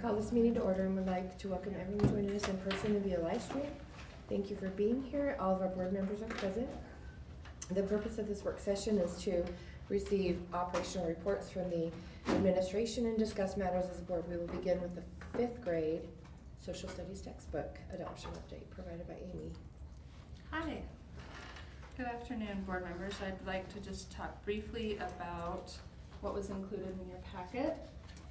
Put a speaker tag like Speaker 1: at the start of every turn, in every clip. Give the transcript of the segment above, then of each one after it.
Speaker 1: call this meeting to order and would like to welcome everyone joining us in person and via live stream. Thank you for being here. All of our board members are present. The purpose of this work session is to receive operational reports from the administration and discuss matters as a board. We will begin with the 5th grade social studies textbook adoption update provided by Amy.
Speaker 2: Hi. Good afternoon, board members. I'd like to just talk briefly about what was included in your packet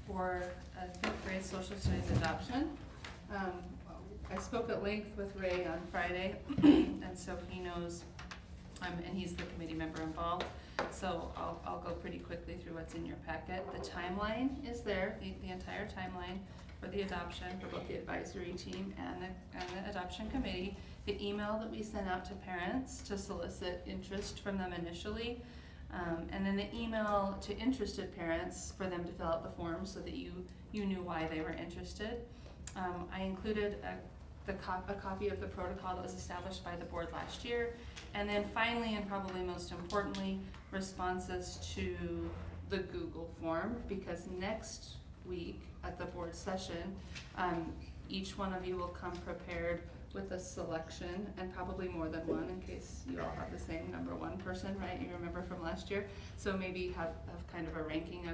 Speaker 2: for a 5th grade social studies adoption. I spoke at length with Ray on Friday, and so he knows, and he's the committee member involved, so I'll go pretty quickly through what's in your packet. The timeline is there, the entire timeline for the adoption for both the advisory team and the adoption committee. The email that we sent out to parents to solicit interest from them initially, and then the email to interested parents for them to fill out the form so that you knew why they were interested. I included a copy of the protocol that was established by the board last year, and then finally, and probably most importantly, responses to the Google form, because next week at the board session, each one of you will come prepared with a selection, and probably more than one in case you all have the same number one person, right? You remember from last year. So maybe have kind of a ranking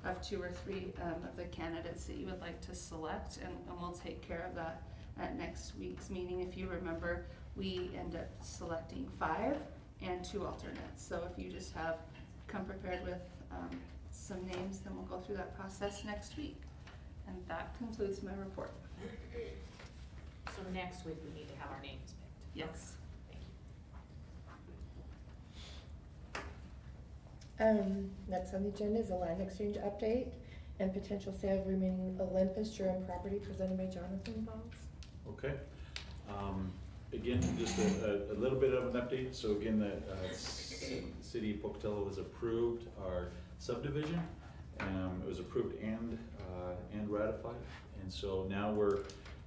Speaker 2: of 2 or 3 of the candidates that you would like to select, and we'll take care of that at next week's meeting. If you remember, we end up selecting 5 and 2 alternates. So if you just come prepared with some names, then we'll go through that process next week. And that concludes my report.
Speaker 3: So next week we need to have our names picked.
Speaker 2: Yes.
Speaker 3: Thank you.
Speaker 1: Next on the agenda is a land exchange update and potential sale of remaining Olympus Durham property presented by Jonathan Balls.
Speaker 4: Okay. Again, just a little bit of an update. So again, the city of Pocatello has approved our subdivision. It was approved and ratified. And so now we're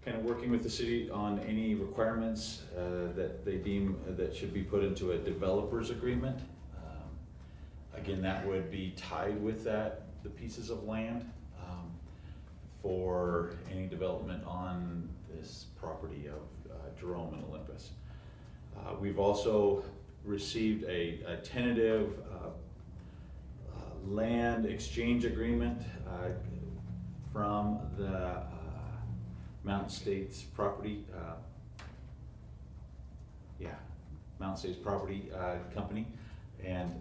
Speaker 4: kind of working with the city on any requirements that they deem that should be put into a developer's agreement. Again, that would be tied with the pieces of land for any development on this property of Jerome and Olympus. We've also received a tentative land exchange agreement from the Mountain States Property, Mountain States Property Company, and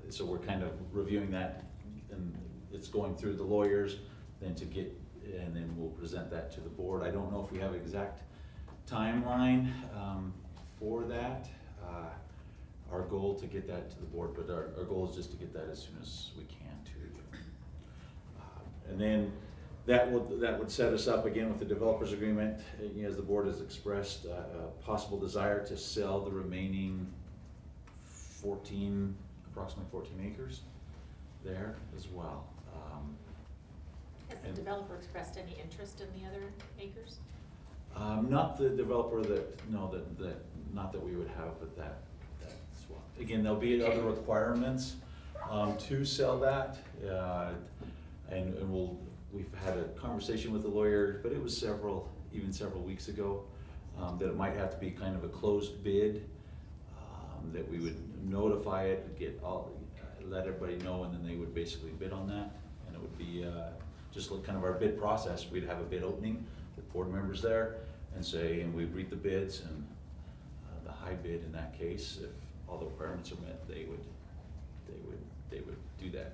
Speaker 4: so we're kind of reviewing that, and it's going through the lawyers, and then we'll present that to the board. I don't know if we have an exact timeline for that. Our goal to get that to the board, but our goal is just to get that as soon as we can too. And then that would set us up again with the developers agreement, as the board has expressed a possible desire to sell the remaining approximately 14 acres there as well.
Speaker 3: Has the developer expressed any interest in the other acres?
Speaker 4: Not the developer not that we would have, but that swap. Again, there'll be other requirements to sell that, and we've had a conversation with the lawyer, but it was several weeks ago, that it might have to be kind of a closed bid, that we would notify it, let everybody know, and then they would basically bid on that, and it would be just like kind of our bid process. We'd have a bid opening with board members there, and we'd read the bids, and the high bid in that case, if all the requirements are met, they would do that.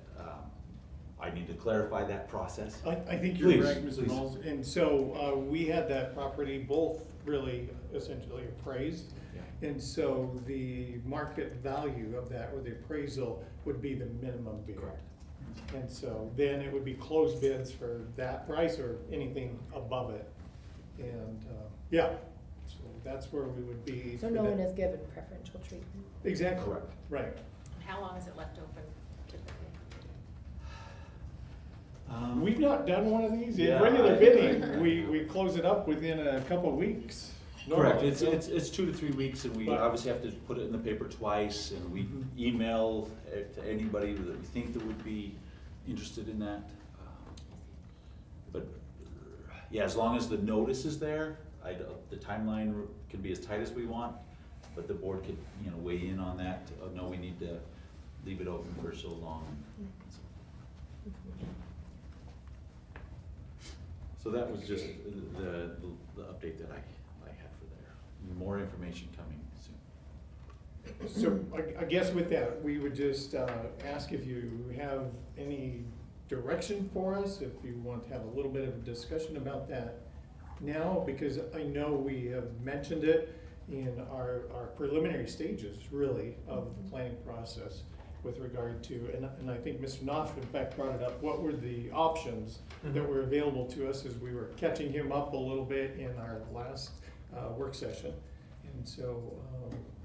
Speaker 4: I need to clarify that process.
Speaker 5: I think you're right,
Speaker 4: Please.
Speaker 5: Mr. Knowles. And so we had that property both really essentially appraised.
Speaker 4: Yeah.
Speaker 5: And so the market value of that, or the appraisal, would be the minimum bid.
Speaker 4: Correct.
Speaker 5: And so then it would be closed bids for that price or anything above it. And so that's where we would be.
Speaker 1: So no one is given preferential treatment.
Speaker 5: Exactly.
Speaker 4: Correct.
Speaker 5: Right.
Speaker 3: And how long is it left open typically?
Speaker 5: We've not done one of these. In
Speaker 4: Yeah.
Speaker 5: regular bidding, we close it up within a couple of weeks.
Speaker 4: Correct,
Speaker 5: normally.
Speaker 4: it's 2 to 3 weeks, and we
Speaker 5: But-
Speaker 4: obviously have to put it in the paper twice, and we email it to anybody that we think that would be interested in that. But Yeah, as long as the notice is there, the timeline can be as tight as we want, but the board could, you know, weigh in on that. No, we need to leave it open for so long. So that was just the update that I had for there. More information coming soon.
Speaker 5: So I guess with that, we would just ask if you have any direction for us, if you want to have a little bit of a discussion about that now, because I know we have mentioned it in our preliminary stages, really, of the planning process with regard to, and I think Mr. Knopf, in fact, brought it up, what were the options that were available to us as we were catching him up a little bit in our last work session. And so,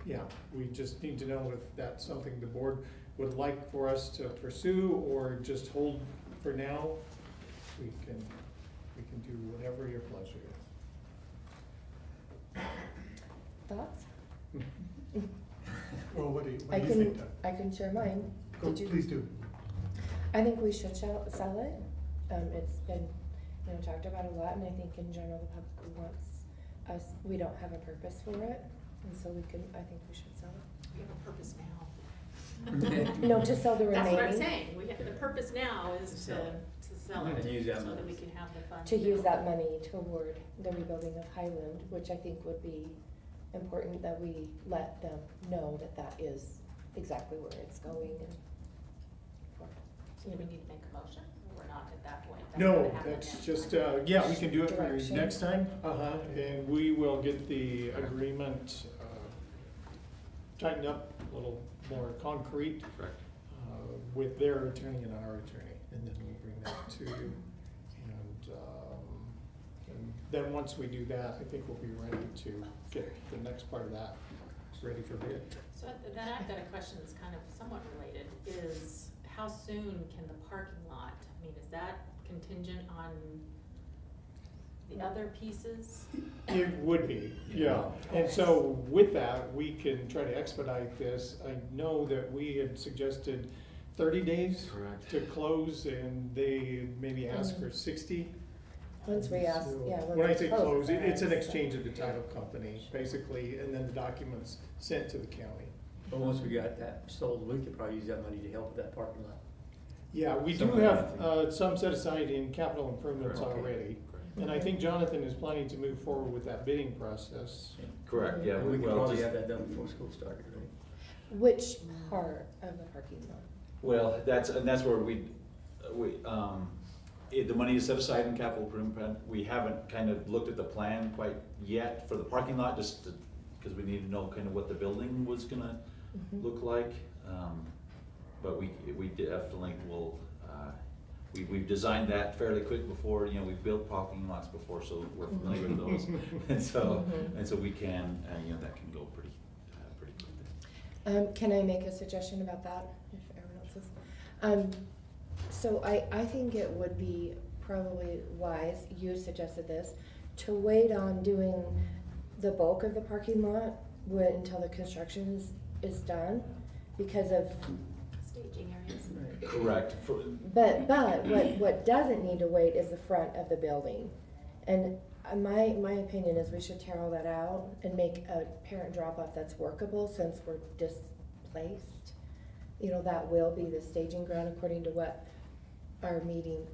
Speaker 5: yeah, we just need to know if that's something the board would like for us to pursue or just hold for now. We can do whatever your pleasure is.
Speaker 1: Thoughts?
Speaker 6: Well, what do you
Speaker 1: I
Speaker 6: think,
Speaker 1: can,
Speaker 6: Doug?
Speaker 1: I can share mine.
Speaker 6: Go,
Speaker 1: Did you-
Speaker 6: please do.
Speaker 1: I think we should sell it. It's been, you know, talked about a lot, and I think in general, the public wants us, we don't have a purpose for it, and so I think we should sell it.
Speaker 3: We have a purpose now.
Speaker 1: No, to sell the
Speaker 3: That's
Speaker 1: remaining.
Speaker 3: what I'm saying, the purpose now is to sell it,
Speaker 7: And use that
Speaker 3: so that
Speaker 7: money.
Speaker 3: we can have the funds.
Speaker 1: To use that
Speaker 3: available.
Speaker 1: money toward the rebuilding of Highland, which I think would be important that we let them know that that is exactly where it's going and for.
Speaker 3: So do we need to make a motion, or we're not at that point? That's
Speaker 5: No,
Speaker 3: gonna happen
Speaker 5: that's
Speaker 3: next
Speaker 5: just,
Speaker 3: time.
Speaker 5: yeah, we can do it for
Speaker 1: Direction.
Speaker 5: next time, and we will get the agreement tightened up a little more concrete
Speaker 4: Correct.
Speaker 5: with their attorney and our attorney, and then we'll bring that to you. And then once we do that, I think we'll be ready to get the next part of that ready for bid.
Speaker 3: So then I've got a question that's kind of somewhat related, is how soon can the parking lot, I mean, is that contingent on the other pieces?
Speaker 5: It would be, yeah. And so with that, we can try to expedite this. I know that we had suggested 30 days
Speaker 4: Correct.
Speaker 5: to close, and they maybe asked for 60.
Speaker 1: Once we ask,
Speaker 5: So,
Speaker 1: yeah.
Speaker 5: When I say close,
Speaker 1: it's
Speaker 5: it's an exchange of the title company, basically, and then the documents sent to the county.
Speaker 7: But once we got that sold, we could probably use that money to help with that parking lot.
Speaker 5: Yeah, we do
Speaker 7: Some of
Speaker 5: have
Speaker 7: that,
Speaker 5: some set aside in capital improvements
Speaker 4: Correct.
Speaker 5: already.
Speaker 4: Correct.
Speaker 5: And I think Jonathan is planning to move forward with that bidding process.
Speaker 4: Correct, yeah.
Speaker 7: And we could
Speaker 4: well,
Speaker 7: probably
Speaker 4: just-
Speaker 7: have that done before school started, right?
Speaker 1: Which part of the parking lot?
Speaker 4: Well, that's where the money is set aside in capital improvement. We haven't kind of looked at the plan quite yet for the parking lot, just because we need to know kind of what the building was gonna look like. But we definitely will, we've designed that fairly quick before, you know, we've built parking lots before, so we're familiar with those. And so we can, you know, that can go pretty quickly.
Speaker 1: Can I make a suggestion about that, if everyone else is? So I think it would be probably wise, you suggested this, to wait on doing the bulk of the parking lot until the construction is done, because of,
Speaker 3: Staging areas.
Speaker 4: Correct.
Speaker 1: but what doesn't need to wait is the front of the building. And my opinion is we should tear all that out and make a parent drop-off that's workable, since we're displaced. You know, that will be the staging ground according to what our meeting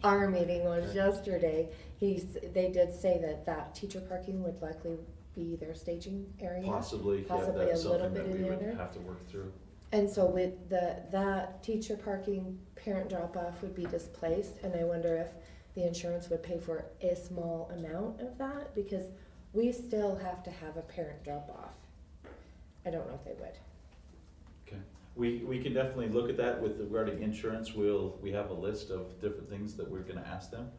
Speaker 1: was yesterday. They did say that teacher parking would likely be their staging area.
Speaker 4: Possibly, yeah,
Speaker 1: Possibly
Speaker 4: that's
Speaker 1: a little
Speaker 4: something that
Speaker 1: bit
Speaker 4: we
Speaker 1: in
Speaker 4: would
Speaker 1: there.
Speaker 4: have to work through.
Speaker 1: And so with that teacher parking, parent drop-off would be displaced, and I wonder if the insurance would pay for a small amount of that, because we still have to have a parent drop-off. I don't know if they would.
Speaker 4: Okay, we can definitely look at that with regarding insurance. We have a list of different things that we're gonna ask them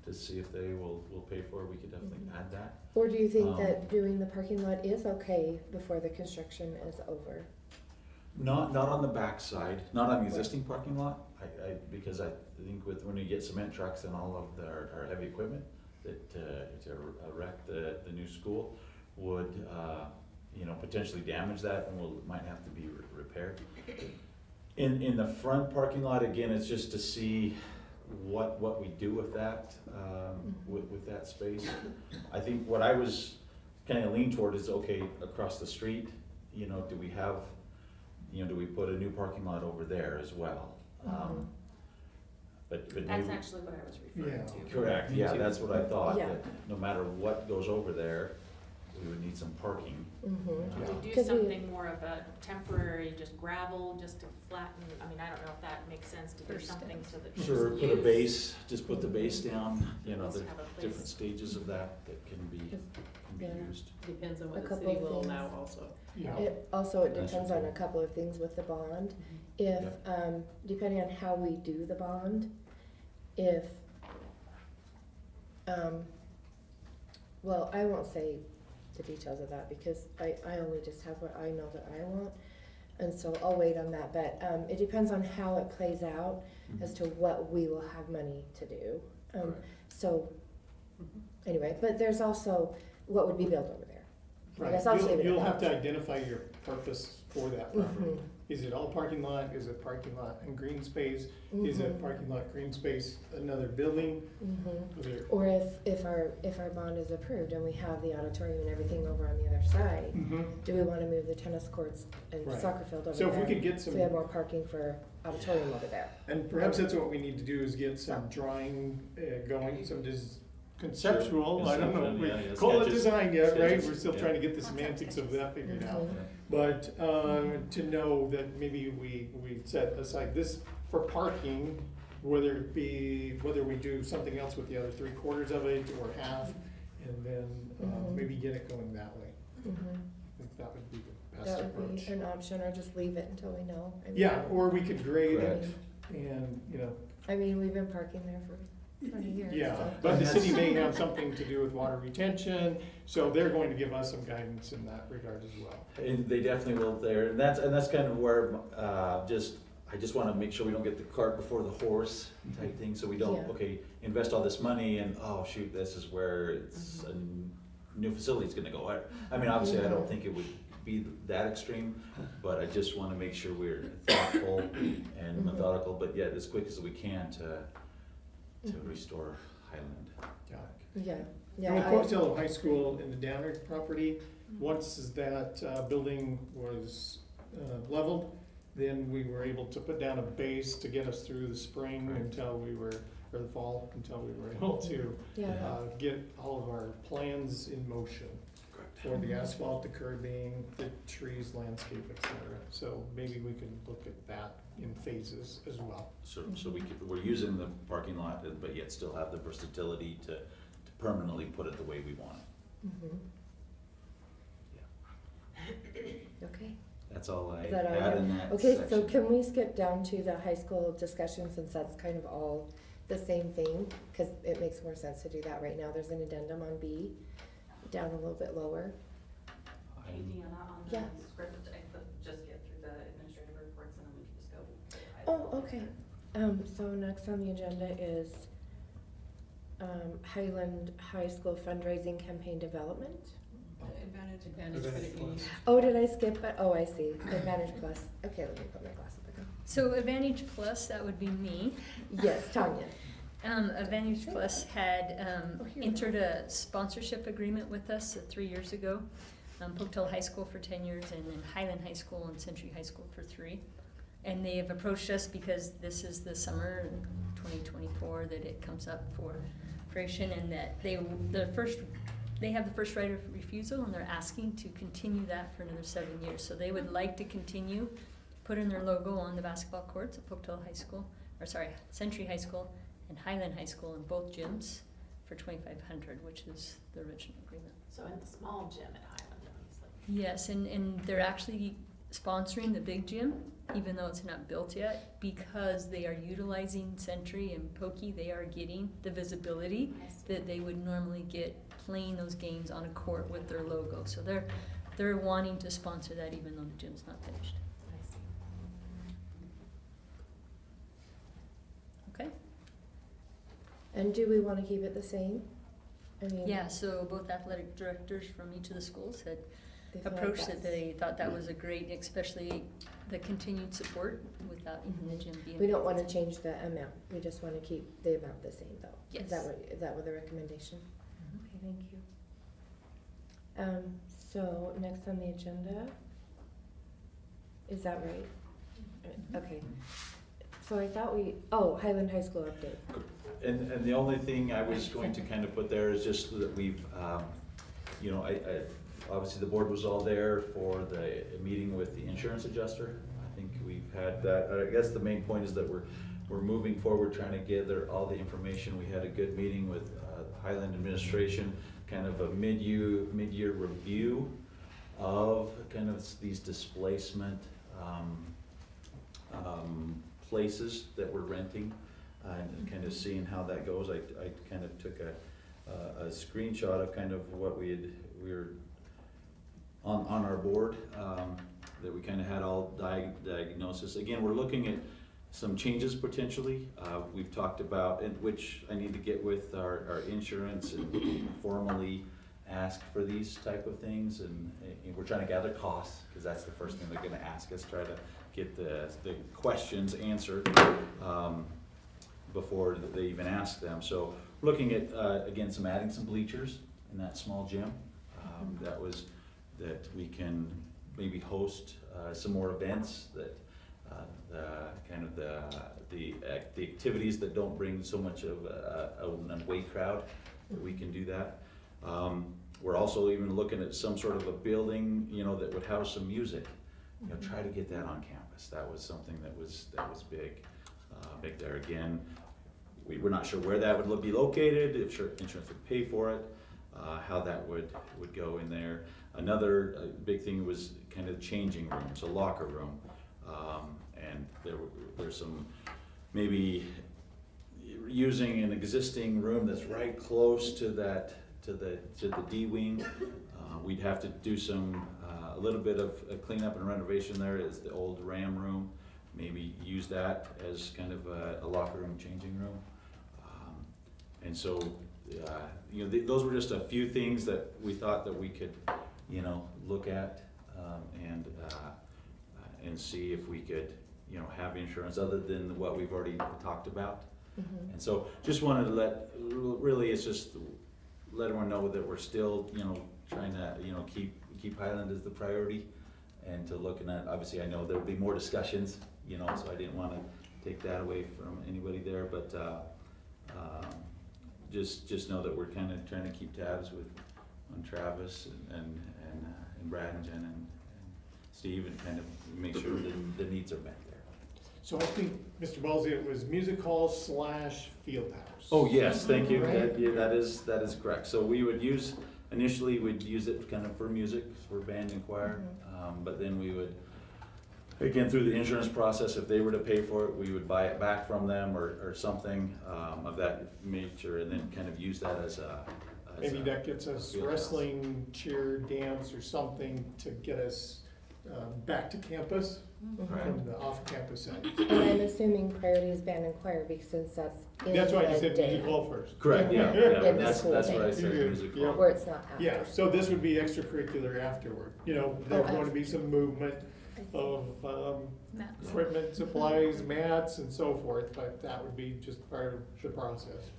Speaker 4: to see if they will pay for it. We could definitely add that.
Speaker 1: Or do you think that doing the parking lot is okay before the construction is over?
Speaker 4: Not on the backside, not on the existing parking lot, because I think when you get cement trucks and all of our heavy equipment that, to erect the new school would, you know, potentially damage that and might have to be repaired. In the front parking lot, again, it's just to see, what we do with that, with that space. I think what I was kinda leaning toward is, okay, across the street, you know, do we have, you know, do we put a new parking lot over there as well? But
Speaker 3: That's
Speaker 4: maybe,
Speaker 3: actually what I was referring
Speaker 5: Yeah.
Speaker 3: to.
Speaker 4: correct, yeah, that's what I thought,
Speaker 1: Yeah.
Speaker 4: that no matter what goes over there, we would need some parking.
Speaker 3: Could we do
Speaker 1: 'Cause we-
Speaker 3: something more of a temporary, just gravel, just to flatten, I mean, I don't know if that makes sense to do
Speaker 2: First
Speaker 3: something
Speaker 2: step.
Speaker 3: so that people
Speaker 4: Sure, put a
Speaker 3: use-
Speaker 4: base, just put the base down, you know,
Speaker 3: Just
Speaker 4: there's
Speaker 3: have a place.
Speaker 4: different stages of that can be
Speaker 1: Yeah.
Speaker 4: used.
Speaker 6: Depends on
Speaker 1: A
Speaker 6: what the
Speaker 1: couple
Speaker 6: city
Speaker 1: of
Speaker 6: will
Speaker 1: things.
Speaker 6: allow also.
Speaker 5: Yeah.
Speaker 1: It
Speaker 4: That's
Speaker 1: depends on
Speaker 4: okay.
Speaker 1: a couple of things with the bond. If, depending on how we do the bond, if, well, I won't say the details of that because I only just have what I know that I want. And so I'll wait on that, but, it depends on how it plays out as to what we will have money to do.
Speaker 4: Correct.
Speaker 1: So, anyway, but there's also what would be built over there. I
Speaker 5: Right,
Speaker 1: guess I'll just leave it at
Speaker 5: you'll have
Speaker 1: that.
Speaker 5: to identify your purpose for that property.
Speaker 1: Mhm.
Speaker 5: Is it all parking lot, is it parking lot and green space, is it
Speaker 1: Mhm.
Speaker 5: parking lot, green space, another building?
Speaker 1: Mhm.
Speaker 5: Is there-
Speaker 1: Or if our bond is approved and we have the auditorium and everything over on the other side,
Speaker 5: Mhm.
Speaker 1: do we wanna move the tennis courts and
Speaker 5: Right.
Speaker 1: soccer field over
Speaker 5: So
Speaker 1: there?
Speaker 5: if we could get
Speaker 1: So we have
Speaker 5: some,
Speaker 1: more parking for auditorium over there.
Speaker 5: and perhaps that's what we need to do is get some drawing going, some conceptual, I don't know,
Speaker 4: Conception,
Speaker 5: we
Speaker 4: yeah, yeah,
Speaker 5: call it
Speaker 4: sketches.
Speaker 5: design yet, right?
Speaker 4: Sketches,
Speaker 5: We're still
Speaker 4: yeah.
Speaker 5: trying to get the semantics of that figured out.
Speaker 1: Mhm.
Speaker 5: But, to know that maybe we set aside this for parking, whether it be, whether we do something else with the other 3/4 of it or half, and then,
Speaker 1: Mhm.
Speaker 5: maybe get it going that way.
Speaker 1: Mhm.
Speaker 5: I think that would be the best
Speaker 1: That would
Speaker 5: approach.
Speaker 1: be an option, or just leave it until we know. I mean,
Speaker 5: Yeah, or we could grade it
Speaker 4: Correct.
Speaker 5: and, you know,
Speaker 1: I mean, we've been parking there for 20 years.
Speaker 5: yeah,
Speaker 1: so-
Speaker 5: but the city may have something to do with water retention, so they're going to give us some guidance in that regard as well.
Speaker 4: And they definitely will there, and that's kind of where, I just wanna make sure we don't get the cart before the horse type thing, so we don't,
Speaker 1: Yeah.
Speaker 4: okay, invest all this money and, oh shoot, this is where it's, a new facility's gonna go. I mean, obviously, I don't think it would be that extreme, but I just wanna make sure we're thoughtful and
Speaker 1: Mhm.
Speaker 4: methodical, but yet as quick as we can to restore Highland.
Speaker 5: Yeah.
Speaker 1: Yeah,
Speaker 5: And
Speaker 1: yeah.
Speaker 5: with
Speaker 1: I-
Speaker 5: Pocatello High School in the Downard property, once that building was leveled, then we were able to put down a base to get us through the spring
Speaker 4: Correct.
Speaker 5: until we were, or the fall, until we were able to
Speaker 1: Yeah,
Speaker 5: get all of our plans in motion for the asphalt, the curbing, the trees, landscape, et cetera. So maybe we can look at that in phases as well.
Speaker 4: So we're using the parking lot, but yet still have the versatility to permanently put it the way we want it.
Speaker 1: mhm. Okay.
Speaker 4: That's all I
Speaker 1: Is that all you
Speaker 4: had
Speaker 1: have?
Speaker 4: in that
Speaker 1: Okay,
Speaker 4: section.
Speaker 1: so can we skip down to the high school discussion since that's kind of all the same thing? Cause it makes more sense to do that right now. There's an addendum on B, down a little bit lower.
Speaker 8: Anything on that, on
Speaker 1: Yeah.
Speaker 8: the script, I could just get through the administrative reports and then we can just go.
Speaker 1: Oh, okay. So next on the agenda is, Highland High School fundraising campaign development.
Speaker 6: Advantage credit union.
Speaker 1: Oh, did I skip it? Oh, I see. Advantage Plus. Okay, let me put my glasses back on.
Speaker 9: So Advantage Plus, that would be me.
Speaker 1: Yes, Tanya.
Speaker 9: Advantage Plus had
Speaker 1: Oh, here we
Speaker 9: entered a sponsorship agreement with us 3 years ago. Pocatello High School for 10 years and then Highland High School and Century High School for 3. And they have approached us because this is the summer 2024 that it comes up for fruition and that they have the first right of refusal and they're asking to continue that for another 7 years. So they would like to continue putting their logo on the basketball courts at Pocatello High School, Century High School and Highland High School in both gyms for $2,500, which is the original agreement.
Speaker 3: So in the small gym at Highland, obviously.
Speaker 9: Yes, and they're actually sponsoring the big gym, even though it's not built yet, because they are utilizing Century and Pokey. They are getting the visibility
Speaker 3: I see.
Speaker 9: that they would normally get playing those games on a court with their logo. So they're wanting to sponsor that even though the gym's not finished.
Speaker 3: I see.
Speaker 9: Okay?
Speaker 1: And do we wanna keep it the same? I mean.
Speaker 9: Yeah, so both athletic directors from each of the schools said
Speaker 1: They feel like
Speaker 9: approach, that
Speaker 1: that's-
Speaker 9: they thought that was a great, especially the continued support without even the gym being.
Speaker 1: We don't wanna change the amount, we just wanna keep the amount the same though.
Speaker 9: Yes.
Speaker 1: Is that what the recommendation? Okay, thank you. So next on the agenda, is that right? Okay, so I thought Highland High School update.
Speaker 4: And the only thing I was going to kind of put there is just that we've, you know, obviously the board was all there for the meeting with the insurance adjuster. I think we've had that, I guess the main point is that we're moving forward, trying to gather all the information. We had a good meeting with Highland administration, kind of a mid-year review of kind of these displacement places that we're renting, and kind of seeing how that goes. I kind of took a screenshot of kind of what we were on our board, that we kind of had all diagnosis. Again, we're looking at some changes potentially. We've talked about, and which I need to get with our insurance and formally ask for these type of things, and we're trying to gather costs, because that's the first thing they're gonna ask us, try to get the questions answered before they even ask them. So looking at, again, adding some bleachers in that small gym, that we can maybe host some more events, that the activities that don't bring so much of an away crowd, that we can do that. We're also even looking at some sort of a building, you know, that would house some music. You know, try to get that on campus. That was something that was big there. Again, we're not sure where that would be located, if insurance would pay for it, how that would go in there. Another big thing was kind of changing rooms, a locker room, and there's some maybe using an existing room that's right close to the D wing. We'd have to do a little bit of a cleanup and renovation there. Is the old RAM room, maybe use that as kind of a locker room, changing room. And so, you know, those were just a few things that we thought that we could, you know, look at and see if we could, you know, have insurance other than what we've already talked about. And so just wanted to really it's just let everyone know that we're still, you know, trying to, you know, keep Highland as the priority, and to looking at, obviously I know there'll be more discussions, you know, so I didn't want to take that away from anybody there, but just know that we're kind of trying to keep tabs on Travis and Brad and Jen and Steve, and kind of make sure that the needs are met there.
Speaker 5: So I think, Mr. Balsey, it was music hall / field house.
Speaker 4: Oh, yes, thank you.
Speaker 5: Right.
Speaker 4: That is correct. So initially we'd use it kind of for music, for band and choir, but then we would, again, through the insurance process, if they were to pay for it, we would buy it back from them or something of that nature, and then kind of use that as
Speaker 5: Maybe that gets us
Speaker 4: field house.
Speaker 5: wrestling, cheer, dance, or something to get us back to campus from the off-campus end.
Speaker 1: And I'm assuming priority is band and choir, because since that's in
Speaker 5: That's why you
Speaker 1: the
Speaker 5: said
Speaker 1: day,
Speaker 5: music hall first.
Speaker 4: Correct, yeah,
Speaker 1: In the
Speaker 4: that's
Speaker 1: school
Speaker 4: what
Speaker 1: day.
Speaker 4: I said, music
Speaker 5: Yeah.
Speaker 4: hall.
Speaker 1: where it's not after.
Speaker 5: Yeah, so this would be extracurricular afterward. You know, there's going to be some movement
Speaker 1: I see.
Speaker 5: of
Speaker 9: Mats.
Speaker 5: equipment, supplies, mats, and so forth, but that would be just part of the process.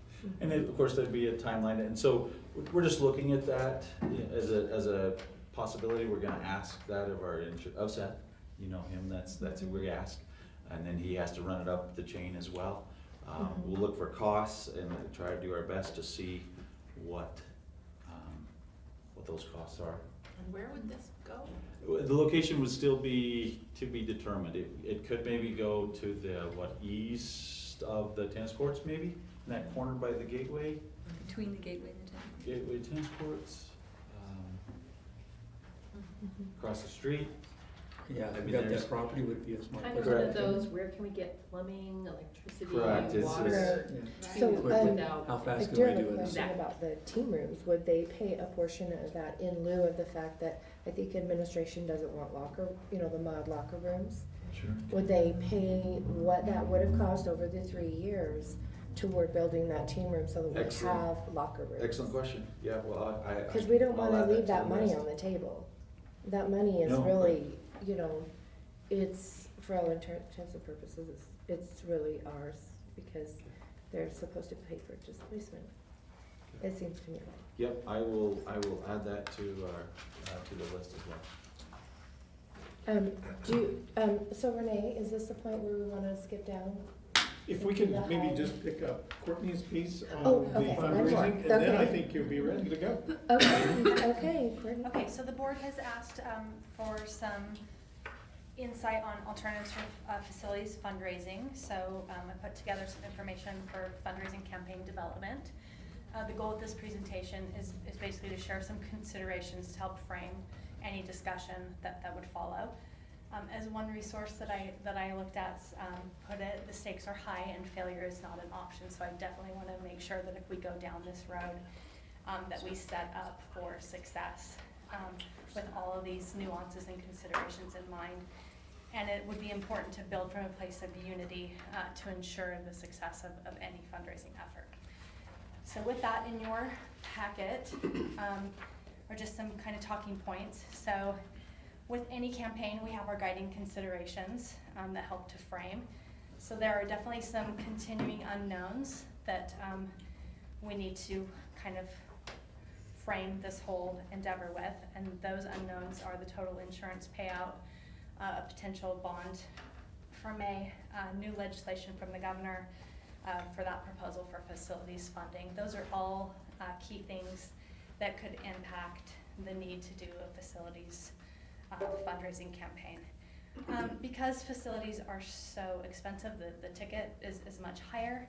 Speaker 4: And then, of course, there'd be a timeline, and so we're just looking at that as a possibility. We're gonna ask that of Seth, you know him, that's who we ask, and then he has to run it up the chain as well. We'll look for costs and try to do our best to see what those costs are.
Speaker 3: And where would this go?
Speaker 4: The location would still be to be determined. It could maybe go to the, east of the tennis courts, maybe? In that corner by the gateway?
Speaker 9: Between the gateway and the town.
Speaker 4: Gateway tennis courts, across the street.
Speaker 7: Yeah,
Speaker 4: I
Speaker 7: if
Speaker 4: mean,
Speaker 7: you got
Speaker 4: there's-
Speaker 7: that property would be a smart
Speaker 8: Kind of
Speaker 7: place.
Speaker 8: one of
Speaker 4: Correct.
Speaker 8: those, where can we get plumbing, electricity,
Speaker 4: Correct, it's-
Speaker 8: water?
Speaker 7: Yeah.
Speaker 1: So,
Speaker 8: Without-
Speaker 7: How
Speaker 1: I
Speaker 7: fast
Speaker 1: do
Speaker 7: can we
Speaker 1: have a
Speaker 7: do it?
Speaker 1: question about the team rooms. Would they pay a portion of that in lieu of the fact that I think administration doesn't want the mod locker rooms?
Speaker 4: Sure.
Speaker 1: Would they pay what that would have cost over the 3 years toward building that team room so that we
Speaker 4: Excellent.
Speaker 1: have locker rooms?
Speaker 4: Excellent question. Yeah, well, I.
Speaker 1: Because we don't
Speaker 4: I'll
Speaker 1: wanna
Speaker 4: add
Speaker 1: leave
Speaker 4: to
Speaker 1: that
Speaker 4: the
Speaker 1: money
Speaker 4: list.
Speaker 1: on the table. that money is
Speaker 4: No,
Speaker 1: really, you know, it's, for all intents and purposes, it's really ours, because they're supposed to pay for displacement. It seems to me like.
Speaker 4: Yep, I will add that to the list as well.
Speaker 1: So Renee, is this the point where we wanna skip down?
Speaker 5: If we can maybe just pick up Courtney's piece
Speaker 1: Oh,
Speaker 5: on the
Speaker 1: okay, one more.
Speaker 5: fundraising, and then I
Speaker 1: Okay.
Speaker 5: think you'll be ready to go.
Speaker 1: Okay, Courtney.
Speaker 10: Okay, so the board has asked for some insight on alternatives for facilities fundraising. So I put together some information for fundraising campaign development. The goal of this presentation is basically to share some considerations to help frame any discussion that would follow. As one resource that I looked at put it, the stakes are high and failure is not an option. So I definitely want to make sure that if we go down this road, that we set up for success with all of these nuances and considerations in mind. And it would be important to build from a place of unity to ensure the success of any fundraising effort. So with that in your packet are just some kind of talking points. So with any campaign, we have our guiding considerations that help to frame. So there are definitely some continuing unknowns that we need to kind of frame this whole endeavor with, and those unknowns are the total insurance payout, a potential bond from new legislation from the governor for that proposal for facilities funding. Those are all key things that could impact the need to do a facilities fundraising campaign. Because facilities are so expensive, the ticket is much higher.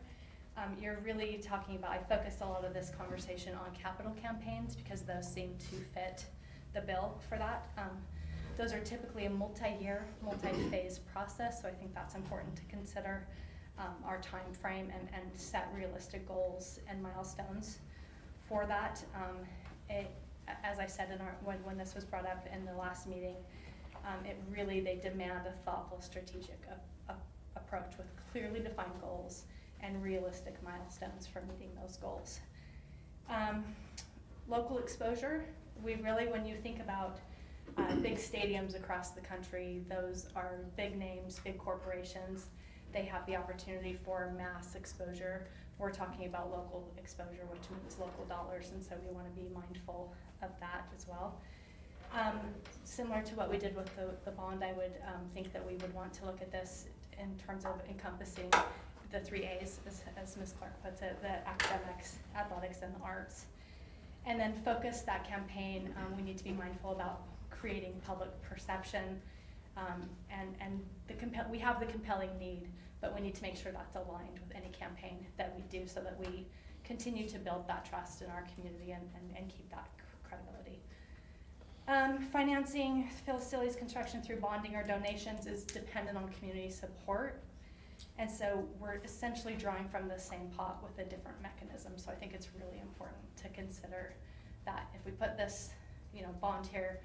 Speaker 10: You're really talking about, I focused a lot of this conversation on capital campaigns because those seem to fit the bill for that. Those are typically a multi-year, multi-phase process, so I think that's important to consider our time frame and set realistic goals and milestones for that. As I said when this was brought up in the last meeting, they demand a thoughtful, strategic approach with clearly defined goals and realistic milestones for meeting those goals. Local exposure, when you think about big stadiums across the country, those are big names, big corporations. They have the opportunity for mass exposure. We're talking about local exposure, which means local dollars, and so we want to be mindful of that as well. Similar to what we did with the bond, I would think that we would want to look at this in terms of encompassing the 3 A's, as Ms. Clark puts it, the academics, athletics, and the arts. And then focus that campaign. We need to be mindful about creating public perception, and we have the compelling need, but we need to make sure that's aligned with any campaign that we do so that we continue to build that trust in our community and keep that credibility. Financing facilities construction through bonding or donations is dependent on community support. And so we're essentially drawing from the same pot with a different mechanism. So I think it's really important to consider that if we put this, bond here,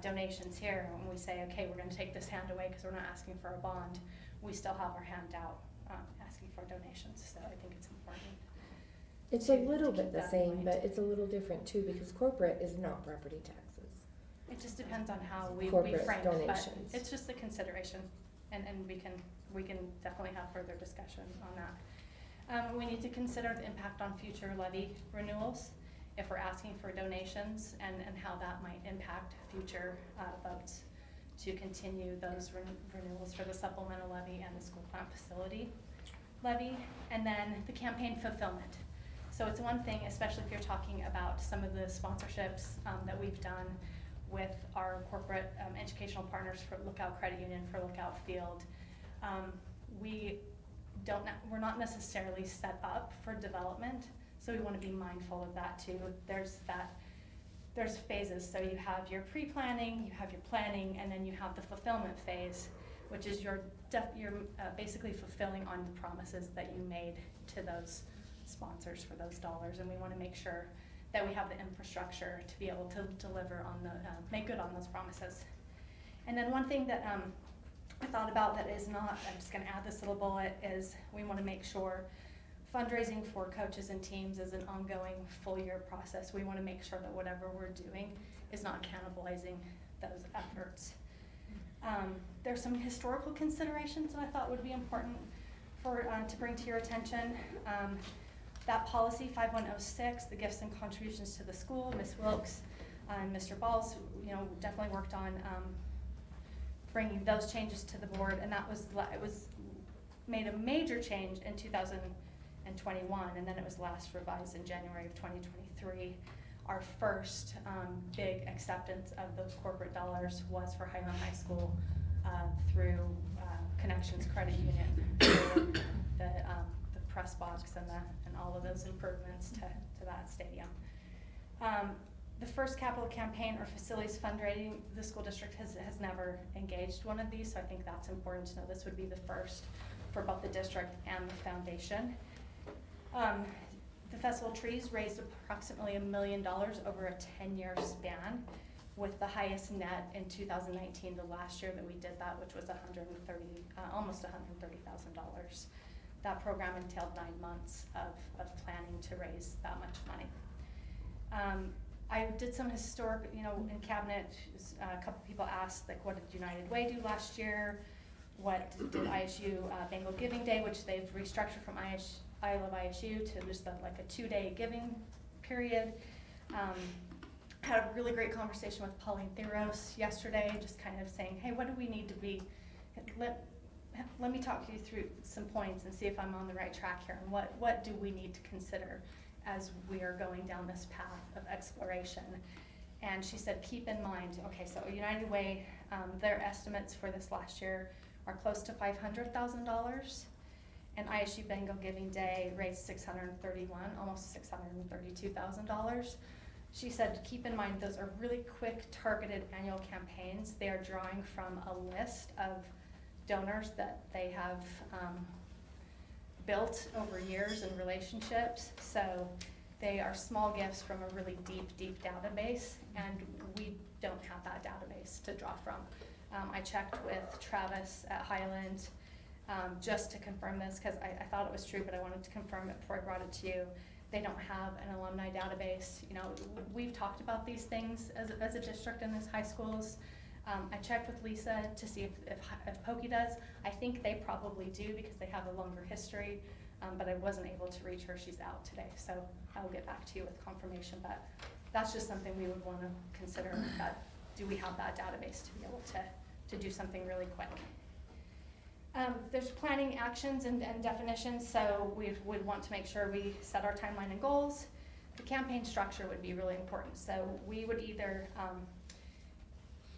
Speaker 10: donations here, and we say, okay, we're going to take this hand away because we're not asking for a bond, we still have our hand out asking for donations. So I think it's important.
Speaker 1: It's a little bit the same, but it's a little different too, because corporate is not property taxes.
Speaker 10: It just depends on how we
Speaker 1: Corporate
Speaker 10: frame it, but
Speaker 1: donations.
Speaker 10: it's just a consideration, and we can definitely have further discussion on that. We need to consider the impact on future levy renewals if we're asking for donations, and how that might impact future votes to continue those renewals for the supplemental levy and the school plant facility levy. And then the campaign fulfillment. So it's one thing, especially if you're talking about some of the sponsorships that we've done with our corporate educational partners for Lookout Credit Union, for Lookout Field. We're not necessarily set up for development, so we want to be mindful of that too. There's phases, so you have your pre-planning, you have your planning, and then you have the fulfillment phase, which is you're basically fulfilling on the promises that you made to those sponsors for those dollars, and we want to make sure that we have the infrastructure to be able to deliver on make good on those promises. And then one thing that I thought about that is not, I'm just going to add this little bullet, is we want to make sure fundraising for coaches and teams is an ongoing full year process. We want to make sure that whatever we're doing is not cannibalizing those efforts. There's some historical considerations that I thought would be important for, to bring to your attention. That policy 5106, the gifts and contributions to the school, Ms. Wilkes and Mr. Balls, definitely worked on bringing those changes to the board, and it was made a major change in 2021, and then it was last revised in January of 2023. Our first big acceptance of those corporate dollars was for Highland High School through Connections Credit Union, for the press box and all of those improvements to that stadium. The first capital campaign or facilities fundraising, the school district has never engaged one of these, so I think that's important to know. This would be the first for both the district and the foundation. The Festival of Trees raised approximately $1 million over a 10-year span, with the highest net in 2019, the last year that we did that, which was almost $130,000. That program entailed 9 months of planning to raise that much money. I did some historic, in cabinet, a couple people asked, like, what did United Way do last year? What did ISU Bengal Giving Day, which they've restructured from I Love ISU to just like a 2-day giving period. Had a really great conversation with Pauline Theros yesterday, just kind of saying, hey, what do we need to be, let me talk you through some points and see if I'm on the right track here, and what do we need to consider as we are going down this path of exploration. And she said, keep in mind, okay, so United Way, their estimates for this last year are close to $500,000, and ISU Bengal Giving Day raised almost $632,000. She said, keep in mind, those are really quick, targeted annual campaigns. They are drawing from a list of donors that they have built over years and relationships. So they are small gifts from a really deep database, and we don't have that database to draw from. I checked with Travis at Highland just to confirm this, because I thought it was true, but I wanted to confirm it before I brought it to you. They don't have an alumni database. We've talked about these things as a district in these high schools. I checked with Lisa to see if Pokey does. I think they probably do, because they have a longer history, but I wasn't able to reach her. She's out today, so I'll get back to you with confirmation, but that's just something we would want to consider. That do we have that database to be able to do something really quick? There's planning actions and definitions, so we would want to make sure we set our timeline and goals. The campaign structure would be really important, so we would either,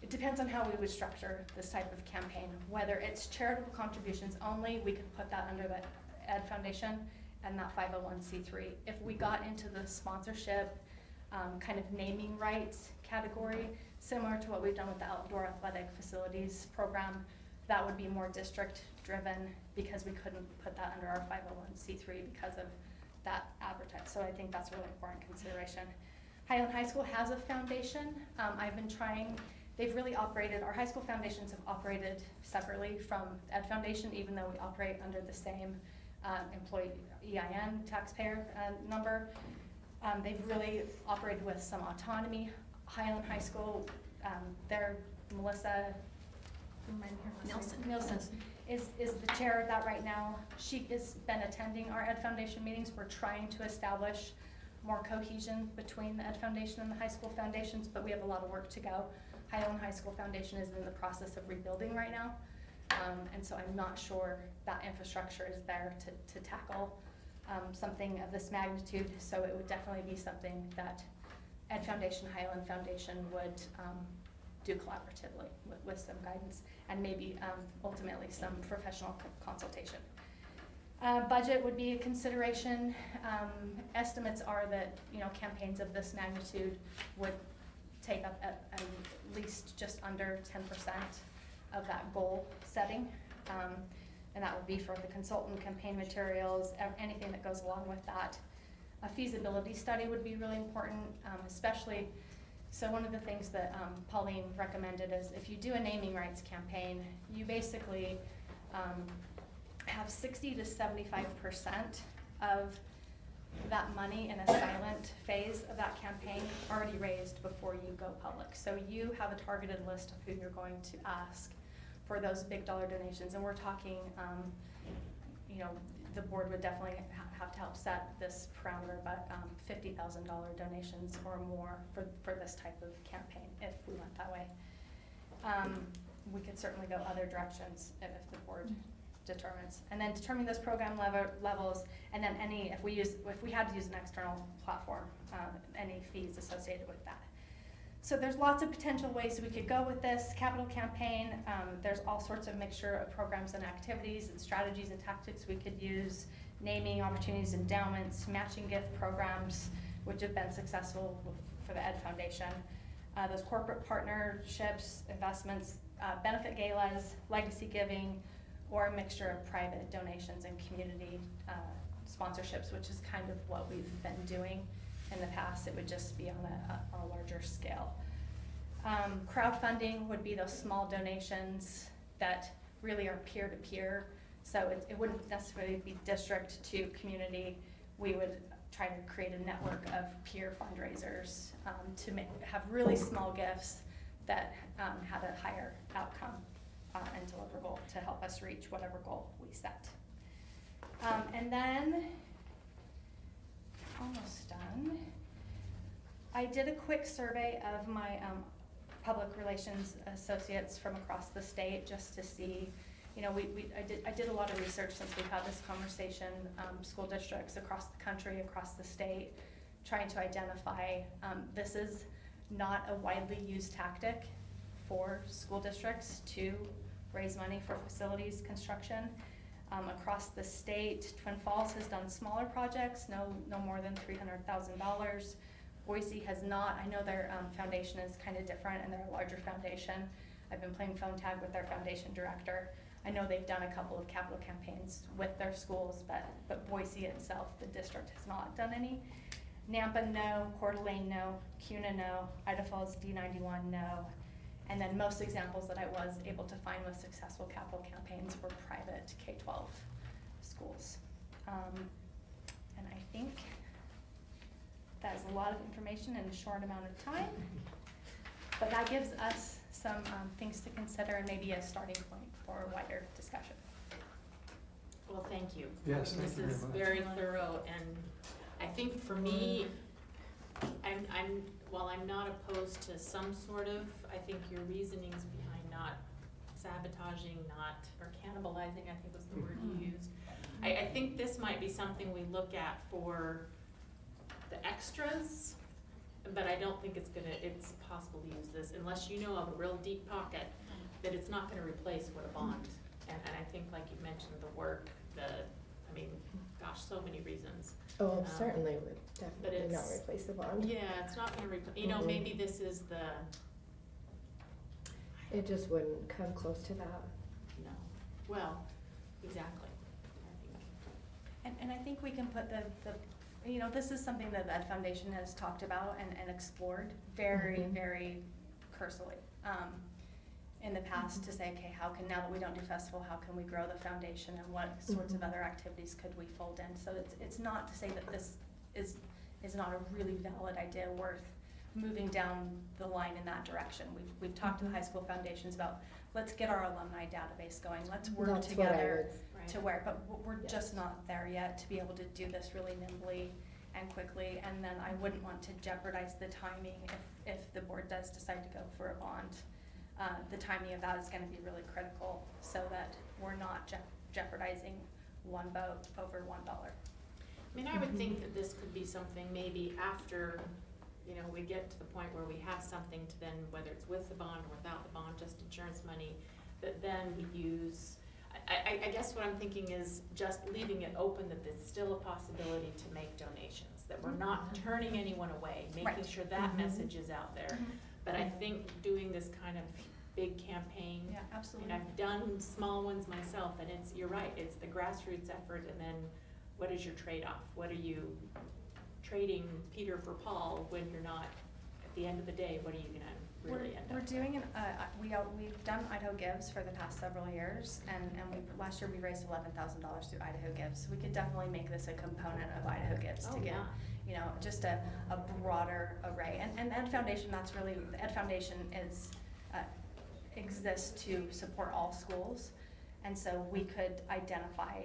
Speaker 10: it depends on how we would structure this type of campaign. Whether it's charitable contributions only, we could put that under the Ed Foundation and that 501c3. If we got into the sponsorship, kind of naming rights category, similar to what we've done with the outdoor athletic facilities program, that would be more district driven, because we couldn't put that under our 501c3 because of that advertise. So I think that's a really important consideration. Highland High School has a foundation. I've been trying, they've really operated, our high school foundations have operated separately from Ed Foundation, even though we operate under the same employee EIN taxpayer number. They've really operated with some autonomy. Highland High School, their Melissa Nielsen is the chair of that right now. She has been attending our Ed Foundation meetings. We're trying to establish more cohesion between the Ed Foundation and the high school foundations, but we have a lot of work to go. Highland High School Foundation is in the process of rebuilding right now, and so I'm not sure that infrastructure is there to tackle something of this magnitude, so it would definitely be something that Ed Foundation, Highland Foundation would do collaboratively with some guidance and maybe ultimately some professional consultation. Budget would be a consideration. Estimates are that campaigns of this magnitude would take up at least just under 10% of that goal setting, and that would be for the consultant, campaign materials, anything that goes along with that. A feasibility study would be really important, especially. So one of the things that Pauline recommended is, if you do a naming rights campaign, you basically have 60 to 75% of that money in a silent phase of that campaign already raised before you go public. So you have a targeted list of who you're going to ask for those big dollar donations. And we're talking, you know, the board would definitely have to help set this parameter, but $50,000 donations or more for this type of campaign if we went that way. We could certainly go other directions if the board determines. And then determine those program levels, and then if we had to use an external platform, any fees associated with that. So there's lots of potential ways we could go with this capital campaign. There's all sorts of mixture of programs and activities and strategies and tactics we could use, naming opportunities, endowments, matching gift programs, which have been successful for the Ed Foundation. Those corporate partnerships, investments, benefit galas, legacy giving, or a mixture of private donations and community sponsorships, which is kind of what we've been doing in the past. It would just be on a larger scale. Crowdfunding would be those small donations that really are peer-to-peer. So it wouldn't necessarily be district to community. We would try to create a network of peer fundraisers to have really small gifts that had a higher outcome and deliverable to help us reach whatever goal we set. And then, almost done. I did a quick survey of my public relations associates from across the state just to see, you know, I did a lot of research since we've had this conversation, school districts across the country, across the state, trying to identify, this is not a widely used tactic for school districts to raise money for facilities construction. Across the state, Twin Falls has done smaller projects, no more than $300,000. Boise has not. I know their foundation is kind of different and they're a larger foundation. I've been playing phone tag with their foundation director. I know they've done a couple of capital campaigns with their schools, but Boise itself, the district, has not done any. Nampa, no. Coeur d'Alene, no. Cuna, no. Idaho Falls, D91, no. And then most examples that I was able to find with successful capital campaigns were private K-12 schools. And I think that is a lot of information in a short amount of time. But that gives us some things to consider and maybe a starting point for a wider discussion.
Speaker 3: Well, thank you.
Speaker 7: Yes, thank you very
Speaker 3: This is
Speaker 7: much.
Speaker 3: very thorough, and I think for me, while I'm not opposed to some sort of, I think your reasonings behind not sabotaging, or cannibalizing, I think was the word you used. I think this might be something we look at for the extras, but I don't think it's possible to use this unless you know of a real deep pocket that it's not gonna replace what a bond. And I think, like you mentioned, the work, gosh, so many reasons.
Speaker 1: Oh, certainly would definitely not
Speaker 3: it's-
Speaker 1: replace the bond.
Speaker 3: Yeah, it's not gonna replace,
Speaker 1: Mhm.
Speaker 3: maybe this is
Speaker 1: It just wouldn't come close to that.
Speaker 3: no, well, exactly, I think.
Speaker 10: And I think we can put this is something that that foundation has talked about and explored very,
Speaker 1: Mhm.
Speaker 10: very cursorily in the past to say, okay, now that we don't do festival, how can we grow the foundation and what sorts of
Speaker 1: Mhm.
Speaker 10: other activities could we fold in? So it's not to say that this is not a really valid idea worth moving down the line in that direction. We've talked to the high school foundations about, let's get our alumni database going, let's work
Speaker 1: That's what I
Speaker 10: together
Speaker 3: Right.
Speaker 10: to where, but we're
Speaker 1: Yes.
Speaker 10: just not there yet to be able to do this really nimbly and quickly. And then I wouldn't want to jeopardize the timing if the board does decide to go for a bond. The timing of that is gonna be really critical so that we're not jeopardizing one vote over $1.
Speaker 3: I would think that this could be something maybe after, we get to the point where we have something to then, whether it's with the bond or without the bond, just insurance money, that then we use, I guess what I'm thinking is just leaving it open that there's still a possibility to make donations, that we're not turning anyone away, making
Speaker 10: Right.
Speaker 3: sure that
Speaker 1: Mhm.
Speaker 3: message is out there. But I think doing this kind of big campaign,
Speaker 10: Yeah, absolutely.
Speaker 3: I've done small ones myself, and you're right, it's the grassroots effort, and then what is your trade-off? What are you trading Peter for Paul when you're not, at the end of the day, what are you gonna really end up
Speaker 10: We're doing, we've done Idaho Gives for the past several years, and last year we raised $11,000 through Idaho Gives. We could definitely make this a component of Idaho Gives to
Speaker 3: Oh,
Speaker 10: get,
Speaker 3: yeah.
Speaker 10: you know, just a broader array. And Ed Foundation, the Ed Foundation exists to support all schools, and so we could identify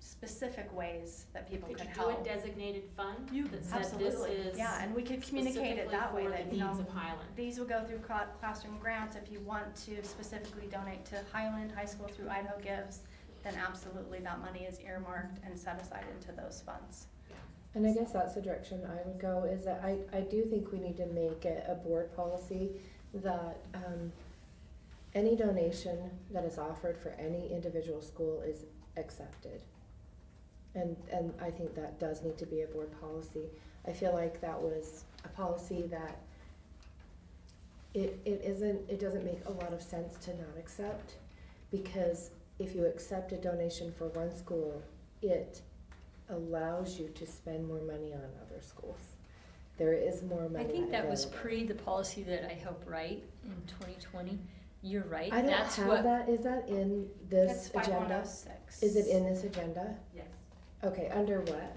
Speaker 10: specific ways that people could
Speaker 3: Could you
Speaker 10: help.
Speaker 3: do a designated fund
Speaker 10: You
Speaker 3: that said this
Speaker 10: absolutely,
Speaker 3: is
Speaker 10: yeah, and we could communicate it that way,
Speaker 3: specifically
Speaker 10: that,
Speaker 3: for
Speaker 10: you
Speaker 3: the
Speaker 10: know,
Speaker 3: needs of Highland?
Speaker 10: these would go through classroom grants. If you want to specifically donate to Highland High School through Idaho Gives, then absolutely that money is earmarked and set aside into those funds.
Speaker 1: And I guess that's the direction I would go, is that I do think we need to make it a board policy that, any donation that is offered for any individual school is accepted. And I think that does need to be a board policy. I feel like that was a policy that it doesn't make a lot of sense to not accept, because if you accept a donation for one school, it allows you to spend more money on other schools. There is more money
Speaker 9: I think that was
Speaker 1: available.
Speaker 9: pre the policy that I helped write in 2020. You're right.
Speaker 1: I don't
Speaker 9: That's
Speaker 1: have
Speaker 9: what,
Speaker 1: that. Is that in this
Speaker 10: It's
Speaker 1: agenda?
Speaker 10: 5106.
Speaker 1: Is it in this agenda?
Speaker 8: Yes.
Speaker 1: Okay, under what?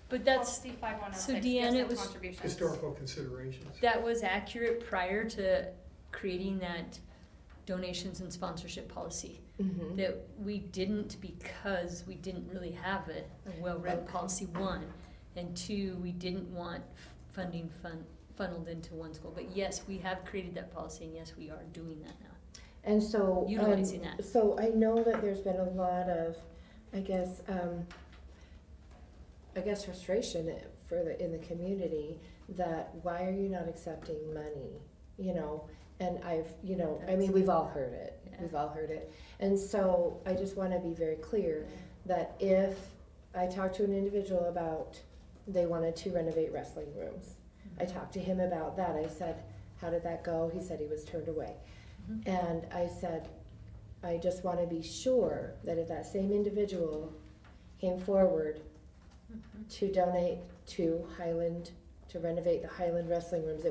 Speaker 9: but that's,
Speaker 10: Policy 5106,
Speaker 9: so
Speaker 10: gifts
Speaker 9: Deanna,
Speaker 10: and
Speaker 9: it was-
Speaker 10: contributions.
Speaker 6: Historical considerations.
Speaker 9: that was accurate prior to creating that donations and sponsorship policy.
Speaker 1: Mm-hmm.
Speaker 9: That we didn't, because we didn't really have a well-read
Speaker 1: Okay.
Speaker 9: policy, one. And two, we didn't want funding funneled into one school. But yes, we have created that policy, and yes, we are doing that now.
Speaker 1: And so,
Speaker 9: Utilizing that.
Speaker 1: so I know that there's been a lot of, I guess frustration in the community that why are you not accepting money, you know? And we've all heard it.
Speaker 9: Yeah.
Speaker 1: We've all heard it. And so I just want to be very clear that if I talk to an individual about they wanted to renovate wrestling rooms, I talked to him about that. I said, how did that go? He said he was turned away.
Speaker 9: Mhm.
Speaker 1: And I said, I just want to be sure that if that same individual came forward
Speaker 9: Mhm.
Speaker 1: to donate to Highland, to renovate the Highland wrestling rooms, he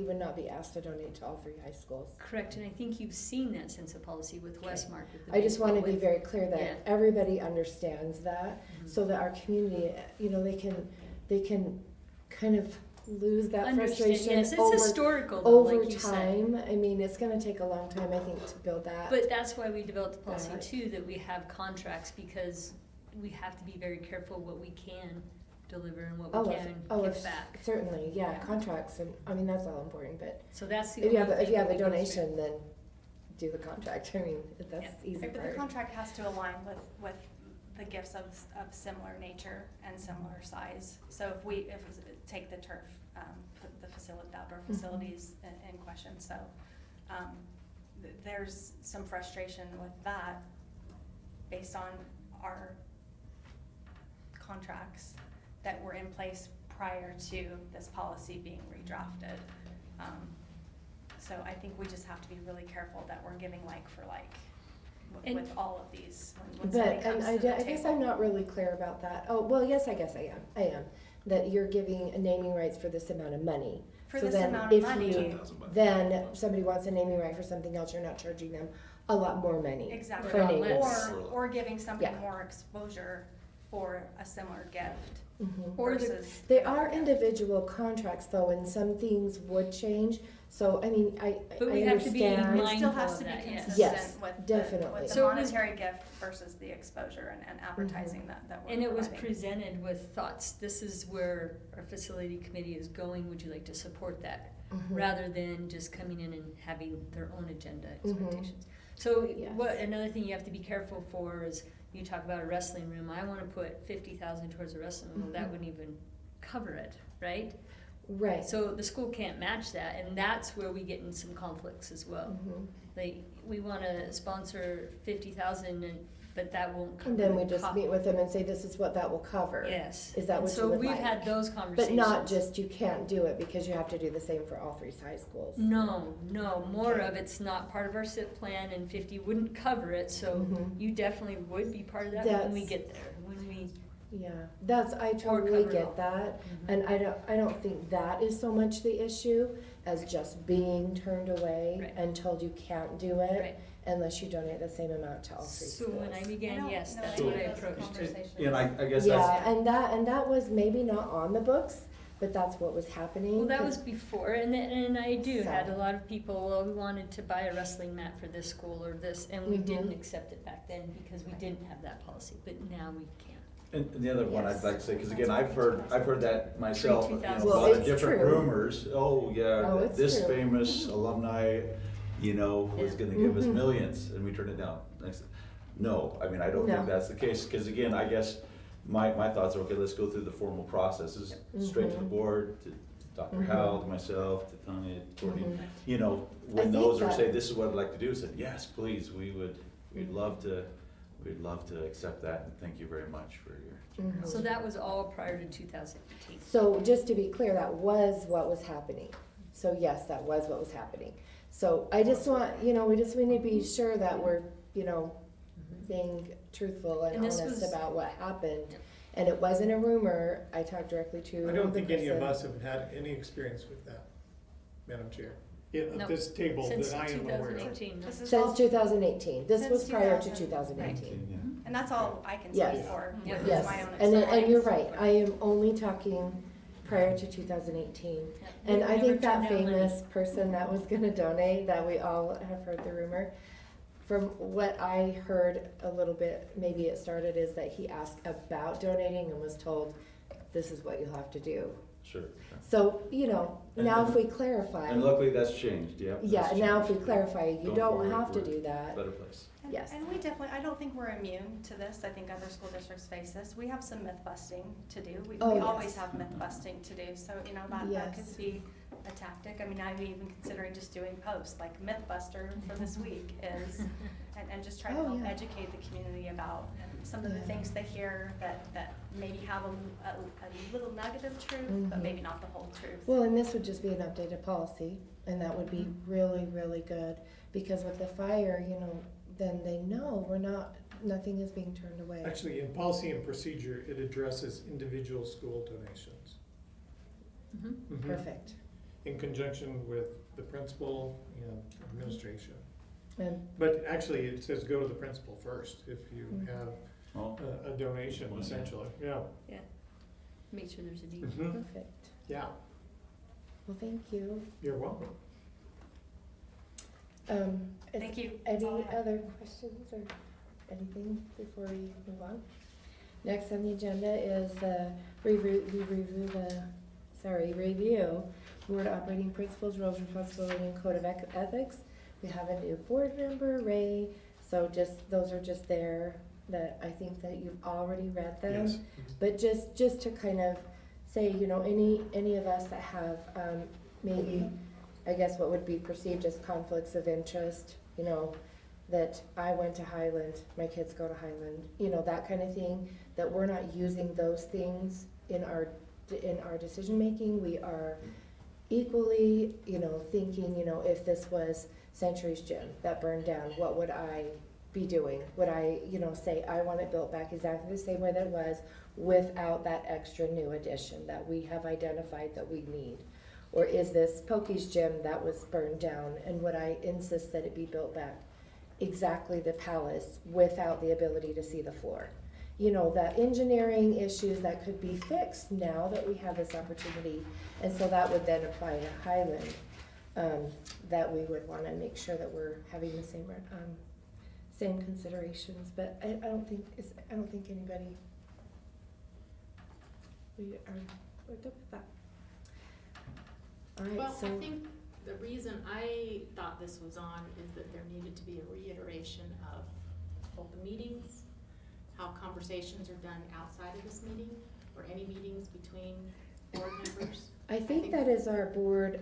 Speaker 1: would not be asked to donate to all 3 high schools.
Speaker 9: Correct, and I think you've seen that sense of policy with
Speaker 1: Okay.
Speaker 9: Westmark. With the
Speaker 1: I just want to be
Speaker 9: with-
Speaker 1: very clear
Speaker 9: Yeah.
Speaker 1: that everybody understands that,
Speaker 9: Mhm.
Speaker 1: so that our community, you know, they can kind of lose that
Speaker 9: Understand,
Speaker 1: frustration
Speaker 9: yes, it's
Speaker 1: over
Speaker 9: historical though,
Speaker 1: over
Speaker 9: like you said.
Speaker 1: time. I mean, it's gonna take a long time, I think, to build that.
Speaker 9: But that's why we developed the policy
Speaker 1: Right.
Speaker 9: too, that we have contracts, because we have to be very careful what we can deliver and what we can give back.
Speaker 1: Certainly, yeah,
Speaker 9: Yeah.
Speaker 1: contracts, and, I mean, that's all important, but
Speaker 9: So that's the
Speaker 1: if you
Speaker 9: only
Speaker 1: have, if
Speaker 9: thing
Speaker 1: you have
Speaker 9: that
Speaker 1: a
Speaker 9: we go through.
Speaker 1: donation, then do the contract, I mean, that's
Speaker 9: Yeah.
Speaker 1: easy
Speaker 10: But the
Speaker 1: part.
Speaker 10: contract has to align with the gifts of similar nature and similar size. So if we take the turf, the outdoor facilities in question, so there's some frustration with that based on our contracts that were in place prior to this policy being redrafted. So I think we just have to be really careful that we're giving like for like
Speaker 9: And-
Speaker 10: with all of these when
Speaker 1: But,
Speaker 10: somebody
Speaker 1: and
Speaker 10: comes
Speaker 1: I
Speaker 10: to the
Speaker 1: guess
Speaker 10: table.
Speaker 1: I'm not really clear about that. Oh, well, yes, I guess I am, that you're giving naming rights for this amount of money.
Speaker 10: For
Speaker 1: So
Speaker 10: this
Speaker 1: then
Speaker 10: amount of
Speaker 1: if
Speaker 10: money.
Speaker 1: you- Then somebody wants a naming right for something else, you're not charging them a lot more money.
Speaker 10: Exactly,
Speaker 1: for naming.
Speaker 9: less.
Speaker 10: or giving something
Speaker 1: Yeah.
Speaker 10: more exposure for a similar gift
Speaker 1: Mhm.
Speaker 9: Or the-
Speaker 10: versus.
Speaker 1: There are individual contracts though, and some things would change, so I mean, I
Speaker 9: But we have to be
Speaker 1: understand.
Speaker 10: It still
Speaker 9: mindful
Speaker 10: has
Speaker 9: of
Speaker 10: to be
Speaker 9: that, yes.
Speaker 1: Yes,
Speaker 10: consistent with
Speaker 1: definitely.
Speaker 10: with the
Speaker 9: So it was-
Speaker 10: monetary gift versus the exposure and advertising that we're
Speaker 9: And it was
Speaker 10: providing.
Speaker 9: presented with thoughts, this is where our facility committee is going, would you like to support that?
Speaker 1: Mhm.
Speaker 9: Rather than just coming in and having their own agenda
Speaker 1: Mhm.
Speaker 9: expectations. So
Speaker 1: Yes.
Speaker 9: another thing you have to be careful for is, you talk about a wrestling room, I wanna put 50,000 towards a wrestling room, well, that
Speaker 1: Mhm.
Speaker 9: wouldn't even cover it, right?
Speaker 1: Right.
Speaker 9: So the school can't match that, and that's where we get in some conflicts as well.
Speaker 1: Mhm.
Speaker 9: Like, we wanna sponsor 50,000 but that won't cover
Speaker 1: And then we
Speaker 9: the
Speaker 1: just
Speaker 9: cost.
Speaker 1: meet with them and say, this is what that will cover.
Speaker 9: Yes.
Speaker 1: Is that
Speaker 9: And
Speaker 1: what you
Speaker 9: so
Speaker 1: would
Speaker 9: we've
Speaker 1: like?
Speaker 9: had those
Speaker 1: But
Speaker 9: conversations.
Speaker 1: not just, you can't do it because you have to do the same for all 3 high schools.
Speaker 9: No, more
Speaker 1: Okay.
Speaker 9: of it's not part of our SIP plan, and 50 wouldn't cover it, so
Speaker 1: Mhm.
Speaker 9: you definitely would be part of that when we
Speaker 1: That's-
Speaker 9: get there, when we.
Speaker 1: Yeah, I
Speaker 9: Or
Speaker 1: totally
Speaker 9: cover it
Speaker 1: get
Speaker 9: all.
Speaker 1: that,
Speaker 9: Mhm.
Speaker 1: and I don't think that is so much the issue as just being turned away
Speaker 9: Right.
Speaker 1: and told you can't do it
Speaker 9: Right.
Speaker 1: unless you donate the same amount to all three
Speaker 9: So
Speaker 1: schools.
Speaker 9: when I
Speaker 10: I
Speaker 9: began,
Speaker 10: don't
Speaker 9: yes,
Speaker 10: know
Speaker 9: that's
Speaker 10: any
Speaker 9: what I
Speaker 10: of those
Speaker 9: approached.
Speaker 10: conversations.
Speaker 4: And I guess that's,
Speaker 1: Yeah, and that was maybe not on the books, but that's what was happening.
Speaker 9: Well, that was
Speaker 1: 'cause-
Speaker 9: before, and I do
Speaker 1: So-
Speaker 9: had a lot of people, well, we wanted to buy a wrestling mat for this school or this, and we
Speaker 1: Mhm.
Speaker 9: didn't accept it back then because we didn't have that policy, but now we can.
Speaker 4: and the other one I'd
Speaker 1: Yes.
Speaker 4: like to say, because again, I've heard that myself, you know, a
Speaker 9: Pre-2000.
Speaker 1: Well,
Speaker 4: lot of
Speaker 1: it's
Speaker 4: different
Speaker 1: true.
Speaker 4: rumors. Oh, yeah,
Speaker 1: Oh, it's
Speaker 4: this
Speaker 1: true.
Speaker 4: famous alumni, you know, was
Speaker 9: Yeah.
Speaker 4: gonna give us
Speaker 1: Mhm.
Speaker 4: millions, and we turned it down. No, I mean, I don't think
Speaker 1: No.
Speaker 4: that's the case, because again, I guess my thoughts are, okay, let's go through the formal processes, straight to the
Speaker 1: Mhm.
Speaker 4: board, to Dr.
Speaker 1: Mhm.
Speaker 4: Howell, to myself, to Tanya, to Courtney.
Speaker 1: Mhm.
Speaker 4: You know,
Speaker 1: I
Speaker 4: when
Speaker 1: think
Speaker 4: those are
Speaker 1: that-
Speaker 4: say, this is what I'd like to do, said, yes, please, we'd
Speaker 1: Mhm.
Speaker 4: love to accept that, and thank you very much for your.
Speaker 1: Mhm.
Speaker 9: So that was all prior to 2018.
Speaker 1: So just to be clear, that was what was happening. So yes, that was what was happening. So I just want, we need to be sure that we're, being truthful and
Speaker 9: And this
Speaker 1: honest
Speaker 9: was-
Speaker 1: about what happened.
Speaker 9: Yeah.
Speaker 1: And it wasn't a rumor. I talked directly to
Speaker 5: I don't
Speaker 1: the
Speaker 5: think any of
Speaker 1: person.
Speaker 5: us have had any experience with that, Madam Chair, at
Speaker 9: No.
Speaker 5: this table
Speaker 9: Since
Speaker 5: that I am aware of.
Speaker 9: 2018.
Speaker 10: This is all,
Speaker 1: Since 2018. This
Speaker 10: Since
Speaker 1: was prior to
Speaker 10: 2000.
Speaker 1: 2018.
Speaker 10: and that's all I can
Speaker 1: Yes.
Speaker 10: speak for,
Speaker 9: Yeah.
Speaker 10: with
Speaker 1: Yes,
Speaker 10: my own
Speaker 1: and
Speaker 10: experience.
Speaker 1: you're right. I am only talking prior to 2018.
Speaker 9: Yeah.
Speaker 1: And
Speaker 9: We
Speaker 1: I
Speaker 9: never
Speaker 1: think that
Speaker 9: turned down money.
Speaker 1: famous person that was gonna donate, that we all have heard the rumor, from what I heard a little bit, maybe it started, is that he asked about donating and was told, this is what you'll have to do.
Speaker 4: Sure.
Speaker 1: So, now if
Speaker 4: And-
Speaker 1: we clarify,
Speaker 4: And luckily, that's changed, yeah.
Speaker 1: yeah,
Speaker 4: that's
Speaker 1: now if we
Speaker 4: changed.
Speaker 1: clarify, you
Speaker 4: Going
Speaker 1: don't
Speaker 4: forward,
Speaker 1: have to
Speaker 4: we're
Speaker 1: do
Speaker 4: in a
Speaker 1: that.
Speaker 4: Better place.
Speaker 10: And-
Speaker 1: Yes.
Speaker 10: And we definitely, I don't think we're immune to this. I think other school districts face this. We have some myth busting to do. We
Speaker 1: Oh,
Speaker 10: always
Speaker 1: yes.
Speaker 10: have myth busting to do, so, that
Speaker 1: Yes.
Speaker 10: could be a tactic. I mean, I'm even considering just doing posts, like myth buster for this week is, and just try to
Speaker 1: Oh,
Speaker 10: help
Speaker 1: yeah.
Speaker 10: educate the community about some of the
Speaker 1: Yeah.
Speaker 10: things they hear that maybe have a little nugget of truth, but
Speaker 1: Mhm.
Speaker 10: maybe not the whole truth.
Speaker 1: Well, and this would just be an updated policy, and that would be really, really good, because with the fire, then they know nothing is being turned away.
Speaker 5: Actually, in policy and procedure, it addresses individual school donations.
Speaker 9: Mhm.
Speaker 5: Mhm.
Speaker 1: Perfect.
Speaker 5: In conjunction with the principal and administration.
Speaker 1: And,
Speaker 5: But actually, it says go to the principal first if you
Speaker 1: Mhm.
Speaker 5: have
Speaker 4: Oh,
Speaker 5: a donation
Speaker 4: Well, yeah.
Speaker 5: essentially, yeah.
Speaker 9: Make sure there's a deed.
Speaker 5: Mhm.
Speaker 1: perfect.
Speaker 5: Yeah,
Speaker 1: Well, thank you.
Speaker 5: you're welcome.
Speaker 10: Thank you. That's
Speaker 1: Any
Speaker 10: all I have.
Speaker 1: other questions or anything before we move on? Next on the agenda is review board operating principles, roles, responsibility, and code of ethics. We have a new board member, Ray, so those are just there, that I think that you've already read them.
Speaker 5: Yes.
Speaker 1: But just to kind of say, any of us that have, maybe, I guess what would be perceived as conflicts of interest, that I went to Highland, my kids go to Highland, that kind of thing, that we're not using those things in our decision-making. We are equally, thinking, if this was Century's gym that burned down, what would I be doing? Would I, say, I want it built back exactly the same way that it was, without that extra new addition that we have identified that we need? Or is this Pokey's gym that was burned down, and would I insist that it be built back exactly the palace without the ability to see the floor? The engineering issues that could be fixed now that we have this opportunity. And so that would then apply to Highland, that we would wanna make sure that we're having the same considerations. But I don't think anybody, we're good with that. All right,
Speaker 3: Well,
Speaker 1: so.
Speaker 3: I think the reason I thought this was on is that there needed to be a reiteration of open meetings, how conversations are done outside of this meeting, or any meetings between board members.
Speaker 1: I think that is our board,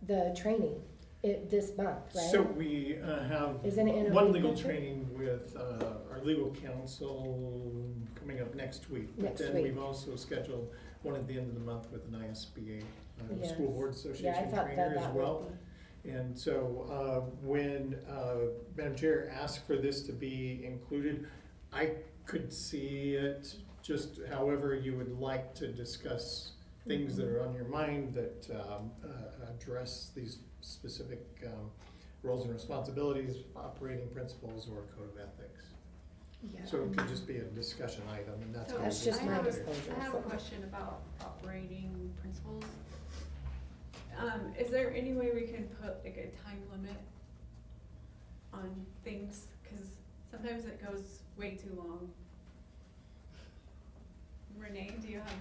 Speaker 1: the training, this month, right?
Speaker 5: So we have
Speaker 1: Isn't it in a
Speaker 5: one
Speaker 1: week
Speaker 5: legal
Speaker 1: or two?
Speaker 5: training with our legal counsel coming up next week.
Speaker 1: Next
Speaker 5: But then
Speaker 1: week.
Speaker 5: we've also scheduled one at the end of the month with an ISBA,
Speaker 1: Yes.
Speaker 5: School Board
Speaker 1: Yeah, I
Speaker 5: Association
Speaker 1: thought
Speaker 5: trainer as
Speaker 1: that
Speaker 5: well.
Speaker 1: would be.
Speaker 5: And so when Madam Chair asked for this to be included, I could see it just however you would like to discuss things that are on your mind that address these specific roles and responsibilities, operating principles, or code of ethics.
Speaker 1: Yeah.
Speaker 5: So it could just be a discussion item, and that's.
Speaker 6: So
Speaker 5: how
Speaker 1: That's
Speaker 5: we
Speaker 1: just
Speaker 5: do
Speaker 1: my
Speaker 5: it.
Speaker 1: disclosure.
Speaker 6: I have a question about operating principles. Is there any way we can put like a time limit on things? Cause sometimes it goes way too long. Renee, do you have?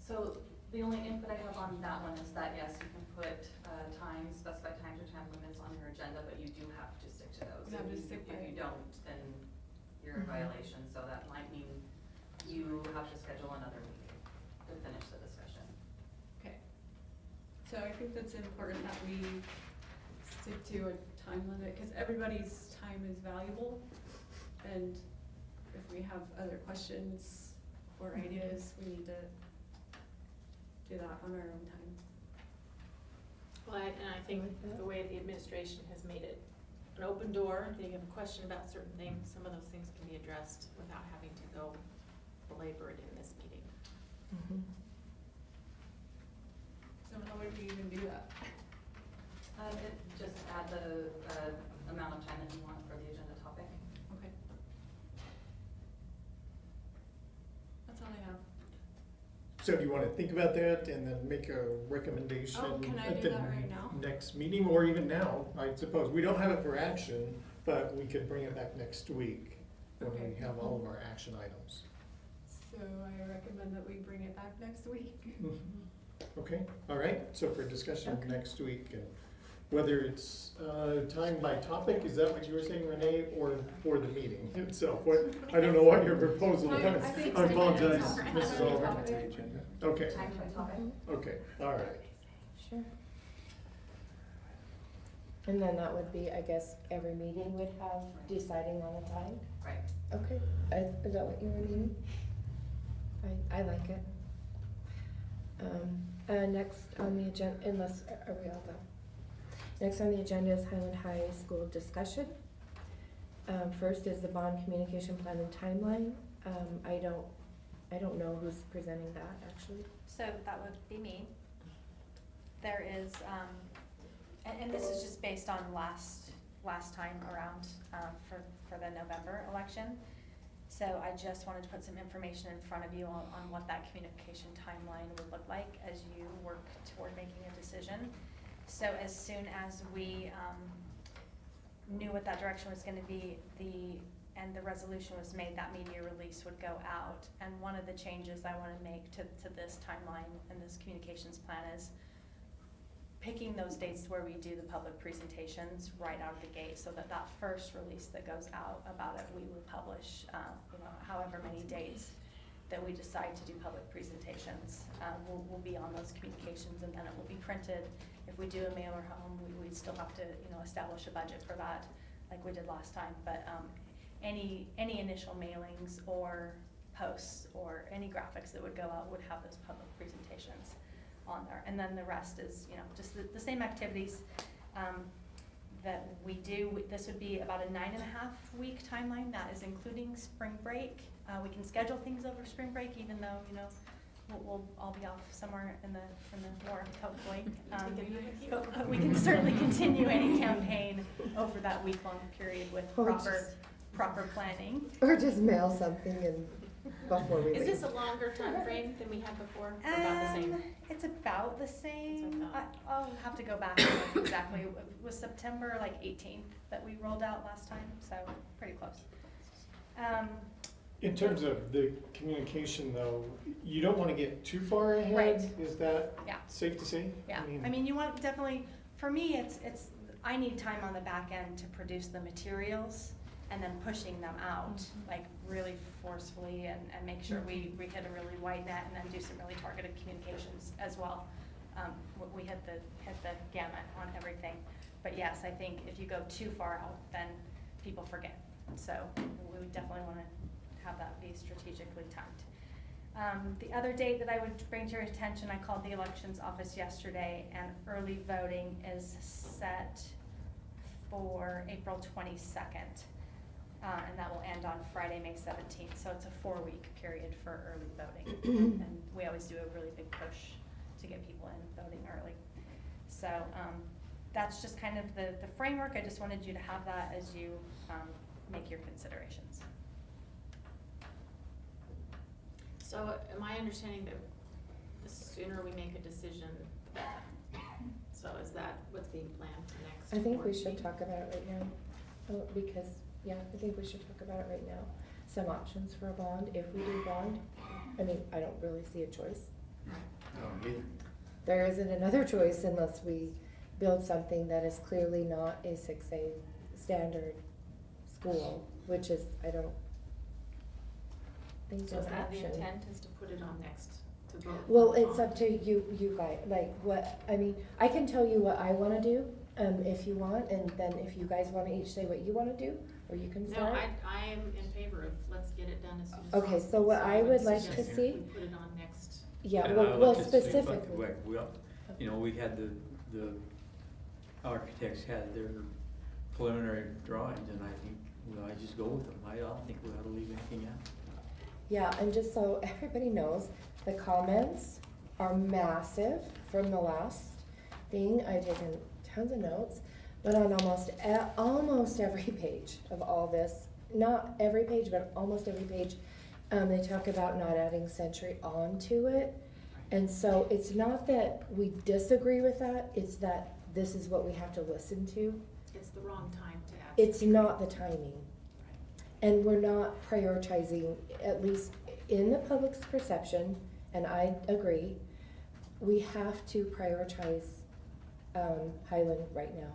Speaker 8: So the only input I have on that one is that, yes, you can put times, specified times or time limits on your agenda, but you do have to stick to those.
Speaker 6: You have to
Speaker 8: If
Speaker 6: stick by
Speaker 8: If you
Speaker 6: it.
Speaker 8: don't, then you're in
Speaker 1: Mhm.
Speaker 8: violation, so that might mean you have to schedule another meeting to finish the discussion.
Speaker 6: Okay. So I think that's important that we stick to a time limit, cause everybody's time is valuable. And if we have other questions or ideas, we need to do that on our own time.
Speaker 3: Well, and I think the way the administration has made it an open door, they have a question about certain things, some of those things can be addressed without having to go belabor it in this meeting.
Speaker 1: Mhm.
Speaker 6: So how would we even do that?
Speaker 8: Just add the amount of time that you want for the agenda topic.
Speaker 6: Okay. That's all I have.
Speaker 5: So do you wanna think about that and then make a recommendation?
Speaker 6: Oh, can I
Speaker 5: at
Speaker 6: do
Speaker 5: the
Speaker 6: that right now?
Speaker 5: Next meeting, or even now, I suppose. We don't have it for action, but we could bring it back next week when we
Speaker 6: Okay.
Speaker 5: have all of our action items.
Speaker 6: So I recommend that we bring it back next week.
Speaker 5: Okay, all right, so for discussion
Speaker 1: Okay.
Speaker 5: next week, and whether it's time by topic, is that what you were saying, Renee, or for the meeting itself? What, I don't know what your proposal
Speaker 6: I
Speaker 5: is.
Speaker 6: think
Speaker 5: I apologize,
Speaker 6: time
Speaker 5: Mrs.
Speaker 6: by
Speaker 5: Oliver.
Speaker 6: topic.
Speaker 5: Okay,
Speaker 8: Time by topic.
Speaker 5: okay, all right.
Speaker 1: Sure. And then that would be, I guess, every meeting would have deciding on a time?
Speaker 8: Right.
Speaker 1: Okay, is that what you were meaning? I like it. Next on the agenda, unless, are we all done? Next on the agenda is Highland High School discussion. First is the bond communication plan and timeline. I don't know who's presenting that, actually.
Speaker 10: So that would be me. There is, and this is just based on last time around, for the November election. So I just wanted to put some information in front of you on what that communication timeline would look like as you work toward making a decision. So as soon as we, knew what that direction was gonna be, and the resolution was made, that media release would go out. And one of the changes I wanna make to this timeline and this communications plan is picking those dates where we do the public presentations right out of the gate, so that first release that goes out about it, we will publish, however many dates that we decide to do public presentations. Will be on those communications, and then it will be printed. If we do a mailer home, we'd still have to, establish a budget for that, like we did last time. But any initial mailings or posts or any graphics that would go out would have those public presentations on there. And then the rest is, just the same activities that we do. This would be about a 9.5-week timeline. That is including spring break. We can schedule things over spring break, even though, we'll all be off somewhere in the north, hopefully. But we can certainly continue any campaign over that week-long period with
Speaker 1: Or
Speaker 10: proper planning.
Speaker 1: Or just mail something and before we leave.
Speaker 3: Is this a longer time frame than we had before, or about the same?
Speaker 10: It's about the same.
Speaker 3: That's what I thought.
Speaker 10: I'll have to go back and look exactly. It was September 18th that we rolled out last time, so pretty close.
Speaker 5: In terms of the communication, though, you don't wanna get too far ahead,
Speaker 10: Right.
Speaker 5: is that
Speaker 10: Yeah.
Speaker 5: safe to say?
Speaker 10: Yeah, I mean, you want definitely, for me, it's, I need time on the back end to produce the materials and then pushing them out, like really forcefully and make sure we hit a really wide net and then do some really targeted communications as well. We hit the gamut on everything. But yes, I think if you go too far out, then people forget. So we would definitely wanna have that be strategically timed. The other date that I would bring to your attention, I called the elections office yesterday, and early voting is set for April 22nd. And that will end on Friday, May 17th, so it's a 4-week period for early voting. And we always do a really big push to get people in voting early. So, that's just kind of the framework. I just wanted you to have that as you, make your considerations.
Speaker 3: So am I understanding that the sooner we make a decision, the better? So is that what's being planned for next?
Speaker 1: I think we
Speaker 3: board
Speaker 1: should
Speaker 3: meeting?
Speaker 1: talk about it right now, because, yeah, I think we should talk about it right now. Some options for a bond, if we do bond, I mean, I don't really see a choice.
Speaker 7: I don't either.
Speaker 1: There isn't another choice unless we build something that is clearly not a 6A standard school, which is, I don't think
Speaker 3: So
Speaker 1: an
Speaker 3: is that the
Speaker 1: option.
Speaker 3: intent, is to put it on next, to vote?
Speaker 1: Well,
Speaker 3: on
Speaker 1: it's
Speaker 3: bond?
Speaker 1: up to you guys, like, what, I mean, I can tell you what I wanna do, if you want, and then if you guys wanna each say what you wanna do, or you can
Speaker 3: No,
Speaker 1: start.
Speaker 3: I am in favor of, let's get it done as soon as possible.
Speaker 1: Okay, so what I would like to
Speaker 3: suggest
Speaker 1: see-
Speaker 3: We put it on next.
Speaker 1: Yeah,
Speaker 7: And
Speaker 1: well,
Speaker 7: I
Speaker 1: well,
Speaker 7: like to see, like,
Speaker 1: specifically.
Speaker 7: we had the architects had their preliminary drawings, and I think, I just go with them. I don't think we ought to leave anything out.
Speaker 1: Yeah, and just so everybody knows, the comments are massive from the last thing. I've taken tons of notes, but on almost every page of all this, not every page, but almost every page, they talk about not adding Century onto it. And so it's not that we disagree with that, it's that this is what we have to listen to.
Speaker 3: It's the wrong time to add.
Speaker 1: It's
Speaker 3: something.
Speaker 1: not the timing. And we're not prioritizing, at least in the public's perception, and I agree, we have to prioritize Highland right now.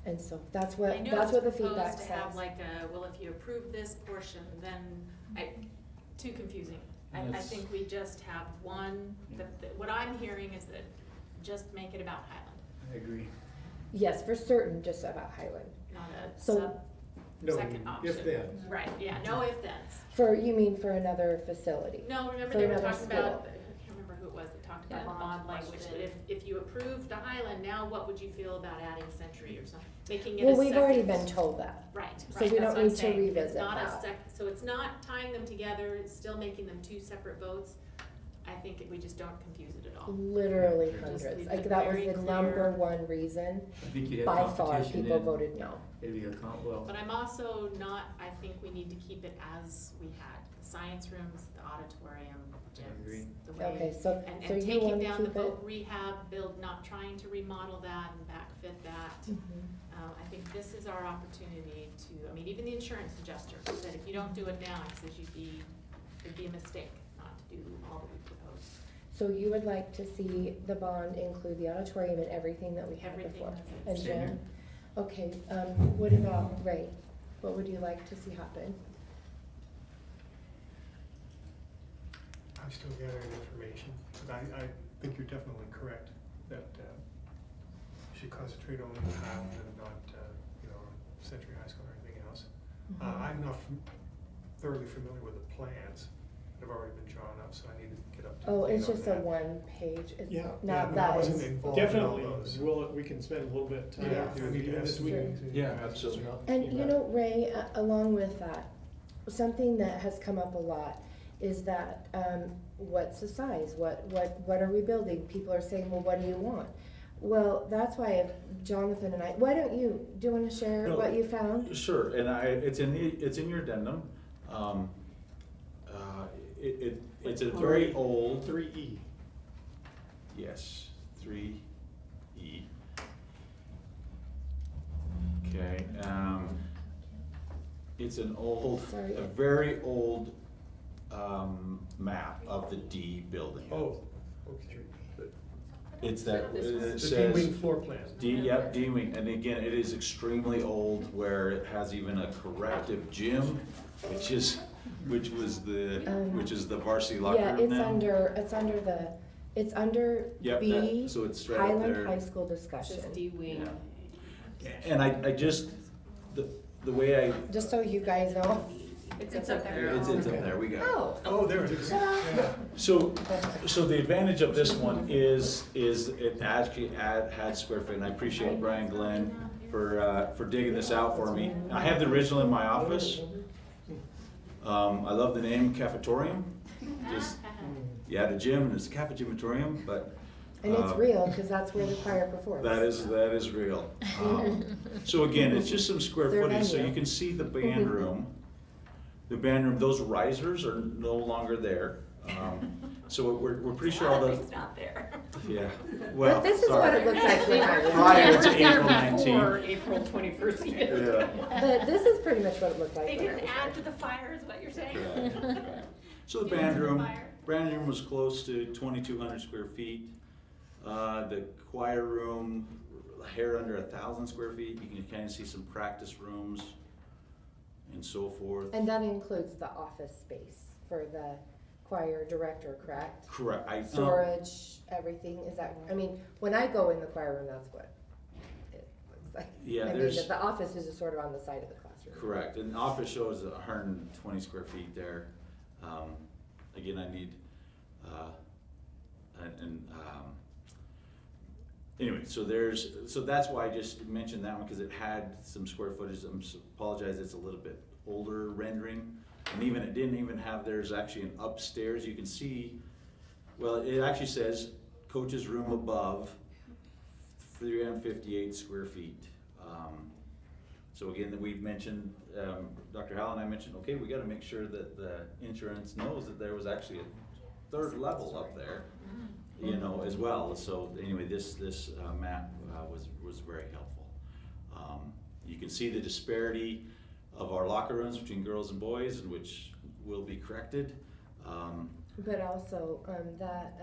Speaker 1: And so that's what the feedback says.
Speaker 3: I know it's proposed to have like a, well, if you approve this portion, then, too confusing. I
Speaker 7: Yes.
Speaker 3: think we just have one, what I'm hearing is that just make it about Highland,
Speaker 7: I agree.
Speaker 1: Yes, for certain, just about Highland.
Speaker 3: not a
Speaker 1: So-
Speaker 5: No,
Speaker 3: second option.
Speaker 5: if then.
Speaker 3: Right, yeah, no if-thens.
Speaker 1: You mean for another facility?
Speaker 3: No, remember
Speaker 1: For
Speaker 3: they were
Speaker 1: another
Speaker 3: talking about,
Speaker 1: school.
Speaker 3: I can't remember who it was that talked
Speaker 8: Yeah,
Speaker 3: about the
Speaker 8: bond
Speaker 3: bond language, but
Speaker 8: question.
Speaker 3: if you approve the Highland, now what would you feel about adding Century or something, making it a
Speaker 1: Well,
Speaker 3: second?
Speaker 1: we've already been told that.
Speaker 3: Right,
Speaker 1: So
Speaker 3: right,
Speaker 1: we
Speaker 3: that's
Speaker 1: don't
Speaker 3: what I'm
Speaker 1: need to
Speaker 3: saying.
Speaker 1: revisit
Speaker 3: It's not a
Speaker 1: that.
Speaker 3: so it's not tying them together, it's still making them two separate votes. I think we just don't confuse it at all.
Speaker 1: Literally
Speaker 7: Just
Speaker 1: hundreds.
Speaker 3: leave
Speaker 1: Like,
Speaker 3: it
Speaker 1: that was
Speaker 3: very
Speaker 1: the
Speaker 3: clear.
Speaker 1: number one reason.
Speaker 7: I think you'd have
Speaker 1: By far,
Speaker 7: competition
Speaker 1: people
Speaker 7: then.
Speaker 1: voted no.
Speaker 7: It'd be well,
Speaker 3: But I'm also not, I think we need to keep it as we had, the science rooms, the auditorium,
Speaker 7: agree.
Speaker 3: gyms, the way.
Speaker 1: Okay, so
Speaker 3: And
Speaker 1: you
Speaker 3: taking
Speaker 1: wanna
Speaker 3: down the
Speaker 1: keep it?
Speaker 3: voc rehab, not trying to remodel that and backfit that.
Speaker 1: Mhm.
Speaker 3: I think this is our opportunity to, I mean, even the insurance adjuster said, if you don't do it now, he says it'd be a mistake not to do all that we proposed.
Speaker 1: So you would like to see the bond include the auditorium and everything that we had
Speaker 3: Everything
Speaker 1: before?
Speaker 3: that's
Speaker 1: And
Speaker 7: Same here.
Speaker 1: Jen? Okay, what about Ray? What would you like to see happen?
Speaker 11: I'm still gathering information, but I think you're definitely correct, that you should concentrate only on Highland and not, Century High School or anything else. I'm not thoroughly familiar with the plans that have already been drawn up, so I need to get up to date
Speaker 1: Oh,
Speaker 11: on
Speaker 1: it's just a
Speaker 11: that.
Speaker 1: one page, it's
Speaker 5: Yeah,
Speaker 1: not
Speaker 11: I
Speaker 1: that,
Speaker 11: wasn't
Speaker 1: it's,
Speaker 11: involved in all
Speaker 5: Definitely,
Speaker 11: those.
Speaker 5: we can spend a little bit of time
Speaker 11: Yeah,
Speaker 5: with you
Speaker 11: I need to
Speaker 5: in this
Speaker 11: ask
Speaker 5: week.
Speaker 11: you.
Speaker 4: Yeah, absolutely.
Speaker 1: and you know, Ray, along with that, something that has come up a lot is that, what's the size? What are we building? People are saying, well, what do you want? Well, that's why Jonathan and I, do you wanna share
Speaker 4: No.
Speaker 1: what you found?
Speaker 4: Sure, and it's in your addendum. It's a very old,
Speaker 5: 3E.
Speaker 4: yes, 3E. Okay, it's an old,
Speaker 1: Sorry.
Speaker 4: a very old, map of the D building.
Speaker 5: Oh, okay.
Speaker 4: It's that,
Speaker 3: This was-
Speaker 4: it
Speaker 11: The
Speaker 4: says.
Speaker 11: D-wing floor plan.
Speaker 4: Yep, D-wing, and again, it is extremely old, where it has even a corrective gym, which is the varsity locker
Speaker 1: Yeah,
Speaker 4: room
Speaker 1: it's
Speaker 4: now.
Speaker 1: under
Speaker 4: Yep,
Speaker 1: B,
Speaker 4: so it's right up
Speaker 1: Highland
Speaker 4: there.
Speaker 1: High School
Speaker 3: It's
Speaker 1: discussion.
Speaker 3: just D-wing.
Speaker 4: Yeah. And I just, the way I,
Speaker 1: Just so you guys know.
Speaker 3: It's up there.
Speaker 4: it's up there, we got it.
Speaker 11: Oh, there it is. Yeah.
Speaker 4: So the advantage of this one is it actually had square feet, and I appreciate Brian Glenn for digging this out for me. I have the original in my office. I love the name Cafetorium, just, yeah, the gym, and it's Cafetorium, but
Speaker 1: And it's real, because that's where the choir performs.
Speaker 4: That is real. So again, it's just some square
Speaker 1: Their
Speaker 4: footage, so
Speaker 1: venue.
Speaker 4: you can see the band room. The band room, those risers are no longer there. So we're pretty sure all the,
Speaker 3: It's not there.
Speaker 4: yeah, well,
Speaker 1: But this is what it
Speaker 4: sorry.
Speaker 1: looked like when I was.
Speaker 4: Prior to April
Speaker 12: Before
Speaker 4: 19th.
Speaker 12: April 21st.
Speaker 4: Yeah.
Speaker 1: But this is pretty much what it looked like.
Speaker 3: They
Speaker 1: when I
Speaker 3: didn't
Speaker 1: was
Speaker 3: add
Speaker 1: there.
Speaker 3: to the fire, is what you're saying?
Speaker 4: Right. So the
Speaker 3: Didn't add to
Speaker 4: band room was close to 2,200 square feet. The choir room, a hair under 1,000 square feet. You can kind of see some practice rooms and so forth.
Speaker 1: And that includes the office space for the choir director, correct?
Speaker 4: Correct.
Speaker 1: Storage, everything, is that, I mean, when I go in the choir room, that's what it looks like.
Speaker 4: Yeah,
Speaker 1: I mean,
Speaker 4: there's-
Speaker 1: the office is just sort of on the side of the classroom.
Speaker 4: Correct, and the office shows 120 square feet there. Again, I need, anyway, so that's why I just mentioned that one, because it had some square footage. Apologize, it's a little bit older rendering. And even, it didn't even have, there's actually an upstairs, you can see, well, it actually says coach's room above, 358 square feet. So again, that we've mentioned, Dr. Howell and I mentioned, okay, we gotta make sure that the insurance knows that there was actually a third level up there, you know, as well. So anyway, this map was very helpful. You can see the disparity of our locker rooms between girls and boys, which will be corrected.
Speaker 1: But also, that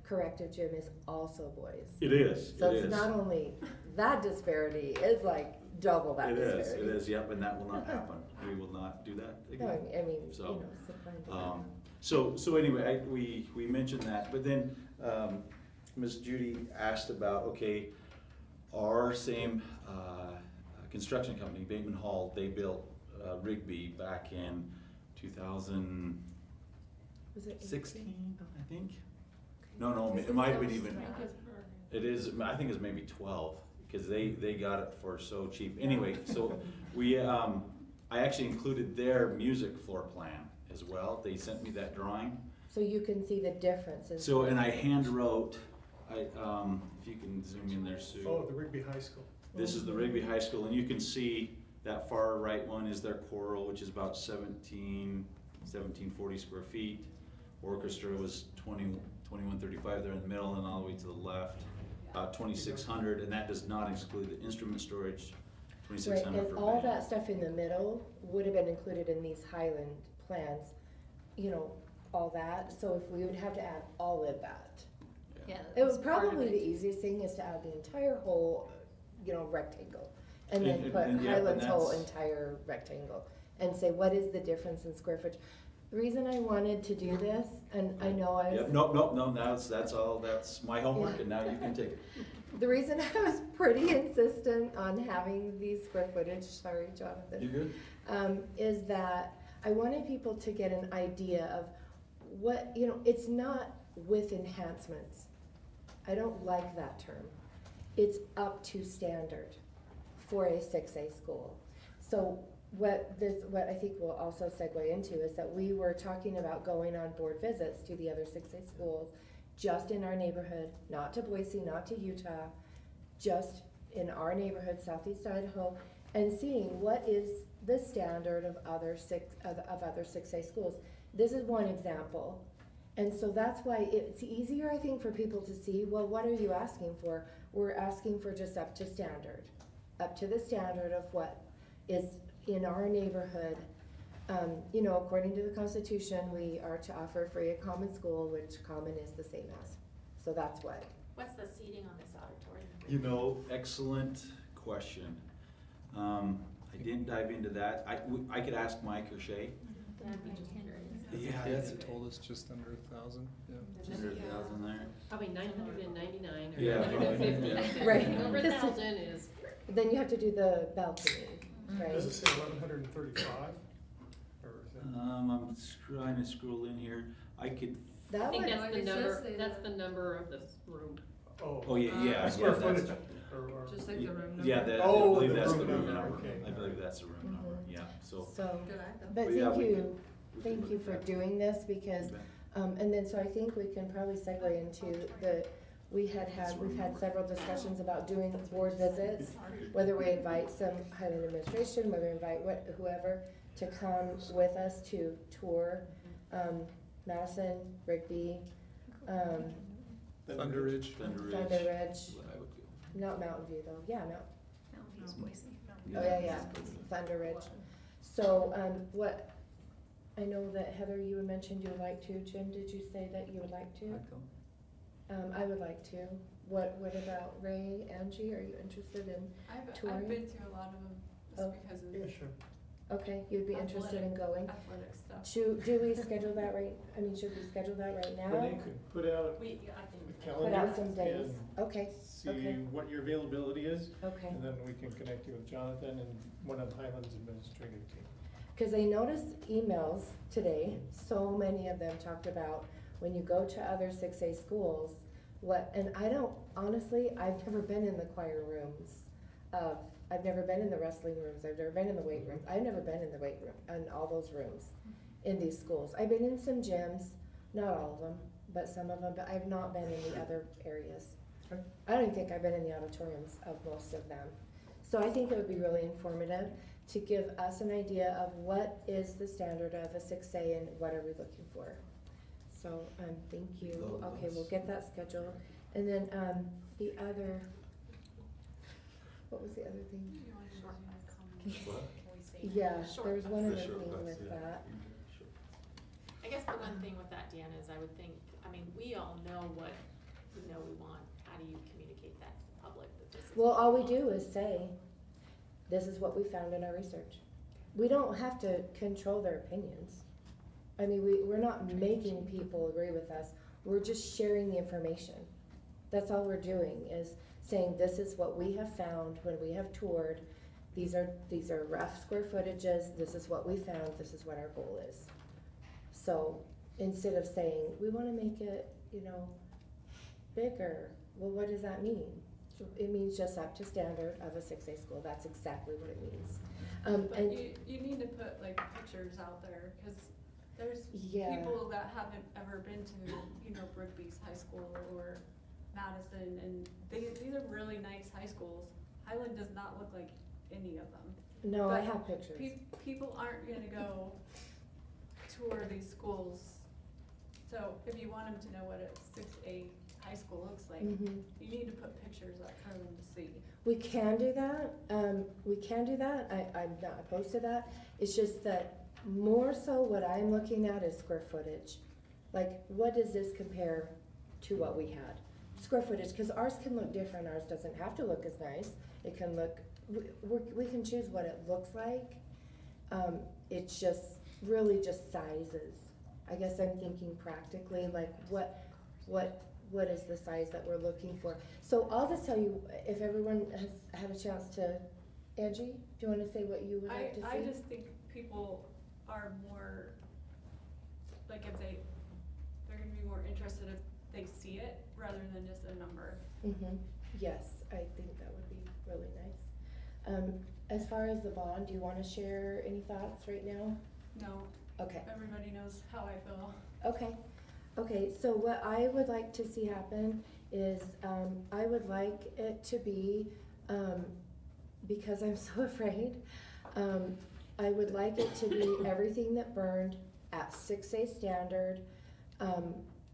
Speaker 1: corrective gym is also boys.
Speaker 4: It is,
Speaker 1: So
Speaker 4: it
Speaker 1: it's
Speaker 4: is.
Speaker 1: not only that disparity, it's like double that
Speaker 4: It
Speaker 1: disparity.
Speaker 4: is, yep, and that will not happen. We will not do that
Speaker 1: No,
Speaker 4: again.
Speaker 1: I mean, you
Speaker 4: So,
Speaker 1: know, supply and
Speaker 4: So anyway, we mentioned that, but then, Ms. Judy asked about, okay, our same, construction company, Bateman Hall, they built, Rigby back in 2016,
Speaker 1: Was it
Speaker 4: I think? No, it might have been even, it is, I think it's maybe 12, because they got it for so cheap. Anyway, so we, I actually included their music floor plan as well. They sent me that drawing.
Speaker 1: So you can see the differences.
Speaker 4: So, and I hand wrote, if you can zoom in there, Sue.
Speaker 11: Oh, the Rigby High School.
Speaker 4: This is the Rigby High School, and you can see that far right one is their choral, which is about 1740 square feet. Orchestra was 2135 there in the middle, and all the way to the left, about 2600, and that does not exclude the instrument storage,
Speaker 1: Right,
Speaker 4: 2600
Speaker 1: and
Speaker 4: for
Speaker 1: all
Speaker 4: band.
Speaker 1: that stuff in the middle would have been included in these Highland plans, you know, all that, so if we would have to add all of that.
Speaker 9: Yeah.
Speaker 1: It was
Speaker 9: that's part of
Speaker 1: probably
Speaker 9: it.
Speaker 1: the easiest thing is to add the entire whole, you know, rectangle. And then
Speaker 4: And-
Speaker 1: put
Speaker 4: and yeah, and
Speaker 1: Highland's whole
Speaker 4: that's-
Speaker 1: entire rectangle and say, what is the difference in square footage? The reason I wanted to do this, and I know I was.
Speaker 4: Yep, no, now that's all, that's my homework,
Speaker 1: Yeah.
Speaker 4: and now you can take it.
Speaker 1: The reason I was pretty insistent on having these square footage, sorry, Jonathan.
Speaker 4: You good?
Speaker 1: Is that I wanted people to get an idea of what, you know, it's not with enhancements. I don't like that term. It's up to standard for a 6A school. So what I think we'll also segue into is that we were talking about going on board visits to the other 6A schools, just in our neighborhood, not to Boise, not to Utah, just in our neighborhood, Southeast Idaho, and seeing what is the standard of other 6A schools. This is one example. And so that's why it's easier, I think, for people to see, well, what are you asking for? We're asking for just up to standard, up to the standard of what is in our neighborhood. You know, according to the Constitution, we are to offer free a common school, which common is the same as. So that's what.
Speaker 3: What's the seating on this auditorium?
Speaker 4: You know, excellent question. I didn't dive into that. I could ask Mike or Shay. Yeah,
Speaker 13: Yes, it told us just under 1,000, yeah.
Speaker 4: Under 1,000 there.
Speaker 12: Probably 999 or
Speaker 4: Yeah,
Speaker 12: 950.
Speaker 4: probably,
Speaker 1: Right.
Speaker 12: Over
Speaker 1: This is-
Speaker 12: 1,000 is.
Speaker 1: Then you have to do the balcony, right?
Speaker 11: Does it say 1,135? Or is that?
Speaker 4: I'm trying to scroll in here. I could,
Speaker 12: I
Speaker 1: That
Speaker 12: think
Speaker 1: one,
Speaker 12: that's the
Speaker 2: it does
Speaker 12: number,
Speaker 2: say
Speaker 12: that's
Speaker 2: that.
Speaker 12: the number of this room.
Speaker 4: oh, yeah,
Speaker 11: Square
Speaker 4: that's-
Speaker 11: footage, or.
Speaker 2: Just like the room number.
Speaker 4: Yeah, I
Speaker 11: Oh,
Speaker 4: believe
Speaker 11: the
Speaker 4: that's the
Speaker 11: room
Speaker 4: room
Speaker 11: number,
Speaker 4: number.
Speaker 11: okay.
Speaker 4: I believe that's the room number,
Speaker 1: Mhm.
Speaker 4: yeah, so.
Speaker 1: so,
Speaker 2: Good item.
Speaker 1: but
Speaker 4: Yeah,
Speaker 1: thank
Speaker 4: we
Speaker 1: you,
Speaker 4: can
Speaker 1: thank
Speaker 4: look
Speaker 1: you
Speaker 4: at
Speaker 1: for
Speaker 4: that.
Speaker 1: doing this because, and then so I think we can probably segue into we've had several discussions about doing board visits, whether we invite some Highland administration, whether we invite whoever to come with us to tour, Madison, Rigby,
Speaker 13: Thunder Ridge.
Speaker 1: Thunder Ridge,
Speaker 4: I would go.
Speaker 1: not Mountain View though, yeah,
Speaker 9: Mountain View's Boise.
Speaker 1: oh yeah, Thunder Ridge. So, what, I know that Heather, you had mentioned you would like to, Jim, did you say that you would like to?
Speaker 7: I'd go.
Speaker 1: I would like to. What about Ray, Angie, are you interested in?
Speaker 6: I've
Speaker 1: touring?
Speaker 6: been to a lot of them
Speaker 1: Oh.
Speaker 6: just because of
Speaker 11: Yeah, sure.
Speaker 1: Okay, you'd be interested in going?
Speaker 6: athletic stuff.
Speaker 1: Do we schedule that right, I mean, should we schedule that right now?
Speaker 5: Renee could put out
Speaker 3: I
Speaker 5: a
Speaker 3: think.
Speaker 1: Put
Speaker 5: calendar
Speaker 1: out some days,
Speaker 5: and
Speaker 1: okay,
Speaker 5: see
Speaker 1: Okay.
Speaker 5: what your availability is,
Speaker 1: okay.
Speaker 5: and then we can connect you with Jonathan and one of Highland's administrative team.
Speaker 1: Cause I noticed emails today, so many of them talked about when you go to other 6A schools, and I don't, honestly, I've never been in the choir rooms. I've never been in the wrestling rooms, I've never been in the weight room, I've never been in the weight room, in all those rooms in these schools. I've been in some gyms, not all of them, but some of them, but I've not been in the other areas.
Speaker 5: Okay.
Speaker 1: I don't even think I've been in the auditoriums of most of them. So I think it would be really informative to give us an idea of what is the standard of a 6A and what are we looking for. So, thank you.
Speaker 4: Love
Speaker 1: Okay,
Speaker 4: this.
Speaker 1: we'll get that scheduled. And then, the other, what was the other thing?
Speaker 6: You wanted to do a comment?
Speaker 4: What?
Speaker 3: Can we say?
Speaker 1: Yeah,
Speaker 3: Short
Speaker 1: there was one
Speaker 4: The
Speaker 1: other
Speaker 4: short
Speaker 1: thing
Speaker 4: cuts,
Speaker 1: with
Speaker 4: yeah.
Speaker 1: that.
Speaker 4: Sure.
Speaker 3: I guess the one thing with that, Deanna, is I would think, I mean, we all know what, we want. How do you communicate that to the public, that this is?
Speaker 1: Well,
Speaker 3: what
Speaker 1: all we
Speaker 3: want?
Speaker 1: do is say, this is what we found in our research. We don't have to control their opinions. I mean, we're not making people agree with us, we're just sharing the information. That's all we're doing, is saying this is what we have found when we have toured. These are rough square footages, this is what we found, this is what our goal is. So, instead of saying, we wanna make it, bigger, well, what does that mean? It means just up to standard of a 6A school, that's exactly what it means.
Speaker 6: But
Speaker 1: And,
Speaker 6: you need to put like pictures out there, cause there's
Speaker 1: yeah.
Speaker 6: people that haven't ever been to, Brookby's high school or Madison, and these are really nice high schools. Highland does not look like any of them.
Speaker 1: No, I
Speaker 6: But
Speaker 1: have pictures.
Speaker 6: People aren't gonna go tour these schools. So if you want them to know what a 6A high school looks like,
Speaker 1: Mhm.
Speaker 6: you need to put pictures up for them to see.
Speaker 1: We can do that, I'm not opposed to that, it's just that more so what I'm looking at is square footage. Like, what does this compare to what we had? Square footage, cause ours can look different, ours doesn't have to look as nice, it can look, we can choose what it looks like. It's just, really just sizes. I guess I'm thinking practically, like, what is the size that we're looking for? So I'll just tell you, if everyone has had a chance to, Angie, do you wanna say what you would like to see?
Speaker 6: I just think people are more, like they're gonna be more interested if they see it rather than just a number.
Speaker 1: Yes, I think that would be really nice. As far as the bond, do you wanna share any thoughts right now?
Speaker 6: No,
Speaker 1: Okay.
Speaker 6: everybody knows how I feel.
Speaker 1: Okay, so what I would like to see happen is, I would like it to be, because I'm so afraid, I would like it to be everything that burned at 6A standard,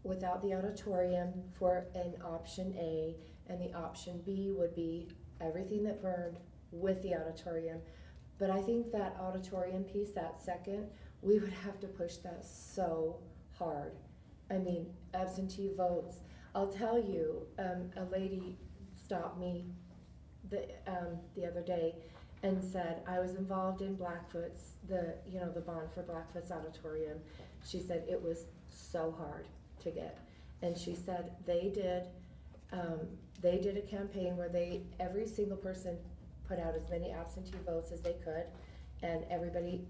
Speaker 1: without the auditorium for an option A, and the option B would be everything that burned with the auditorium. But I think that auditorium piece, that second, we would have to push that so hard. I mean, absentee votes. I'll tell you, a lady stopped me the other day and said, I was involved in Blackfoot's, the bond for Blackfoot's auditorium. She said it was so hard to get. And she said they did a campaign where every single person put out as many absentee votes as they could, and everybody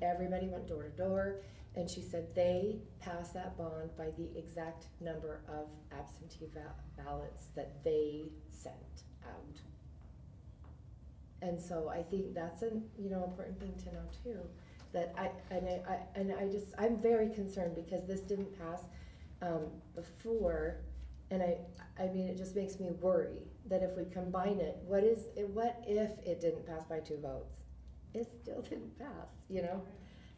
Speaker 1: went door to door, and she said they passed that bond by the exact number of absentee ballots that they sent out. And so I think that's an important thing to know too, that I'm very concerned because this didn't pass before, And I mean, it just makes me worry that if we combine it, what if it didn't pass by 2 votes? It still didn't pass, you know?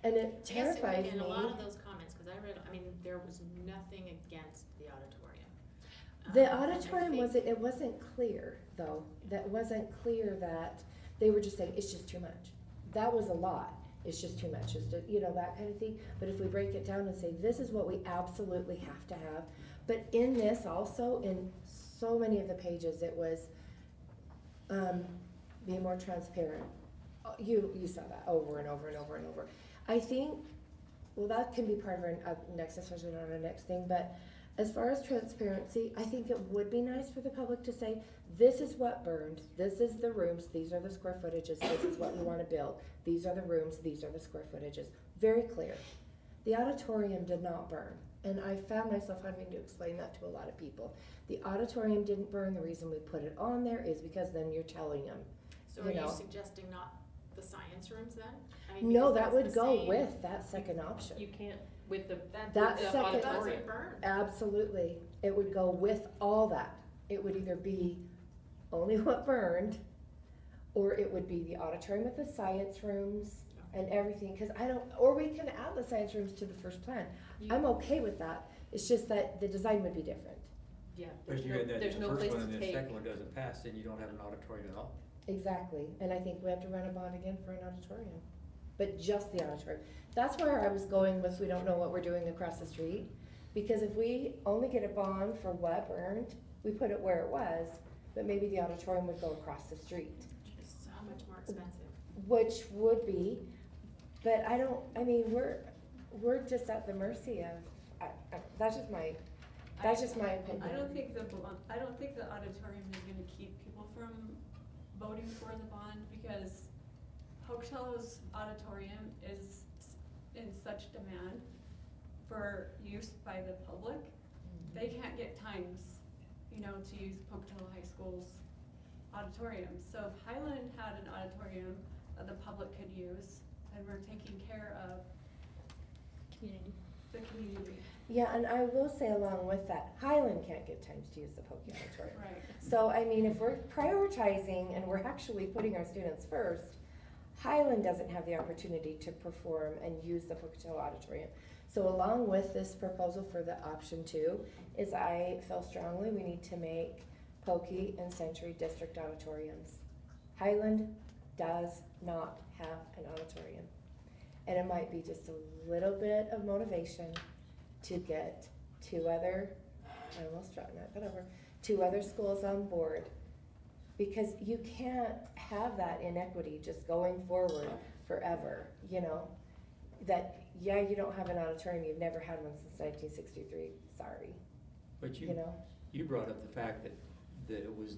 Speaker 1: And it terrifies me.
Speaker 3: And a lot of those comments, because I read, I mean, there was nothing against the auditorium.
Speaker 1: The
Speaker 3: And I
Speaker 1: auditorium
Speaker 3: think-
Speaker 1: it wasn't clear, though. That wasn't clear that they were just saying, it's just too much. That was a lot. It's just too much, you know, that kind of thing. But if we break it down and say, this is what we absolutely have to have. But in this also, in so many of the pages, it was, be more transparent. You saw that over and over and over and over. I think, well, that can be part of our next discussion on our next thing, but as far as transparency, I think it would be nice for the public to say, this is what burned, this is the rooms, these are the square footages, this is what we want to build, these are the rooms, these are the square footages. Very clear. The auditorium did not burn, and I found myself having to explain that to a lot of people. The auditorium didn't burn. The reason we put it on there is because then you're telling them.
Speaker 3: So are you suggesting not the science rooms then? I mean,
Speaker 1: No,
Speaker 3: because
Speaker 1: that
Speaker 3: that's
Speaker 1: would
Speaker 3: the
Speaker 1: go
Speaker 3: same-
Speaker 1: with that second option.
Speaker 12: You can't, with the
Speaker 1: That
Speaker 12: the
Speaker 1: second-
Speaker 12: auditorium.
Speaker 3: Doesn't burn.
Speaker 1: Absolutely. It would go with all that. It would either be only what burned, or it would be the auditorium with the science rooms and everything, because or we can add the science rooms to the first plan. I'm okay with that. It's just that the design would be different.
Speaker 12: Yeah,
Speaker 7: But
Speaker 12: there's
Speaker 7: you
Speaker 12: no,
Speaker 7: had that,
Speaker 12: there's
Speaker 7: the
Speaker 12: no
Speaker 7: first
Speaker 12: place
Speaker 7: one
Speaker 12: to
Speaker 7: and the
Speaker 12: take.
Speaker 7: second one doesn't pass, then you don't have an auditorium at all.
Speaker 1: Exactly. And I think we have to run a bond again for an auditorium. But just the auditorium. That's where I was going with, we don't know what we're doing across the street. Because if we only get a bond for what burned, we put it where it was, but maybe the auditorium would go across the street.
Speaker 3: It's so much more expensive.
Speaker 1: Which would be, but we're just at the mercy of, that's just my opinion.
Speaker 6: I don't think the auditorium is gonna keep people from voting for the bond, because Pocatello's auditorium is in such demand for use by the public. They can't get times, to use Pocatello High School's auditorium. So if Highland had an auditorium that the public could use, then we're taking care of
Speaker 9: Community.
Speaker 6: the community.
Speaker 1: Yeah, and I will say along with that, Highland can't get times to use the Poke auditorium.
Speaker 6: Right.
Speaker 1: So, I mean, if we're prioritizing and we're actually putting our students first, Highland doesn't have the opportunity to perform and use the Pocatello auditorium. So along with this proposal for the option 2, is I feel strongly we need to make Poke and Century district auditoriums. Highland does not have an auditorium. And it might be just a little bit of motivation to get 2 other schools on board. Because you can't have that inequity just going forward forever, That, you don't have an auditorium, you've never had one since 1963, sorry,
Speaker 7: But you brought up the fact that it was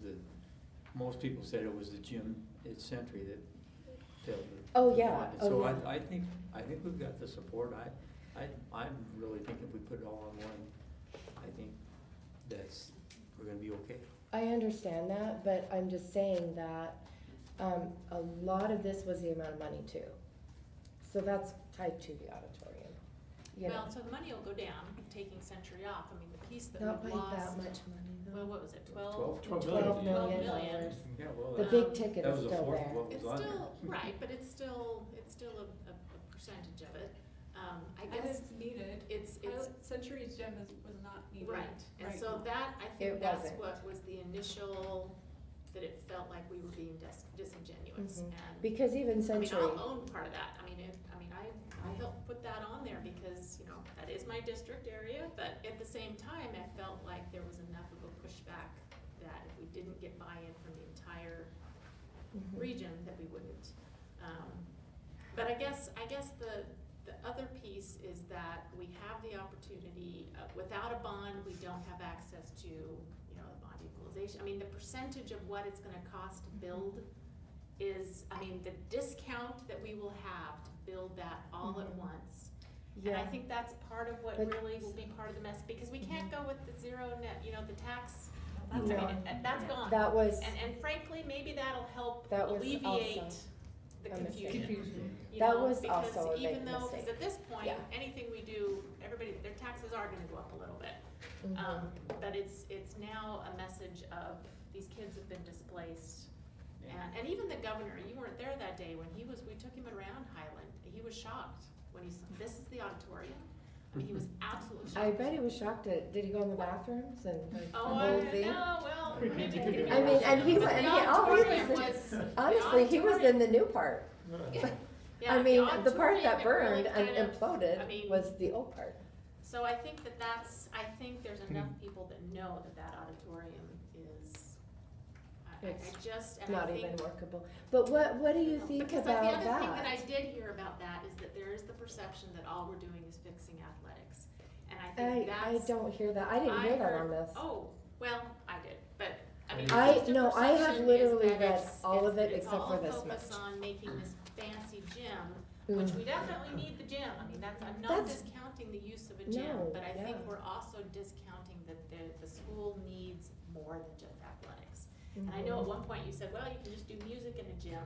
Speaker 7: most people said it was the gym at Century that failed.
Speaker 1: Oh, yeah.
Speaker 7: bond.
Speaker 1: Oh,
Speaker 7: So
Speaker 1: yeah.
Speaker 7: I think we've got the support. I'm really thinking if we put it all on one, I think we're gonna be okay.
Speaker 1: I understand that, but I'm just saying that, a lot of this was the amount of money too. So that's tied to the auditorium,
Speaker 3: Well, so the money will go down, taking Century off. I mean, the piece that
Speaker 1: Not
Speaker 3: we
Speaker 1: by
Speaker 3: lost.
Speaker 1: that much money
Speaker 3: Well,
Speaker 1: though.
Speaker 3: what was it, 12?
Speaker 1: 12 million
Speaker 3: million.
Speaker 1: dollars.
Speaker 7: Yeah, well,
Speaker 1: The
Speaker 7: that-
Speaker 1: big ticket
Speaker 7: that
Speaker 1: is
Speaker 7: was a
Speaker 1: still
Speaker 7: fourth of
Speaker 1: there.
Speaker 7: what was
Speaker 3: It's
Speaker 7: on there.
Speaker 3: still, right, but it's still a percentage of it. I
Speaker 6: And
Speaker 3: guess
Speaker 6: it's needed.
Speaker 3: it's,
Speaker 6: Century's gym was not needed.
Speaker 3: right. And
Speaker 6: right
Speaker 3: so
Speaker 6: now.
Speaker 3: that, I
Speaker 1: It
Speaker 3: think that's
Speaker 1: wasn't.
Speaker 3: what was the initial, that it felt like we were being disingenuous.
Speaker 1: Mhm.
Speaker 3: And,
Speaker 1: Because even Century,
Speaker 3: I'll own part of that. I helped put that on there because, that is my district area, but at the same time, I felt like there was enough of a pushback that if we didn't get buy-in from the entire
Speaker 1: Mhm.
Speaker 3: region, that we wouldn't. But I guess the other piece is that we have the opportunity, without a bond, we don't have access to, the bond equalization. I mean, the percentage of what it's gonna cost to build is, the discount that we will have to build that all at
Speaker 1: Mhm.
Speaker 3: once. And I
Speaker 1: yeah,
Speaker 3: think that's part of what
Speaker 1: But-
Speaker 3: really will be part of the mess, because we can't go with the zero net, the tax,
Speaker 1: No.
Speaker 3: that's gone.
Speaker 1: that was,
Speaker 3: And frankly, maybe that'll help
Speaker 1: That was
Speaker 3: alleviate
Speaker 1: also
Speaker 3: the
Speaker 1: a mistake.
Speaker 3: confusion.
Speaker 1: That was also a
Speaker 3: Because even
Speaker 1: big
Speaker 3: though, because
Speaker 1: mistake.
Speaker 3: at this point,
Speaker 1: Yeah.
Speaker 3: anything we do, their taxes are gonna go up a little bit. But it's now a message of, these kids have been displaced. And even the governor, you weren't there that day when we took him around Highland, he was shocked when he saw, this is the auditorium. I mean, he was absolutely shocked.
Speaker 1: I bet he was shocked at, did he go in the bathrooms and like the
Speaker 3: Oh,
Speaker 1: whole
Speaker 3: I
Speaker 1: thing?
Speaker 3: know, well, maybe.
Speaker 1: I mean, and he was, and honestly, he was in the new part.
Speaker 3: Yeah,
Speaker 1: I
Speaker 3: the
Speaker 1: mean, the part
Speaker 3: auditorium,
Speaker 1: that
Speaker 3: it
Speaker 1: burned
Speaker 3: really
Speaker 1: and
Speaker 3: kind of-
Speaker 1: imploded
Speaker 3: I mean,
Speaker 1: was the old part.
Speaker 3: So I think I think there's enough people that know that auditorium is, I
Speaker 1: It's
Speaker 3: think.
Speaker 1: Not even workable. But what do you think
Speaker 3: Because
Speaker 1: about
Speaker 3: the other thing that I
Speaker 1: that?
Speaker 3: did hear about that is that there is the perception that all we're doing is fixing athletics. And I think
Speaker 1: I
Speaker 3: that's.
Speaker 1: don't hear that. I didn't hear that on this.
Speaker 3: Oh, well, I did, but, I mean.
Speaker 1: I-
Speaker 3: it's just a
Speaker 1: no, I have
Speaker 3: perception is
Speaker 1: literally
Speaker 3: that
Speaker 1: read
Speaker 3: it's-
Speaker 1: all of it
Speaker 3: it's
Speaker 1: except for this
Speaker 3: all focused
Speaker 1: much.
Speaker 3: on making this fancy gym, which we definitely need the gym. I mean, I'm not
Speaker 1: That's-
Speaker 3: discounting the use of a gym,
Speaker 1: No,
Speaker 3: but I think
Speaker 1: yeah.
Speaker 3: we're also discounting that the school needs more than just athletics. And I know at one point you said, well, you can just do music in a gym.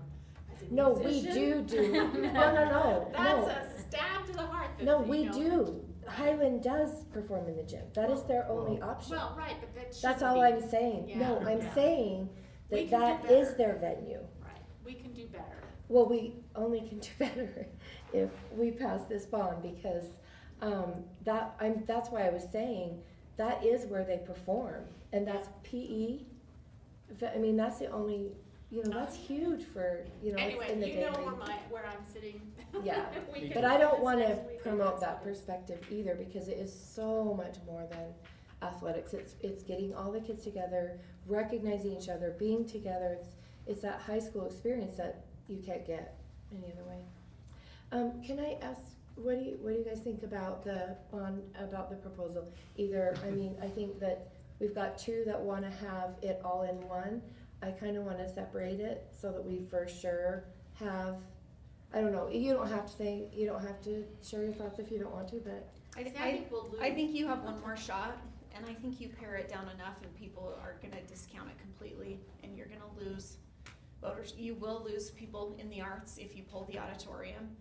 Speaker 3: I said,
Speaker 1: No, we
Speaker 3: musician?
Speaker 1: do. No.
Speaker 3: That's a stab to the heart. That,
Speaker 1: No,
Speaker 3: you
Speaker 1: we
Speaker 3: know,
Speaker 1: do. Highland does perform in the gym. That is their only option.
Speaker 3: Well, right, but that
Speaker 1: That's
Speaker 3: shouldn't
Speaker 1: all
Speaker 3: be-
Speaker 1: I'm saying.
Speaker 3: Yeah,
Speaker 1: No, I'm
Speaker 3: yeah.
Speaker 1: saying
Speaker 3: We
Speaker 1: that
Speaker 3: can
Speaker 1: that
Speaker 3: do
Speaker 1: is
Speaker 3: better.
Speaker 1: their venue.
Speaker 3: Right, we can do better.
Speaker 1: Well, we only can do better if we pass this bond because that's why I was saying that is where they perform and that's PE. I mean, that's the only, that's huge for,
Speaker 3: Anyway,
Speaker 1: it's in the
Speaker 3: you
Speaker 1: day.
Speaker 3: know where I'm sitting.
Speaker 1: Yeah,
Speaker 3: We can
Speaker 1: but I
Speaker 3: do
Speaker 1: don't
Speaker 3: this
Speaker 1: wanna
Speaker 3: next week or
Speaker 1: promote
Speaker 3: next
Speaker 1: that
Speaker 3: week.
Speaker 1: perspective either because it is so much more than athletics. It's getting all the kids together, recognizing each other, being together. It's that high school experience that you can't get any other way. Can I ask, what do you guys think about the proposal? I think that we've got two that wanna have it all in one. I kinda wanna separate it so that we for sure have, I don't know, you don't have to share your thoughts if you don't want to, but.
Speaker 3: I think we'll lose.
Speaker 14: I think you have one more shot, and I think you pare it down enough and people are gonna discount it completely, and you're gonna lose voters. You will lose people in the arts if you pull the auditorium.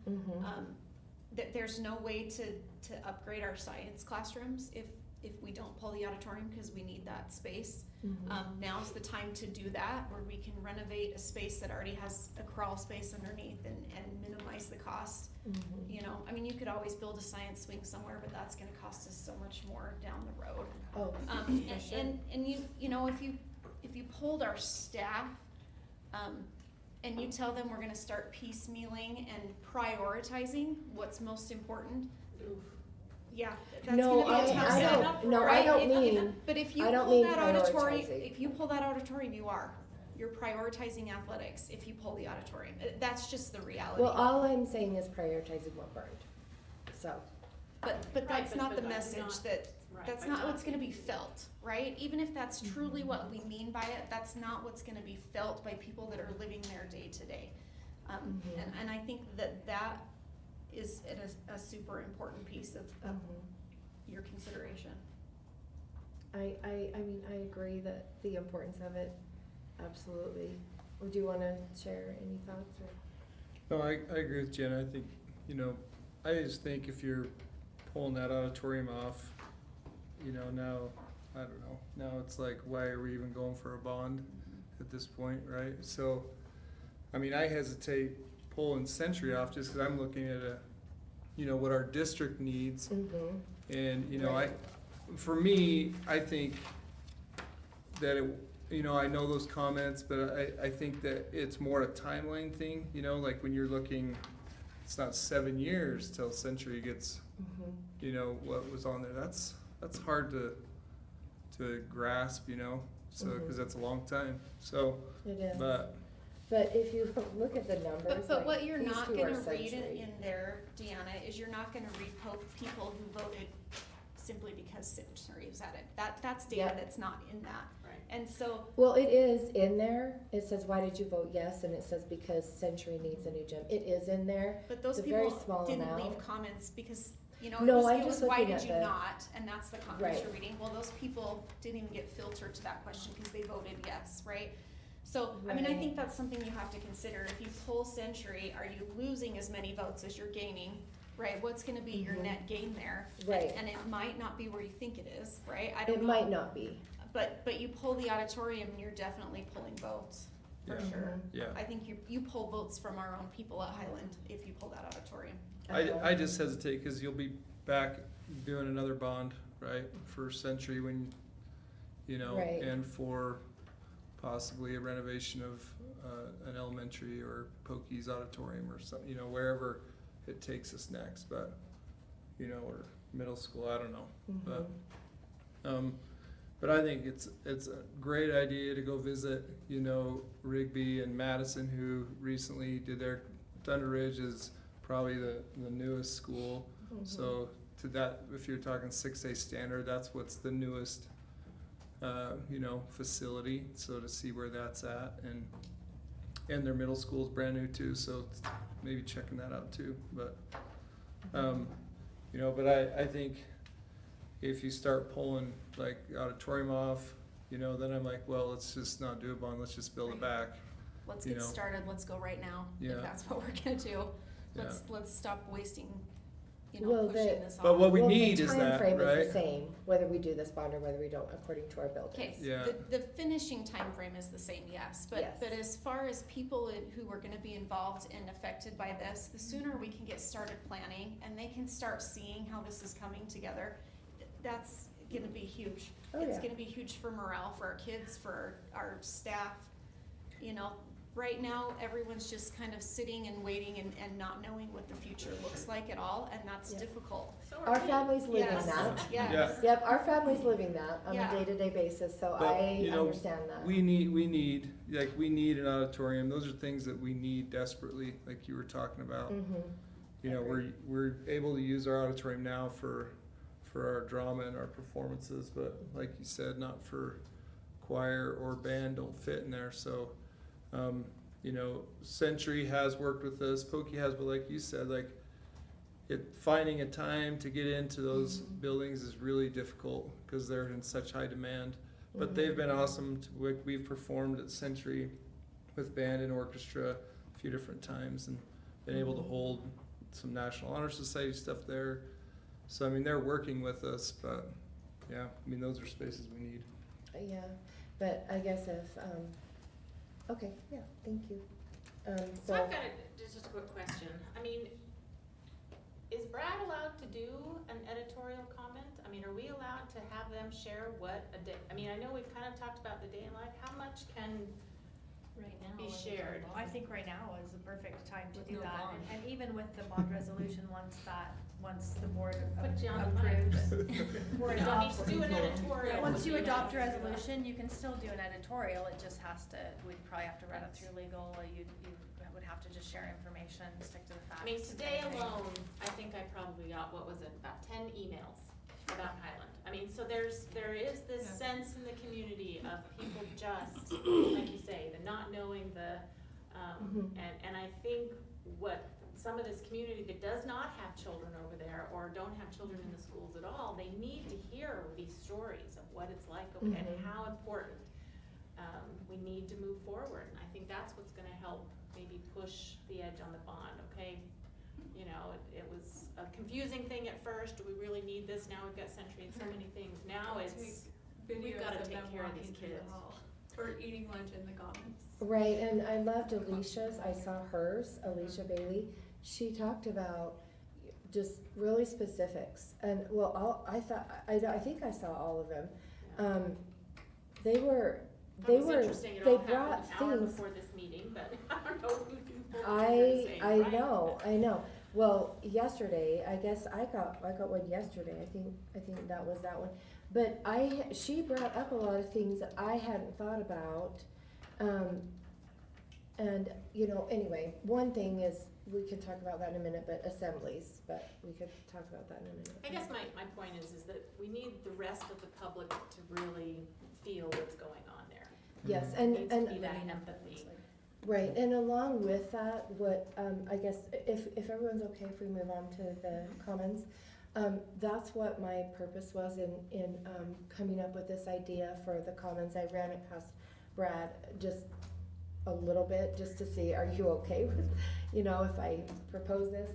Speaker 14: There's no way to upgrade our science classrooms if we don't pull the auditorium, because we need that space. Now's the time to do that, where we can renovate a space that already has a crawl space underneath and minimize the cost. You could always build a science wing somewhere, but that's gonna cost us so much more down the road.
Speaker 1: Oh, for sure.
Speaker 14: If you polled our staff, and you tell them we're gonna start piecemealing and prioritizing what's most important, yeah, that's
Speaker 1: No,
Speaker 14: gonna be a tough
Speaker 1: I
Speaker 14: sell,
Speaker 1: don't, no, I
Speaker 14: right?
Speaker 1: don't
Speaker 14: If-
Speaker 1: mean,
Speaker 14: But if you
Speaker 1: I don't
Speaker 14: pull
Speaker 1: mean
Speaker 14: that auditorium,
Speaker 1: prioritizing.
Speaker 14: if you pull that auditorium, you're prioritizing athletics if you pull the auditorium. That's just the reality.
Speaker 1: well, all I'm saying is prioritizing what burned, so.
Speaker 14: But
Speaker 3: Right,
Speaker 14: that's not the
Speaker 3: but
Speaker 14: message
Speaker 3: not- right,
Speaker 14: that's
Speaker 3: but
Speaker 14: not what's gonna be felt, right? Even if that's truly what we mean by it, that's not what's gonna be felt by people that are living there day to day. And I think that is a super important piece of your consideration.
Speaker 1: I mean, I agree that the importance of it, absolutely. Would you wanna share any thoughts or?
Speaker 13: No, I agree with Jen. I think, I just think if you're pulling that auditorium off, now, I don't know, now it's like, why are we even going for a bond at this point, right? So, I hesitate pulling Century off just because I'm looking at what our district needs. And,
Speaker 1: Right.
Speaker 13: for me, I think that I know those comments, but I think that it's more a timeline thing, like when you're looking, it's not 7 years till Century gets, what was on there. That's hard to grasp, so, cause that's a long time, so,
Speaker 1: It is.
Speaker 13: but.
Speaker 1: But if you look at the numbers,
Speaker 14: But
Speaker 1: like,
Speaker 14: what you're
Speaker 1: these
Speaker 14: not
Speaker 1: two are
Speaker 14: gonna read
Speaker 1: Century.
Speaker 14: in there, Deanna, is you're not gonna read people who voted simply because Century was at it. That's data
Speaker 1: Yep.
Speaker 14: that's not in that.
Speaker 3: Right.
Speaker 14: And so,
Speaker 1: Well, it is in there. It says, why did you vote yes? And it says, because Century needs a new gym. It is in there.
Speaker 14: but those
Speaker 1: It's a very
Speaker 14: people
Speaker 1: small
Speaker 14: didn't
Speaker 1: amount.
Speaker 14: leave comments because, it
Speaker 1: No,
Speaker 14: was,
Speaker 1: I'm
Speaker 14: it was
Speaker 1: just
Speaker 14: why
Speaker 1: looking
Speaker 14: did
Speaker 1: at
Speaker 14: you
Speaker 1: the-
Speaker 14: not? And that's the comments
Speaker 1: Right.
Speaker 14: you're reading. Well, those people didn't even get filtered to that question because they voted yes, right? So, I
Speaker 1: Right.
Speaker 14: think that's something you have to consider. If you pull Century, are you losing as many votes as you're gaining? right? What's gonna be your
Speaker 1: Mhm.
Speaker 14: net gain there?
Speaker 1: Right.
Speaker 14: And it might not be where you think it is, right? I don't
Speaker 1: It
Speaker 14: know.
Speaker 1: might not be.
Speaker 14: But you pull the auditorium, you're definitely pulling votes, for
Speaker 13: Yeah.
Speaker 14: sure.
Speaker 13: Yeah.
Speaker 14: I think you pull votes from our own people at Highland if you pull that auditorium.
Speaker 13: I just hesitate, cause you'll be back doing another bond, right, for Century when, you know,
Speaker 1: Right.
Speaker 13: and for possibly a renovation of, an elementary or Pokey's auditorium or something, you know, wherever it takes us next, but, you know, or middle school, I don't know,
Speaker 1: Mhm.
Speaker 13: but I think it's a great idea to go visit, you know, Rigby and Madison, who recently did their, Thunder Ridge is probably the newest school.
Speaker 1: Mhm.
Speaker 13: So to that, if you're talking 6A standard, that's what's the newest, you know, facility. So to see where that's at, and their middle school is brand new too, so maybe checking that out too. But, you know, but I think if you start pulling like auditorium off, you know, then I'm like, well, let's just not do a bond, let's just build it back.
Speaker 14: Let's
Speaker 13: You
Speaker 14: get
Speaker 13: know.
Speaker 14: started, let's go right now,
Speaker 13: Yeah.
Speaker 14: if that's what we're gonna do.
Speaker 13: Yeah.
Speaker 14: Let's stop wasting, you
Speaker 1: Well,
Speaker 14: know, pushing
Speaker 1: the-
Speaker 14: this off.
Speaker 13: But what we
Speaker 1: Well,
Speaker 13: need is that,
Speaker 1: The timeframe is
Speaker 13: right?
Speaker 1: the same, whether we do this bond or whether we don't, according to our buildings.
Speaker 14: Okay,
Speaker 13: Yeah.
Speaker 14: the finishing time frame is the same, yes,
Speaker 1: Yes.
Speaker 14: but as far as people who are gonna be involved and affected by this, the sooner we can get started planning and they can start seeing how this is coming together, that's gonna be huge.
Speaker 1: Oh,
Speaker 14: It's
Speaker 1: yeah.
Speaker 14: gonna be huge for morale, for our kids, for our staff, you know. Right now, everyone's just kind of sitting and waiting and not knowing what the future looks like at all, and that's
Speaker 1: Yeah.
Speaker 14: difficult.
Speaker 3: So are
Speaker 1: Our
Speaker 3: we.
Speaker 1: family's living
Speaker 14: Yes,
Speaker 1: that.
Speaker 14: yes.
Speaker 1: Yep, our family's living that on
Speaker 14: Yeah.
Speaker 1: a day-to-day basis, so
Speaker 13: But,
Speaker 1: I
Speaker 13: you know,
Speaker 1: understand that.
Speaker 13: We need an auditorium. Those are things that we need desperately, like you were talking about.
Speaker 1: Mhm.
Speaker 13: You know, we're able to use our auditorium now for our drama and our performances, but like you said, not for choir or band don't fit in there, so, you know, Century has worked with us, Pokey has, but like you said, like, finding a time to get into those buildings is really difficult, cause they're in such high demand. But they've been awesome, we've performed at Century with band and orchestra a few different times, and been able to hold some National Honor Society stuff there. So, I mean, they're working with us, but, yeah, I mean, those are spaces we need.
Speaker 1: Yeah, but I guess if, okay, yeah, thank you.
Speaker 3: So I've got just a quick question. I mean, is Brad allowed to do an editorial comment? I mean, are we allowed to have them share what a day, I mean, I know we've kind of talked about the day in life, how much can
Speaker 10: Right now.
Speaker 3: be shared?
Speaker 10: I think right now is the perfect time to
Speaker 6: With
Speaker 10: do
Speaker 6: no
Speaker 10: that,
Speaker 6: bond.
Speaker 10: and even with the bond resolution, once the board
Speaker 3: Put you on the mic,
Speaker 10: approves.
Speaker 3: but
Speaker 10: Or
Speaker 3: you don't need
Speaker 10: adopts.
Speaker 3: to do an editorial.
Speaker 10: Once you
Speaker 3: would be
Speaker 10: adopt a
Speaker 3: nice.
Speaker 10: resolution, you can still do an editorial, it just has to, we'd probably have to run it through legal, you would have to just share information, stick to the facts.
Speaker 3: I mean, today
Speaker 10: kind of thing.
Speaker 3: alone, I think I probably got, what was it, about 10 emails about Highland. I mean, so there is this
Speaker 6: Yeah.
Speaker 3: sense in the community of people just, like you say, the not knowing the,
Speaker 1: Mhm.
Speaker 3: and I think what some of this community that does not have children over there or don't have children in the schools at all, they need to hear these stories of what it's like and
Speaker 1: Mhm.
Speaker 3: how important we need to move forward. And I think that's what's gonna help maybe push the edge on the bond, okay? You know, it was a confusing thing at first, do we really need this? Now we've got Century and so many things. Now
Speaker 6: I'll
Speaker 3: it's,
Speaker 6: take
Speaker 3: we've gotta
Speaker 6: videos of
Speaker 3: take
Speaker 6: them
Speaker 3: care of
Speaker 6: walking
Speaker 3: these
Speaker 6: through the
Speaker 3: kids.
Speaker 6: hall, or eating lunch in the commons.
Speaker 1: Right, and I loved Alicia's, I saw hers, Alicia Bailey, she talked about just really specifics, and, well, I think I saw all of them. They were,
Speaker 3: That was interesting, it
Speaker 1: they
Speaker 3: all happened
Speaker 1: brought
Speaker 3: an hour
Speaker 1: things.
Speaker 3: before this meeting, but I don't know who you pulled the trigger to say,
Speaker 1: I
Speaker 3: right?
Speaker 1: know, well, yesterday, I guess I got one yesterday, I think that was that one. But she brought up a lot of things that I hadn't thought about, and, you know, anyway, one thing is, we could talk about that in a minute, but assemblies, but we could talk about that in a minute.
Speaker 3: I guess my point is that we need the rest of the public to really feel what's going on there.
Speaker 1: Yes,
Speaker 3: There
Speaker 1: and,
Speaker 3: needs to
Speaker 1: and
Speaker 3: be that empathy.
Speaker 1: right, and along with that, what, I guess, if everyone's okay, if we move on to the comments, that's what my purpose was in coming up with this idea for the comments. I ran it past Brad, just a little bit, just to see, are you okay with, you know, if I propose this?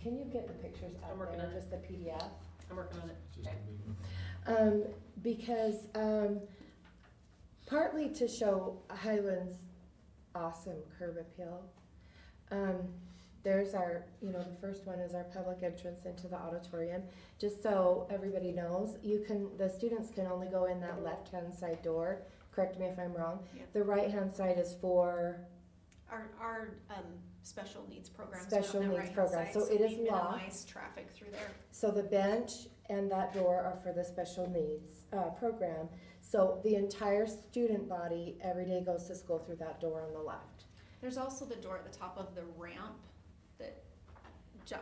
Speaker 1: Can you get the pictures
Speaker 12: I'm
Speaker 1: out
Speaker 12: working
Speaker 1: there,
Speaker 12: on it.
Speaker 1: just the PDF?
Speaker 12: I'm working on it.
Speaker 11: Just a big one.
Speaker 1: Because, partly to show Highland's awesome curb appeal. There's our, you know, the first one is our public entrance into the auditorium. Just so everybody knows, the students can only go in that left-hand side door. Correct me if I'm wrong.
Speaker 14: Yep.
Speaker 1: The right-hand side is for,
Speaker 14: Our special needs programs are
Speaker 1: Special
Speaker 14: on the
Speaker 1: needs
Speaker 14: right-hand
Speaker 1: program,
Speaker 14: side,
Speaker 1: so
Speaker 14: so
Speaker 1: it is
Speaker 14: we
Speaker 1: locked.
Speaker 14: minimize traffic through there.
Speaker 1: so the bench and that door are for the special needs program. So the entire student body every day goes to school through that door on the left.
Speaker 14: There's also the door at the top of the ramp that,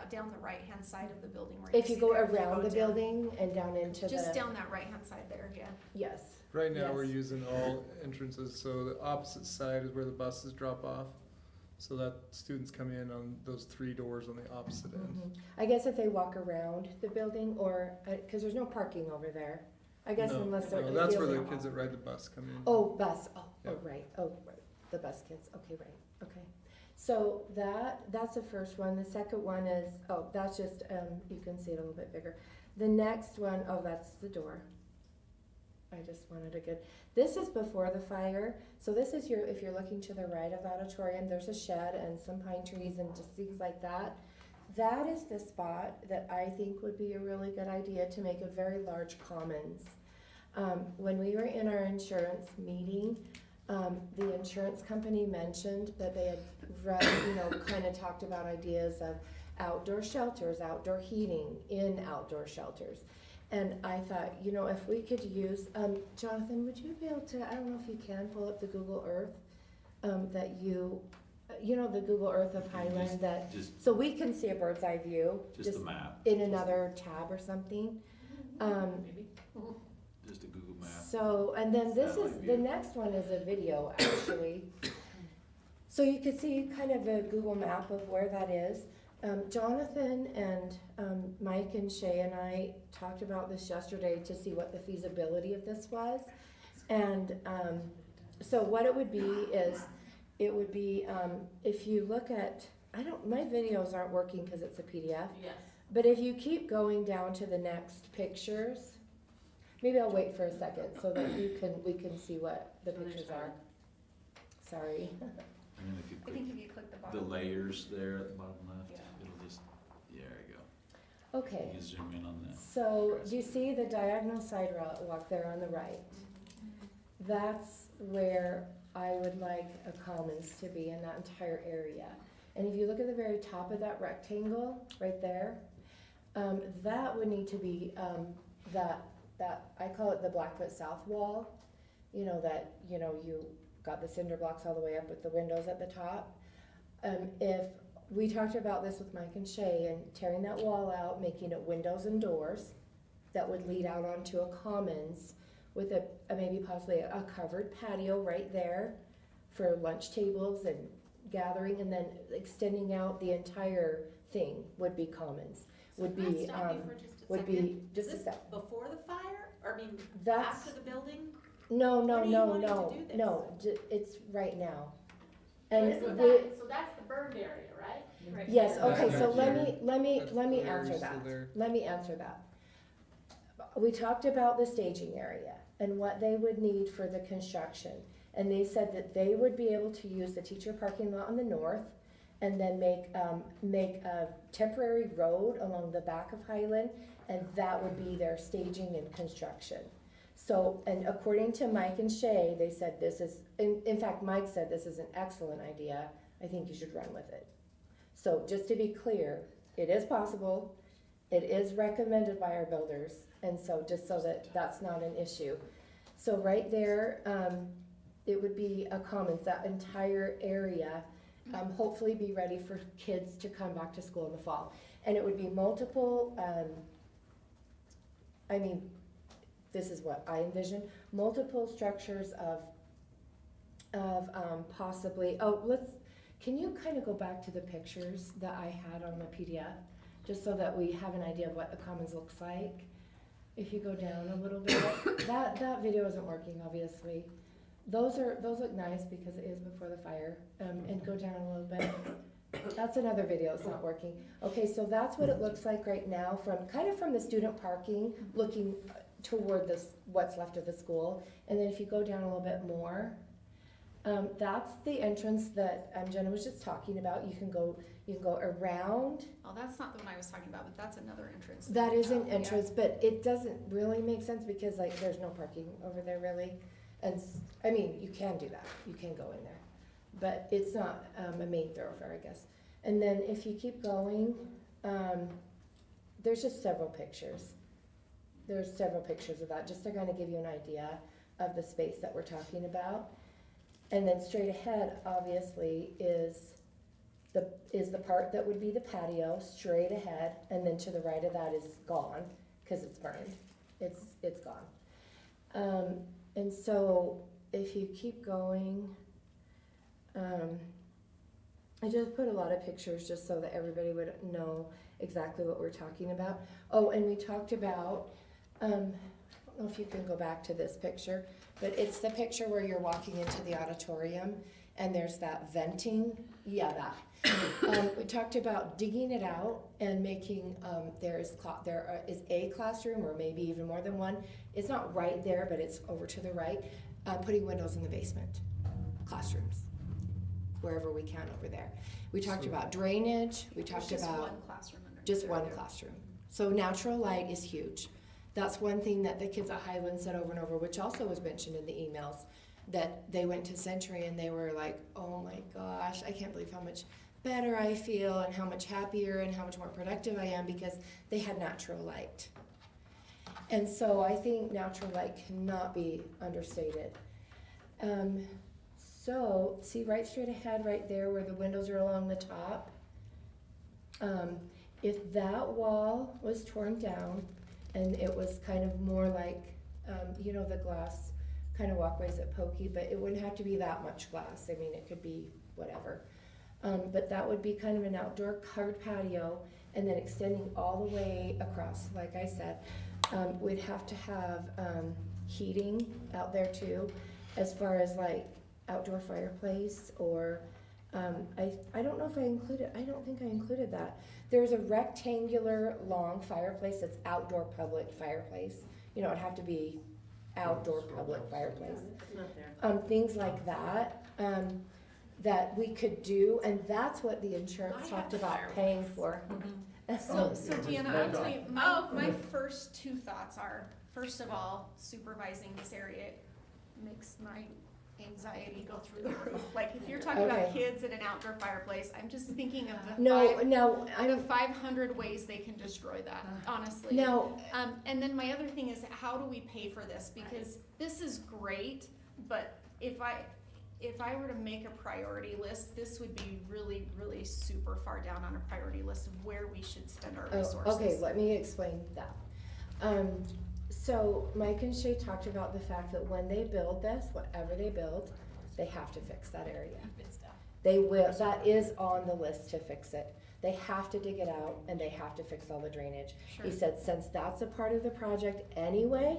Speaker 14: down the right-hand side of the building where
Speaker 1: If you
Speaker 14: see
Speaker 1: go
Speaker 14: there,
Speaker 1: around the
Speaker 14: down-
Speaker 1: building and down into
Speaker 14: Just
Speaker 1: the,
Speaker 14: down that right-hand side there, yeah.
Speaker 1: yes.
Speaker 13: Right now, we're
Speaker 1: Yes.
Speaker 13: using all entrances, so the opposite side is where the buses drop off. So that students come in on those 3 doors on the opposite end.
Speaker 1: Mhm. I guess if they walk around the building or, cause there's no parking over there. I guess
Speaker 13: No,
Speaker 1: unless they're.
Speaker 13: no, that's where the
Speaker 1: illegal.
Speaker 13: kids that ride the bus come in.
Speaker 1: Oh, bus,
Speaker 13: Yeah.
Speaker 1: right, the bus kids, okay, right, okay. So that's the first one, the second one is, that's just, you can see it a little bit bigger. The next one, that's the door. I just wanted a good, this is before the fire, so this is if you're looking to the right of the auditorium, there's a shed and some pine trees and just things like that. That is the spot that I think would be a really good idea to make a very large commons. When we were in our insurance meeting, the insurance company mentioned that they had kind of talked about ideas of outdoor shelters, outdoor heating in outdoor shelters. And I thought, if we could use, Jonathan, would you be able to, I don't know if you can pull up the Google Earth, that the Google Earth of Highland so we can see a bird's eye view.
Speaker 4: Just the map,
Speaker 1: In another tab or something.
Speaker 12: Maybe.
Speaker 4: just a Google map.
Speaker 1: So, and then this
Speaker 4: Satellite
Speaker 1: is,
Speaker 4: view.
Speaker 1: the next one is a video, actually. So you could see kind of a Google map of where that is. Jonathan and Mike and Shay and I talked about this yesterday to see what the feasibility of this was. And so what it would be is, if you look at, my videos aren't working because it's a PDF.
Speaker 3: Yes.
Speaker 1: But if you keep going down to the next pictures, maybe I'll wait for a second so that we can see what the pictures are. Sorry.
Speaker 4: And then if you
Speaker 10: I
Speaker 4: click
Speaker 10: think if you click the
Speaker 4: the
Speaker 10: bottom.
Speaker 4: layers there at the bottom left,
Speaker 10: Yeah.
Speaker 4: it'll just, there you go.
Speaker 1: Okay,
Speaker 4: You can zoom in on that.
Speaker 1: so do you see the diagonal sidewalk there on the right? That's where I would like a commons to be in that entire area. And if you look at the very top of that rectangle, right there, that would need to be, that, I call it the Blackfoot South wall. You got the cinder blocks all the way up with the windows at the top. If we talked about this with Mike and Shay and tearing that wall out, making it windows and doors that would lead out onto a commons with maybe possibly a covered patio right there for lunch tables and gathering, and then extending out the entire thing would be commons. Would
Speaker 3: Can I
Speaker 1: be,
Speaker 3: stop you for just a
Speaker 1: would
Speaker 3: second?
Speaker 1: be, just a
Speaker 3: Is this
Speaker 1: sec.
Speaker 3: before the fire, or I mean,
Speaker 1: That's,
Speaker 3: after the building?
Speaker 1: no,
Speaker 3: When are you wanting to do this?
Speaker 1: no, it's right now.
Speaker 3: So
Speaker 1: And
Speaker 3: that's the burned area, right?
Speaker 1: yes,
Speaker 13: That's
Speaker 1: okay, so
Speaker 13: next
Speaker 1: let
Speaker 13: year.
Speaker 1: me
Speaker 13: That's
Speaker 1: answer
Speaker 13: still
Speaker 1: that.
Speaker 13: there.
Speaker 1: Let me answer that. We talked about the staging area and what they would need for the construction. And they said that they would be able to use the teacher parking lot on the north and then make a temporary road along the back of Highland, and that would be their staging and construction. So, and according to Mike and Shay, they said this is, in fact, Mike said this is an excellent idea. I think you should run with it. So just to be clear, it is possible, it is recommended by our builders, and so just so that that's not an issue. So right there, it would be a commons, that entire area, hopefully be ready for kids to come back to school in the fall. And it would be multiple, this is what I envision, multiple structures of possibly, can you kind of go back to the pictures that I had on the PDF? Just so that we have an idea of what the commons looks like. If you go down a little bit, that video isn't working, obviously. those look nice because it is before the fire, and go down a little bit. That's another video, it's not working. Okay, so that's what it looks like right now from the student parking, looking toward what's left of the school. And then if you go down a little bit more, that's the entrance that Jenna was just talking about. You can go around.
Speaker 14: Oh, that's not the one I was talking about, but that's another entrance.
Speaker 1: That is an
Speaker 14: Yeah.
Speaker 1: entrance, but it doesn't really make sense because like there's no parking over there really. And I mean, you can do that, you can go in there, but it's not a main thoroughfare, I guess. And then if you keep going, there's just several pictures. There's several pictures of that, just to kind of give you an idea of the space that we're talking about. And then straight ahead, obviously, is the part that would be the patio, straight ahead, and then to the right of that is gone, because it's burned. It's gone. And so if you keep going, I just put a lot of pictures just so that everybody would know exactly what we're talking about. Oh, and we talked about, I don't know if you can go back to this picture, but it's the picture where you're walking into the auditorium and there's that venting. Yeah, that. We talked about digging it out and making, there is a classroom or maybe even more than one. It's not right there, but it's over to the right. Putting windows in the basement, classrooms, wherever we can over there. We talked about drainage. We talked
Speaker 14: There's
Speaker 1: about
Speaker 14: just one classroom underneath
Speaker 1: just
Speaker 14: there.
Speaker 1: one classroom. So natural light is huge. That's one thing that the kids at Highland said over and over, which also was mentioned in the emails, that they went to Century and they were like, oh my gosh, I can't believe how much better I feel and how much happier and how much more productive I am because they had natural light. And so I think natural light cannot be understated. So see right straight ahead right there where the windows are along the top. If that wall was torn down and it was kind of more like, the glass kind of walkways at Pokey, but it wouldn't have to be that much glass. I mean, it could be whatever. But that would be kind of an outdoor covered patio and then extending all the way across, like I said. We'd have to have heating out there too, as far as like outdoor fireplace or, I don't know if I don't think I included that. There's a rectangular long fireplace that's outdoor public fireplace. It'd have to be outdoor public fireplace.
Speaker 12: It's not there.
Speaker 1: Things like that, that we could do, and that's what the insurance
Speaker 3: I
Speaker 1: talked
Speaker 3: have
Speaker 1: about
Speaker 3: fireplace.
Speaker 1: paying for.
Speaker 14: So Deanna, I'll tell you, my first two thoughts are, first of all, supervising this area makes my anxiety go through the roof. Like, if you're talking about
Speaker 1: Okay.
Speaker 14: kids at an outdoor fireplace, I'm just thinking of the
Speaker 1: No, I
Speaker 14: the
Speaker 1: don't,
Speaker 14: 500 ways they can destroy that, honestly.
Speaker 1: no,
Speaker 14: And then my other thing is, how do we pay for this? Because this is great, but if I were to make a priority list, this would be really, really super far down on a priority list of where we should spend our resources.
Speaker 1: okay, let me explain that. So Mike and Shay talked about the fact that when they build this, whatever they build, they have to fix that area. They will, that is on the list to fix it. They have to dig it out and they have to fix all the drainage.
Speaker 14: Sure.
Speaker 1: He said, since that's a part of the project anyway,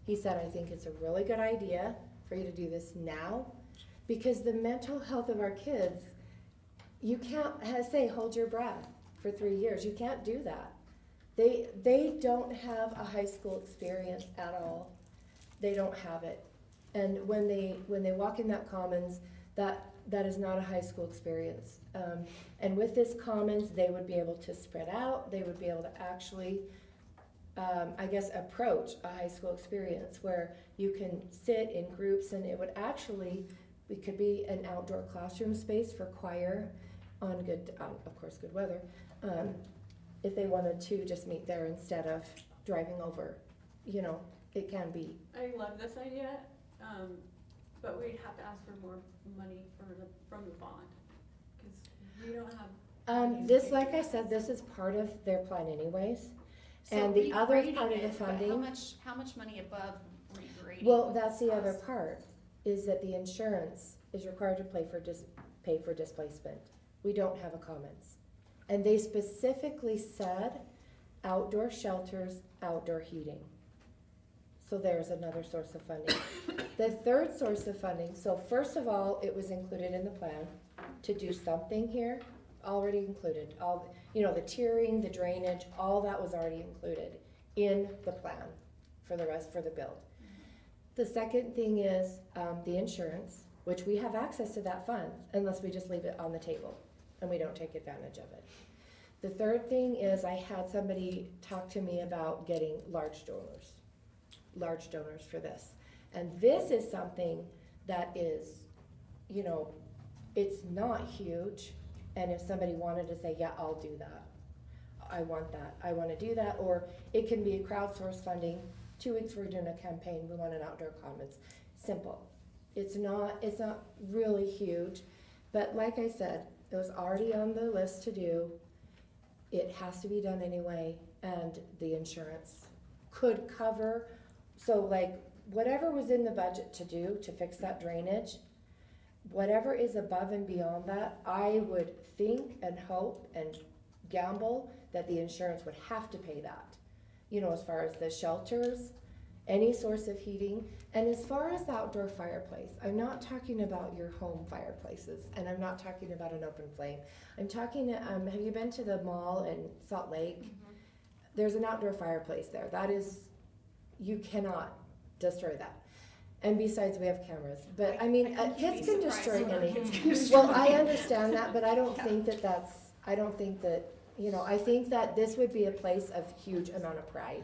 Speaker 1: he said, I think it's a really good idea for you to do this now, because the mental health of our kids, you can't say, hold your breath for 3 years. You can't do that. They don't have a high school experience at all. They don't have it. And when they walk in that commons, that is not a high school experience. And with this commons, they would be able to spread out. They would be able to actually, approach a high school experience where you can sit in groups, and it would actually, it could be an outdoor classroom space for choir on good weather. If they wanted to just meet there instead of driving over, it can be.
Speaker 6: I love this idea, but we'd have to ask for more money from the bond, because we don't have. money to
Speaker 1: This,
Speaker 6: pay
Speaker 1: like
Speaker 6: for
Speaker 1: I
Speaker 6: that.
Speaker 1: said, this is part of their plan anyways.
Speaker 14: So
Speaker 1: And the other
Speaker 14: regrading
Speaker 1: part of the
Speaker 14: it, but
Speaker 1: funding.
Speaker 14: How much money above regrading?
Speaker 1: Well,
Speaker 14: would
Speaker 1: that's
Speaker 14: this
Speaker 1: the other
Speaker 14: cost?
Speaker 1: part, is that the insurance is required to pay for displacement. We don't have a commons. And they specifically said outdoor shelters, outdoor heating. So there's another source of funding. The third source of funding, so first of all, it was included in the plan to do something here, already included. All, the tiering, the drainage, all that was already included in the plan for the build. The second thing is the insurance, which we have access to that fund unless we just leave it on the table and we don't take advantage of it. The third thing is I had somebody talk to me about getting large donors for this. And this is something that is, it's not huge. And if somebody wanted to say, yeah, I'll do that. I want that. I want to do that. Or it can be a crowdsource funding. 2 weeks we're doing a campaign. We want an outdoor commons. Simple. It's not really huge. But like I said, it was already on the list to do. It has to be done anyway. And the insurance could cover. So like whatever was in the budget to do to fix that drainage, whatever is above and beyond that, I would think and hope and gamble that the insurance would have to pay that. As far as the shelters, any source of heating, and as far as the outdoor fireplace, I'm not talking about your home fireplaces, and I'm not talking about an open flame. I'm talking, have you been to the mall in Salt Lake?
Speaker 3: Mm-hmm.
Speaker 1: There's an outdoor fireplace there. That is, you cannot destroy that. And besides, we have cameras. But I mean, kids can destroy anything. Well, I understand that, but I don't think that I think that this would be a place of huge amount of pride.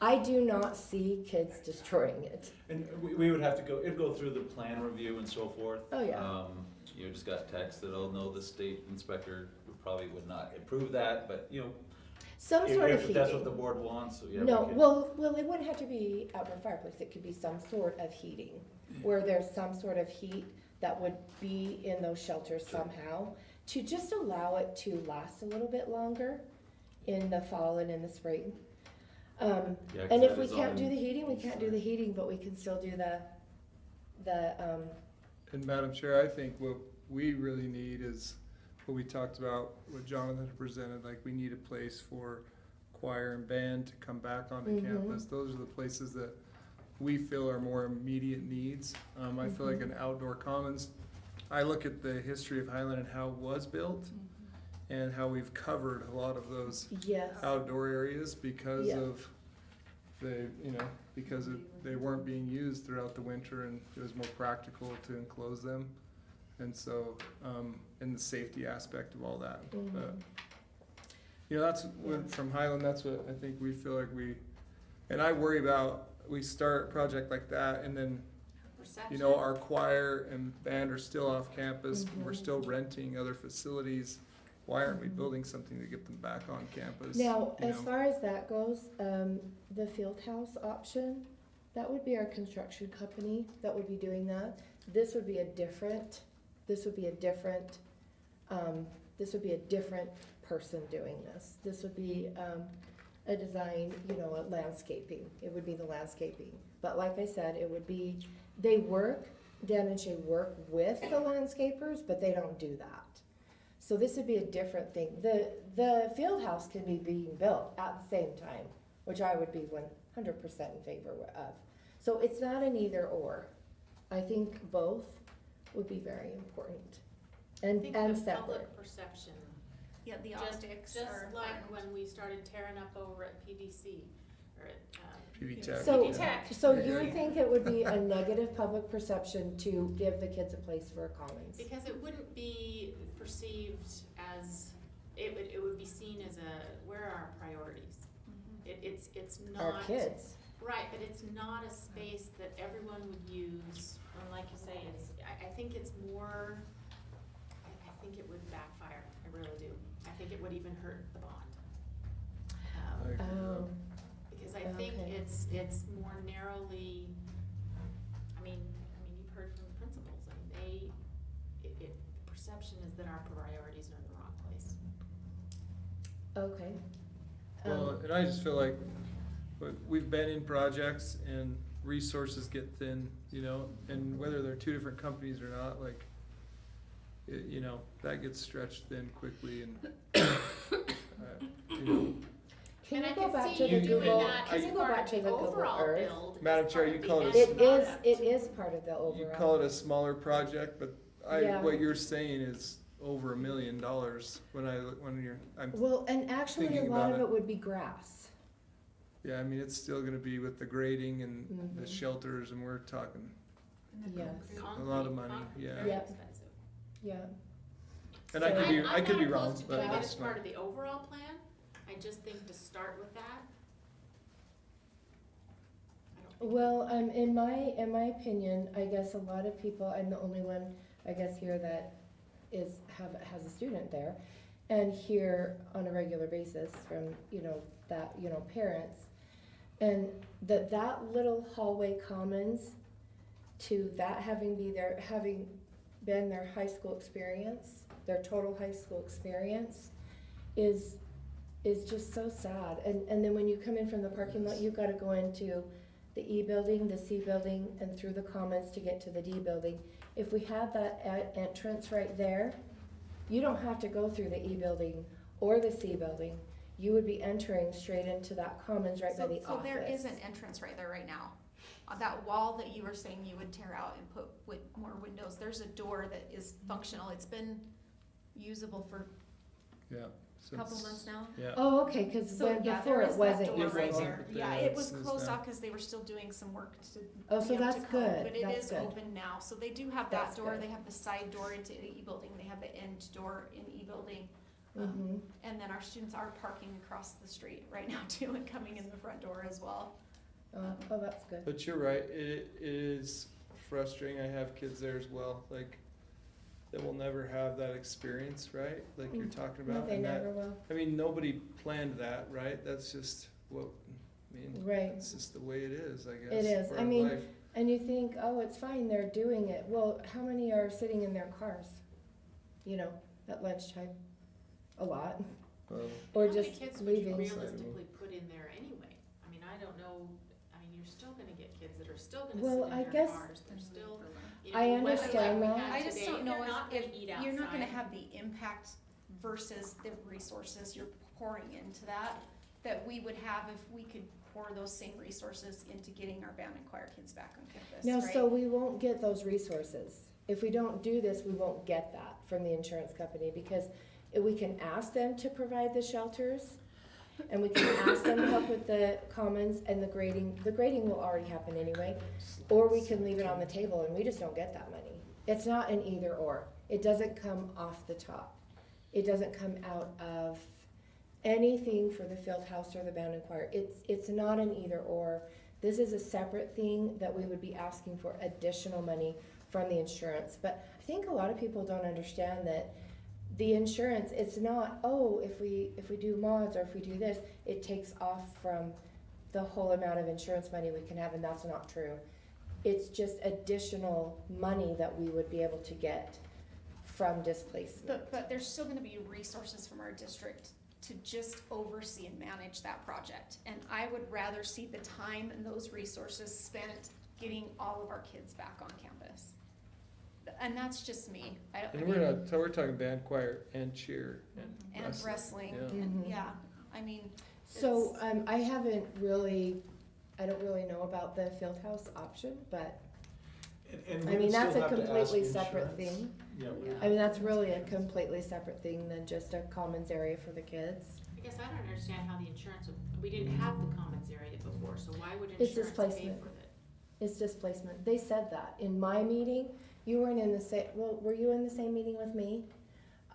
Speaker 1: I do not see kids destroying it.
Speaker 4: And we would have to it'd go through the plan review and so forth.
Speaker 1: Oh, yeah.
Speaker 4: Just got text that, the state inspector probably would not approve that, but,
Speaker 1: Some sort of
Speaker 4: if
Speaker 1: heating.
Speaker 4: that's what the board wants, so yeah.
Speaker 1: No,
Speaker 4: we could-
Speaker 1: well, it wouldn't have to be outdoor fireplace. It could be some sort of heating, where there's some sort of heat that would be in those shelters somehow, to just allow it to last a little bit longer in the fall and in the spring.
Speaker 4: Yeah, 'cause
Speaker 1: And if
Speaker 4: that
Speaker 1: we
Speaker 4: is
Speaker 1: can't
Speaker 4: on
Speaker 1: do the heating, we can't do the heating, but we can still do
Speaker 13: And Madam Chair, I think what we really need is what we talked about, what Jonathan presented, like we need a place for choir and band to come back onto
Speaker 1: Mhm.
Speaker 13: campus. Those are the places that we feel are more immediate needs. I feel like an outdoor commons, I look at the history of Highland and how it was built and how we've covered a lot of those
Speaker 1: yes.
Speaker 13: outdoor areas because
Speaker 1: Yeah.
Speaker 13: of they weren't being used throughout the winter and it was more practical to enclose them. And so, and the safety aspect of all that.
Speaker 1: Mhm.
Speaker 13: But, that's what, from Highland, that's what I think we feel like and I worry about, we start a project like that and then,
Speaker 3: Perception.
Speaker 13: our choir and band are still off campus, we're
Speaker 1: Mhm.
Speaker 13: still renting other facilities. Why aren't we
Speaker 1: Mhm.
Speaker 13: building something to get them back on campus?
Speaker 1: Now,
Speaker 13: you
Speaker 1: as
Speaker 13: know?
Speaker 1: far as that goes, the field house option, that would be our construction company that would be doing that. This would be a different person doing this. This would be, a design, a landscaping. It would be the landscaping. But like I said, it would be, Dan and Shay work with the landscapers, but they don't do that. So this would be a different thing. The field house can be being built at the same time, which I would be 100% in favor of. So it's not an either or. I think both would be very important
Speaker 3: I
Speaker 1: and
Speaker 3: think the
Speaker 1: separate.
Speaker 3: public perception,
Speaker 14: Yeah, the
Speaker 3: just
Speaker 14: optics are.
Speaker 3: like when we started tearing up over at PVC, or at,
Speaker 13: PV Tech.
Speaker 1: So,
Speaker 3: PV Tech.
Speaker 1: so you think it would be a negative public perception to give the kids a place for a commons?
Speaker 3: Because it wouldn't be perceived as, it would be seen as where are our priorities? It's not.
Speaker 1: Our kids.
Speaker 3: Right, but it's not a space that everyone would use, and like you say, I think it's more, I think it would backfire, I really do. I think it would even hurt the bond.
Speaker 13: I agree.
Speaker 1: Oh,
Speaker 3: Because I think
Speaker 1: Okay.
Speaker 3: it's more narrowly, I mean, you've heard from the principals, the perception is that our priorities are in the wrong place.
Speaker 1: okay.
Speaker 13: Well, and I just feel like we've been in projects and resources get thin, and whether they're two different companies or not, like, that gets stretched thin quickly and,
Speaker 1: Can
Speaker 3: And
Speaker 1: you
Speaker 3: I
Speaker 1: go
Speaker 3: can
Speaker 1: back back to
Speaker 3: you
Speaker 1: the
Speaker 3: doing
Speaker 1: Google,
Speaker 3: that
Speaker 1: can
Speaker 3: as
Speaker 1: you go
Speaker 3: part
Speaker 1: back
Speaker 3: of
Speaker 1: to
Speaker 3: the
Speaker 1: the Google
Speaker 3: overall
Speaker 1: Earth?
Speaker 3: build, as
Speaker 13: Madam Chair,
Speaker 3: part
Speaker 13: you
Speaker 3: of the
Speaker 13: call it a
Speaker 3: end
Speaker 1: It is,
Speaker 3: product.
Speaker 1: it is part of the overall.
Speaker 13: You call it a smaller project, but
Speaker 1: Yeah.
Speaker 13: what you're saying is over $1 million I'm,
Speaker 1: Well, and actually a
Speaker 13: thinking
Speaker 1: lot
Speaker 13: about
Speaker 1: of
Speaker 13: it.
Speaker 1: it would be grass.
Speaker 13: yeah, I mean, it's still gonna be with the grading and the
Speaker 1: Mhm.
Speaker 13: shelters, and we're talking,
Speaker 1: Yes,
Speaker 3: Concrete-
Speaker 13: lot of money,
Speaker 3: concrete,
Speaker 13: yeah.
Speaker 3: very
Speaker 1: Yeah.
Speaker 3: expensive.
Speaker 1: yeah.
Speaker 13: and I
Speaker 1: So-
Speaker 13: could be,
Speaker 3: I'm
Speaker 13: I could be
Speaker 3: not
Speaker 13: wrong,
Speaker 3: opposed to
Speaker 13: but
Speaker 3: doing it
Speaker 13: that's
Speaker 3: as
Speaker 13: my.
Speaker 3: part of the overall plan, I just think to start with that. I don't think-
Speaker 1: Well, in my opinion, I guess a lot of people, I'm the only one, I guess, here that has a student there, and hear on a regular basis from, parents. And that little hallway commons to that having been their high school experience, their total high school experience, is just so sad. And then when you come in from the parking lot, you've gotta go into the E building, the C building, and through the commons to get to the D building. If we had that entrance right there, you don't have to go through the E building or the C building. You would be entering straight into that commons right by the office.
Speaker 14: So there is an entrance right there right now. On that wall that you were saying you would tear out and put with more windows, there's a door that is functional. It's been usable for
Speaker 13: Yeah.
Speaker 14: a couple
Speaker 13: since-
Speaker 14: months now.
Speaker 13: Yeah.
Speaker 1: Oh, okay, cause
Speaker 14: So,
Speaker 1: when,
Speaker 14: yeah,
Speaker 1: before
Speaker 14: there
Speaker 1: it
Speaker 14: is that
Speaker 1: wasn't
Speaker 14: door
Speaker 13: It
Speaker 14: right
Speaker 1: usable.
Speaker 14: there.
Speaker 13: wasn't,
Speaker 14: Yeah,
Speaker 13: but
Speaker 14: it was
Speaker 13: it's
Speaker 14: closed
Speaker 13: now.
Speaker 14: off because they were still doing some work to
Speaker 1: Oh, so
Speaker 14: be up
Speaker 1: that's
Speaker 14: to code,
Speaker 1: good,
Speaker 14: but it
Speaker 1: that's
Speaker 14: is
Speaker 1: good.
Speaker 14: open now. So they do have that
Speaker 1: That's
Speaker 14: door,
Speaker 1: good.
Speaker 14: they have the side door into the E building, they have the end door in E building.
Speaker 1: Mhm.
Speaker 14: And then our students are parking across the street right now too and coming in the front door as well.
Speaker 1: Oh, that's good.
Speaker 13: But you're right, it is frustrating, I have kids there as well, like, they will never have that experience, right, like you're talking
Speaker 1: No,
Speaker 13: about,
Speaker 1: they
Speaker 13: and that,
Speaker 1: never will.
Speaker 13: I mean, nobody planned that, right, that's just what, I mean,
Speaker 1: Right.
Speaker 13: it's just the way it is, I guess.
Speaker 1: It is.
Speaker 13: part
Speaker 1: I
Speaker 13: of
Speaker 1: mean,
Speaker 13: life.
Speaker 1: And you think, oh, it's fine, they're doing it. Well, how many are sitting in their cars, at lunchtime? A lot.
Speaker 13: Well,
Speaker 1: Or
Speaker 3: How many
Speaker 1: just
Speaker 3: kids would you
Speaker 1: leaving.
Speaker 3: realistically put in there anyway? I mean, I don't know, I mean, you're still gonna get kids that are still gonna
Speaker 1: Well,
Speaker 3: sit
Speaker 1: I
Speaker 3: in their
Speaker 1: guess-
Speaker 3: cars, they're still,
Speaker 1: I
Speaker 3: whether like
Speaker 1: understand
Speaker 3: we
Speaker 1: that.
Speaker 3: had
Speaker 14: I just
Speaker 3: today,
Speaker 14: don't know
Speaker 3: they're not
Speaker 14: if
Speaker 3: gonna eat outside.
Speaker 14: you're not gonna have the impact versus the resources you're pouring into that we would have if we could pour those same resources into getting our band and choir kids back on campus,
Speaker 1: No,
Speaker 14: right?
Speaker 1: so we won't get those resources. If we don't do this, we won't get that from the insurance company, because we can ask them to provide the shelters, and we can ask them to help with the commons and the grading. The grading will already happen anyway, or we can leave it on the table and we just don't get that money. It's not an either or. It doesn't come off the top. It doesn't come out of anything for the field house or the band and choir. It's not an either or. This is a separate thing that we would be asking for additional money from the insurance. But I think a lot of people don't understand that the insurance, it's not, oh, if we do mods or if we do this, it takes off from the whole amount of insurance money we can have, and that's not true. It's just additional money that we would be able to get from displacement.
Speaker 14: But there's still gonna be resources from our district to just oversee and manage that project. And I would rather see the time and those resources spent getting all of our kids back on campus. And that's just me. I
Speaker 13: and
Speaker 14: mean,
Speaker 13: we're talking band, choir, and cheer,
Speaker 14: and wrestling,
Speaker 13: Yeah.
Speaker 14: and
Speaker 1: Mhm.
Speaker 14: yeah, I mean,
Speaker 1: So, I don't really know about the field house option, but,
Speaker 4: And
Speaker 1: I
Speaker 4: we
Speaker 1: mean,
Speaker 4: would
Speaker 1: that's
Speaker 4: still
Speaker 1: a
Speaker 4: have to ask
Speaker 1: completely separate
Speaker 4: insurance.
Speaker 1: thing.
Speaker 4: Yeah, we-
Speaker 14: Yeah.
Speaker 1: I mean, that's really a completely separate thing than just a commons area for the kids.
Speaker 3: I guess I don't understand how the insurance, we didn't have the commons area before, so why would
Speaker 1: It's
Speaker 3: insurance pay
Speaker 1: displacement.
Speaker 3: for it?
Speaker 1: It's displacement. They said that in my meeting. You weren't in the same, well, were you in the same meeting with me?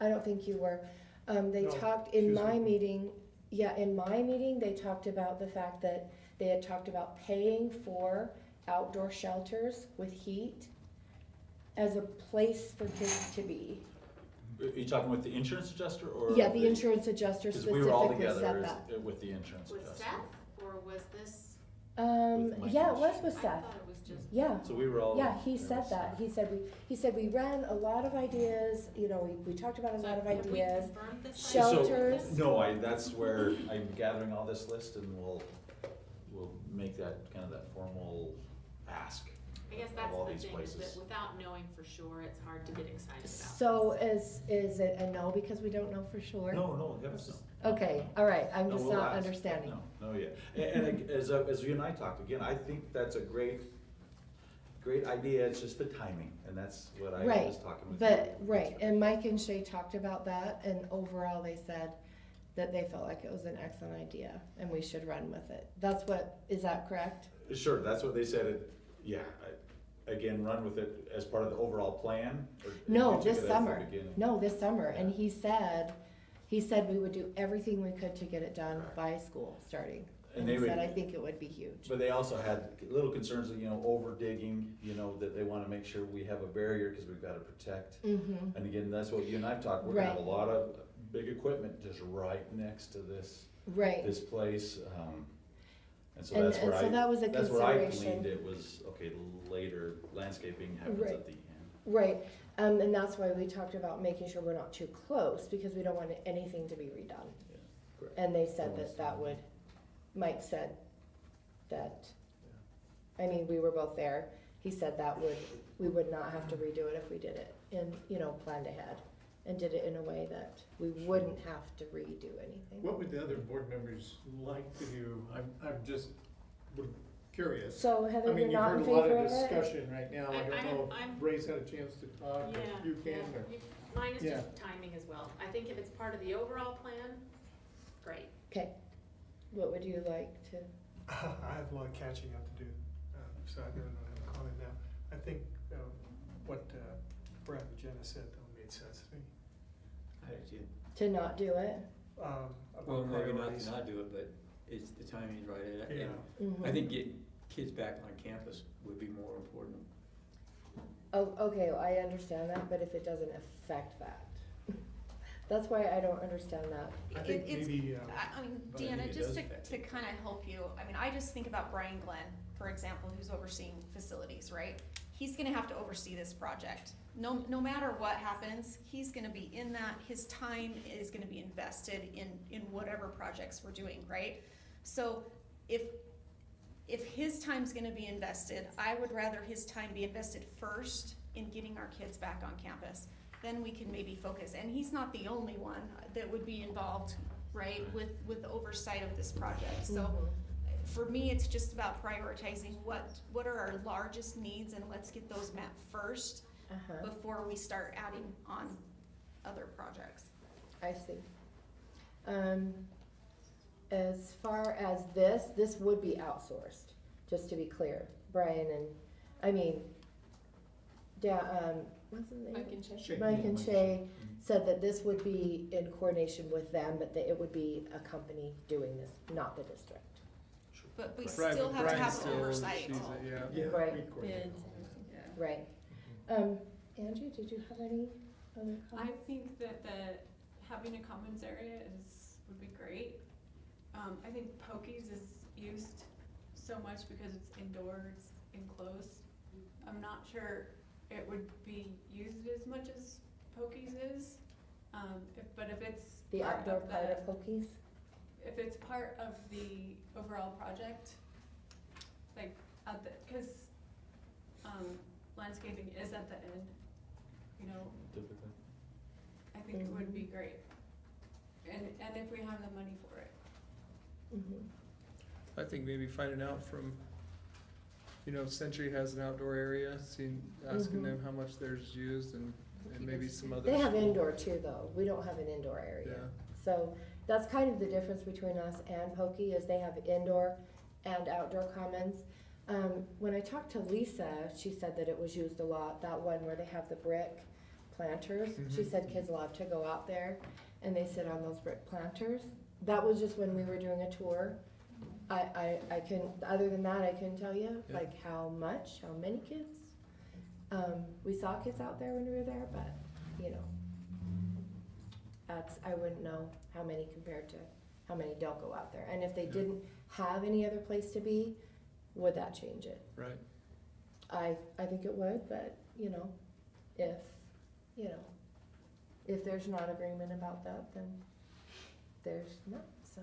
Speaker 1: I don't think you were. They
Speaker 11: No,
Speaker 1: talked,
Speaker 11: she
Speaker 1: in
Speaker 11: was
Speaker 1: my
Speaker 11: with me.
Speaker 1: meeting, in my meeting, they talked about the fact that they had talked about paying for outdoor shelters with heat as a place for kids to be.
Speaker 4: Are you talking with the insurance adjuster or?
Speaker 1: Yeah, the insurance adjuster
Speaker 4: Because we were all
Speaker 1: specifically said
Speaker 4: together
Speaker 1: that.
Speaker 4: with the insurance
Speaker 3: Was
Speaker 4: adjuster.
Speaker 3: Seth, or was this?
Speaker 4: With Mike
Speaker 1: Yeah, it
Speaker 4: and
Speaker 1: was
Speaker 4: Sh-
Speaker 1: with
Speaker 3: I
Speaker 1: Seth.
Speaker 3: thought it was just.
Speaker 1: Yeah.
Speaker 4: So we were all.
Speaker 1: Yeah, he
Speaker 4: there
Speaker 1: said
Speaker 4: with
Speaker 1: that.
Speaker 4: Seth.
Speaker 1: He said we ran a lot of ideas, we talked about a lot of
Speaker 3: So have we
Speaker 1: ideas.
Speaker 3: confirmed this?
Speaker 1: Shelters.
Speaker 4: No, that's where I'm gathering all this list and we'll make that kind of that formal ask.
Speaker 3: I guess
Speaker 4: of
Speaker 3: that's
Speaker 4: all
Speaker 3: the
Speaker 4: these
Speaker 3: thing, is
Speaker 4: places.
Speaker 3: that without knowing for sure, it's hard to get excited about
Speaker 1: So
Speaker 3: this.
Speaker 1: is it a no because we don't know for sure?
Speaker 4: No, heavens no.
Speaker 1: Okay, all right, I'm
Speaker 4: No,
Speaker 1: just
Speaker 4: we'll
Speaker 1: not
Speaker 4: ask.
Speaker 1: understanding.
Speaker 4: No, yeah. And as you and I talked, again, I think that's a great idea, it's just the timing, and that's what I
Speaker 1: Right,
Speaker 4: was talking with.
Speaker 1: But,
Speaker 4: you.
Speaker 1: right, and Mike and Shay talked about that, and overall they said that they felt like it was an excellent idea, and we should run with it. Is that correct?
Speaker 4: Sure, that's what they said, again, run with it as part of the overall plan? Or
Speaker 1: No,
Speaker 4: you took
Speaker 1: this
Speaker 4: it as the
Speaker 1: summer.
Speaker 4: beginning?
Speaker 1: No, this summer, and
Speaker 4: Yeah.
Speaker 1: he said we would do everything we could to get it done
Speaker 4: Correct.
Speaker 1: by school starting.
Speaker 4: And
Speaker 1: And
Speaker 4: they
Speaker 1: he
Speaker 4: would-
Speaker 1: said, I think it would be huge.
Speaker 4: But they also had little concerns of, over digging, that they wanna make sure we have a barrier, cause we've gotta protect.
Speaker 1: Mm-hmm,
Speaker 4: And again, that's what you and I've talked, we're gonna have a
Speaker 1: Right.
Speaker 4: lot of big equipment just right next to this
Speaker 1: right.
Speaker 4: place. And so
Speaker 1: And-
Speaker 4: that's where
Speaker 1: and so that was a
Speaker 4: that's where I
Speaker 1: consideration.
Speaker 4: gleaned it was, okay, later landscaping happens
Speaker 1: Right.
Speaker 4: at the end.
Speaker 1: Right, and that's why we talked about making sure we're not too close, because we don't want anything to be redone.
Speaker 4: Yeah, correct.
Speaker 1: And they said that would, Mike said that, I mean, we were both there, he said we would not have to redo it if we did it and, planned ahead and did it in a way that we wouldn't have to redo anything.
Speaker 5: What would the other board members like to do? I'm just curious.
Speaker 1: So Heather,
Speaker 5: I mean,
Speaker 1: you're
Speaker 5: you've
Speaker 1: not
Speaker 5: heard
Speaker 1: in
Speaker 5: a lot
Speaker 1: favor
Speaker 5: of
Speaker 1: of it?
Speaker 5: discussion right now. I don't know
Speaker 3: I'm-
Speaker 5: if Ray's had a chance to talk,
Speaker 3: Yeah,
Speaker 5: or you can,
Speaker 3: yeah.
Speaker 5: or.
Speaker 3: Mine is
Speaker 5: Yeah.
Speaker 3: just timing as well. I think if it's part of the overall plan, great.
Speaker 1: Okay, what would you like to,
Speaker 11: I have a lot of catching up to do, so I don't have a comment now. I think what Brad and Jenna said though made sense to me.
Speaker 7: I do.
Speaker 1: to not do it?
Speaker 11: About
Speaker 7: Well, maybe not
Speaker 11: priorities.
Speaker 7: to not do it, but it's, the timing's right. And
Speaker 11: Yeah.
Speaker 1: Mhm.
Speaker 7: I think getting kids back on campus would be more important.
Speaker 1: Oh, okay, well, I understand that, but if it doesn't affect that, that's why I don't understand that.
Speaker 11: I think
Speaker 14: It's-
Speaker 11: maybe,
Speaker 14: I mean,
Speaker 7: But I
Speaker 14: Deanna,
Speaker 7: think it
Speaker 14: just
Speaker 7: does
Speaker 14: to,
Speaker 7: affect
Speaker 14: to
Speaker 7: it.
Speaker 14: kind of help you, I mean, I just think about Brian Glenn, for example, who's overseeing facilities, right? He's gonna have to oversee this project. No matter what happens, he's gonna be in that, his time is gonna be invested in whatever projects we're doing, right? So if his time's gonna be invested, I would rather his time be invested first in getting our kids back on campus. Then we can maybe focus, and he's not the only one that would be involved, right, with the oversight of this project. So
Speaker 1: Mhm.
Speaker 14: for me, it's just about prioritizing what are our largest needs, and let's get those met first
Speaker 1: Uh-huh,
Speaker 14: before we start adding on other projects.
Speaker 1: I see. As far as this would be outsourced, just to be clear, Brian and, what's his name?
Speaker 6: Mike and Shay.
Speaker 5: Shay.
Speaker 1: Mike and Shay said that this would be in coordination with them, but that it would be a company doing this, not the district.
Speaker 14: But we
Speaker 13: Right,
Speaker 14: still
Speaker 13: but
Speaker 14: have to
Speaker 13: Brian
Speaker 14: have
Speaker 13: still
Speaker 14: oversight.
Speaker 13: sees it, yeah.
Speaker 5: Yeah,
Speaker 1: Right.
Speaker 5: we coordinate.
Speaker 6: Yeah.
Speaker 1: Right. Angie, did you have any other
Speaker 6: I
Speaker 1: comments?
Speaker 6: think that having a commons area would be great. I think Pokies is used so much because it's indoor, it's enclosed. I'm not sure it would be used as much as Pokies is. But if it's
Speaker 1: The
Speaker 6: part
Speaker 1: outdoor
Speaker 6: of
Speaker 1: part
Speaker 6: the,
Speaker 1: of Pokies?
Speaker 6: if it's part of the overall project, like cause landscaping is at the end,
Speaker 4: Typically.
Speaker 6: I think it would be great. And if we have the money for it.
Speaker 1: Mhm.
Speaker 13: I think maybe finding out from, Century has an outdoor area, asking
Speaker 1: Mhm.
Speaker 13: them how much theirs used and maybe some other.
Speaker 1: They have
Speaker 13: school-
Speaker 1: indoor too, though. We don't have an indoor area.
Speaker 13: Yeah.
Speaker 1: So that's kind of the difference between us and Pokey, is they have indoor and outdoor commons. When I talked to Lisa, she said that it was used a lot, that one where they have the brick planters. She
Speaker 13: Mhm.
Speaker 1: said kids love to go out there and they sit on those brick planters. That was just when we were doing a tour. I can, other than that, I couldn't tell you,
Speaker 13: Yeah.
Speaker 1: like how many kids. We saw kids out there when we were there, but, I wouldn't know how many compared to how many don't go out there. And if they
Speaker 13: Yeah.
Speaker 1: didn't have any other place to be, would that change it?
Speaker 13: Right.
Speaker 1: I think it would, but, if there's not agreement about that, then there's not, so.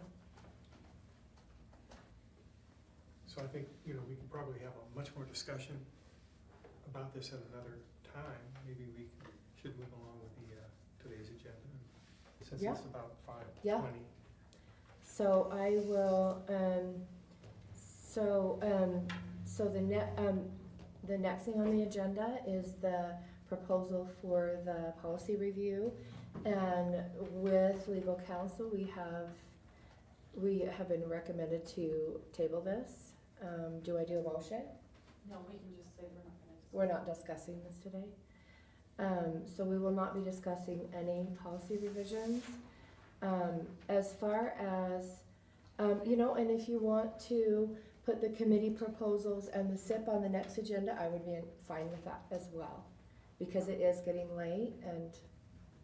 Speaker 11: so I think, we can probably have a much more discussion about this at another time, maybe we should move along with the, today's agenda, since
Speaker 1: Yeah.
Speaker 11: it's about
Speaker 1: Yeah.
Speaker 11: 5:20.
Speaker 1: So I will, so the next thing on the agenda is the proposal for the policy review. And with legal counsel, we have been recommended to table this. Do I do a motion?
Speaker 8: No, we can just say we're not gonna discuss.
Speaker 1: We're not discussing this today. So we will not be discussing any policy revisions. As far as, and if you want to put the committee proposals and the SIP on the next agenda, I would be fine with that as well. Because it is getting late and,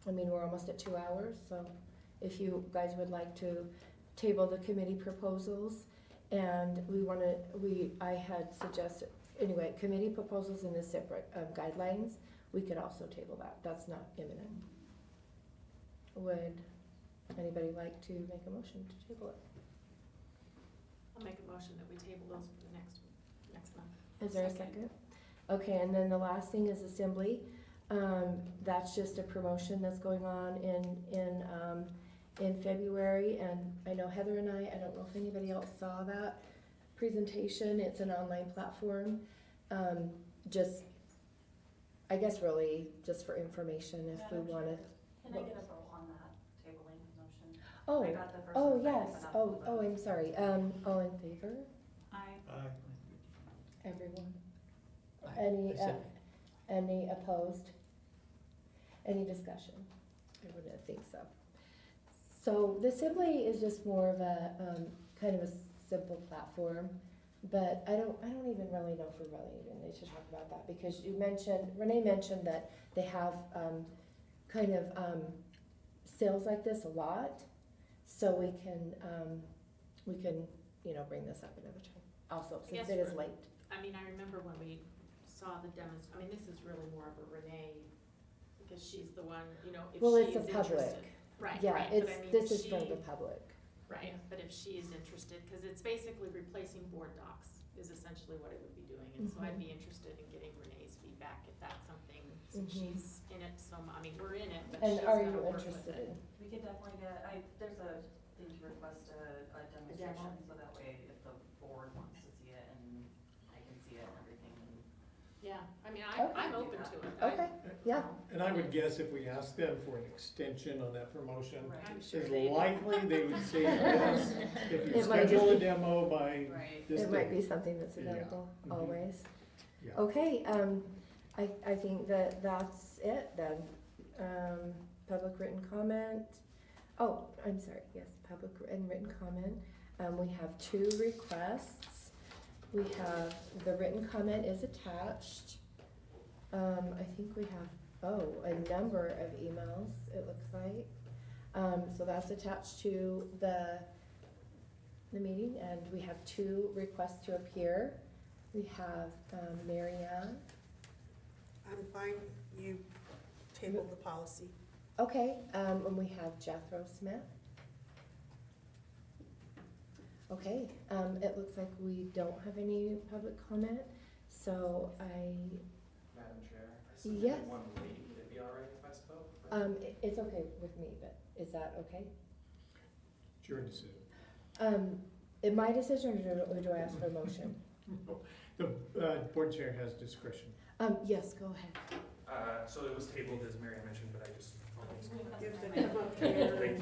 Speaker 1: we're almost at 2 hours, so if you guys would like to table the committee proposals, and I had suggested, anyway, committee proposals in the separate guidelines, we could also table that. That's not imminent. Would anybody like to make a motion to table it?
Speaker 3: I'll make a motion that we table those for the next month.
Speaker 1: Is there a second? Okay, and then the last thing is assembly. That's just a promotion that's going on in February, and I know Heather and I don't know if anybody else saw that presentation. It's an online platform. I guess really just for information if we wanna.
Speaker 8: Can I get a vote on that tabling motion?
Speaker 1: Oh,
Speaker 8: I got the first
Speaker 1: oh,
Speaker 8: and second,
Speaker 1: yes,
Speaker 8: but not the vote.
Speaker 1: I'm sorry, all in favor,
Speaker 11: Aye.
Speaker 1: everyone?
Speaker 7: I
Speaker 1: Any,
Speaker 7: second.
Speaker 1: any opposed? Any discussion? I wouldn't think so. So the assembly is just more of a, kind of a simple platform, but I don't even really know if we really even need to talk about that, because Renee mentioned that they have, sales like this a lot, so we can, bring this up another time, also,
Speaker 3: I guess
Speaker 1: since it is
Speaker 3: for-
Speaker 1: late.
Speaker 3: I remember when we saw the demos, this is really more of a Renee, because she's the one, if
Speaker 1: Well, it's
Speaker 3: she's
Speaker 1: the public.
Speaker 3: interested. Right,
Speaker 1: Yeah,
Speaker 3: right,
Speaker 1: it's,
Speaker 3: but
Speaker 1: this is from the public.
Speaker 3: Right, but if she is interested, because it's basically replacing board docs is essentially what it would be doing, and so I'd be interested in getting Renee's feedback if that's something, since
Speaker 1: Mhm.
Speaker 3: she's in it we're in it, but
Speaker 1: And
Speaker 3: she's
Speaker 1: are
Speaker 3: gotta
Speaker 1: you
Speaker 3: work with
Speaker 1: interested
Speaker 3: it.
Speaker 1: in?
Speaker 8: We could definitely there's a thing to request a demonstration, so that way if the board wants to see it and I can see it and everything.
Speaker 3: Yeah,
Speaker 1: Okay.
Speaker 3: I'm open to it.
Speaker 1: Okay, yeah.
Speaker 5: And I would guess if we asked them for an extension on that promotion,
Speaker 3: I'm sure
Speaker 5: it's
Speaker 3: they would.
Speaker 5: likely they would say yes, if you
Speaker 1: It might
Speaker 5: schedule a
Speaker 1: just be-
Speaker 5: demo by
Speaker 8: Right.
Speaker 5: this
Speaker 1: It might
Speaker 5: date.
Speaker 1: be something that's
Speaker 5: Yeah.
Speaker 1: available,
Speaker 5: Mhm.
Speaker 1: always.
Speaker 5: Yeah.
Speaker 1: Okay, I think that's it then. Public written comment. Oh, I'm sorry, yes, public and written comment. We have 2 requests. We have, the written comment is attached. I think we have, a number of emails, it looks like. So that's attached to the meeting, and we have 2 requests to appear. We have, Mary Ann.
Speaker 15: I'm fine, you table the policy.
Speaker 1: Okay, and we have Jethro Smith. Okay, it looks like we don't have any public comment, so
Speaker 16: Madam Chair, I
Speaker 1: Yes.
Speaker 16: submitted one late, would it be all right if I spoke?
Speaker 1: it's okay with me, but is that okay?
Speaker 5: It's your decision.
Speaker 1: My decision, or do I ask for a motion?
Speaker 5: The board chair has discretion.
Speaker 1: Yes, go ahead.
Speaker 16: So it was tabled, as Mary mentioned, but I just.
Speaker 15: Give the memo to your.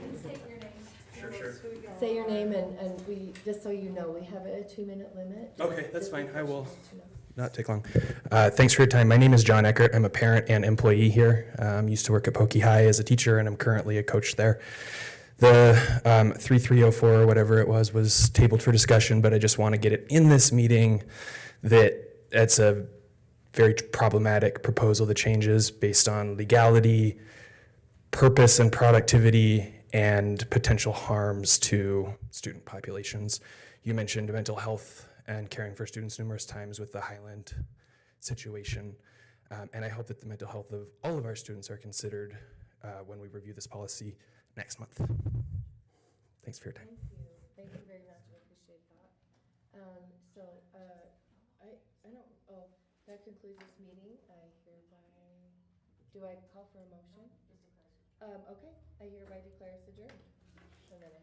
Speaker 16: Sure, sure.
Speaker 1: Say your name and we, just so you know, we have a 2-minute limit.
Speaker 16: Okay, that's
Speaker 1: Just
Speaker 16: fine. I will
Speaker 1: to know.
Speaker 16: not take long. Thanks for your time. My name is John Eckert. I'm a parent and employee here. Used to work at Pokie High as a teacher, and I'm currently a coach there. The 3304 or whatever it was tabled for discussion, but I just want to get it in this meeting that it's a very problematic proposal that changes based on legality, purpose and productivity, and potential harms to student populations. You mentioned mental health and caring for students numerous times with the Highland situation. And I hope that the mental health of all of our students are considered when we review this policy next month. Thanks for your time.
Speaker 1: Thank you very much, I appreciate that. I don't, That concludes this meeting. I hereby, do I call for a motion?
Speaker 8: Just declare.
Speaker 1: Okay, I hereby declare us adjourned. And then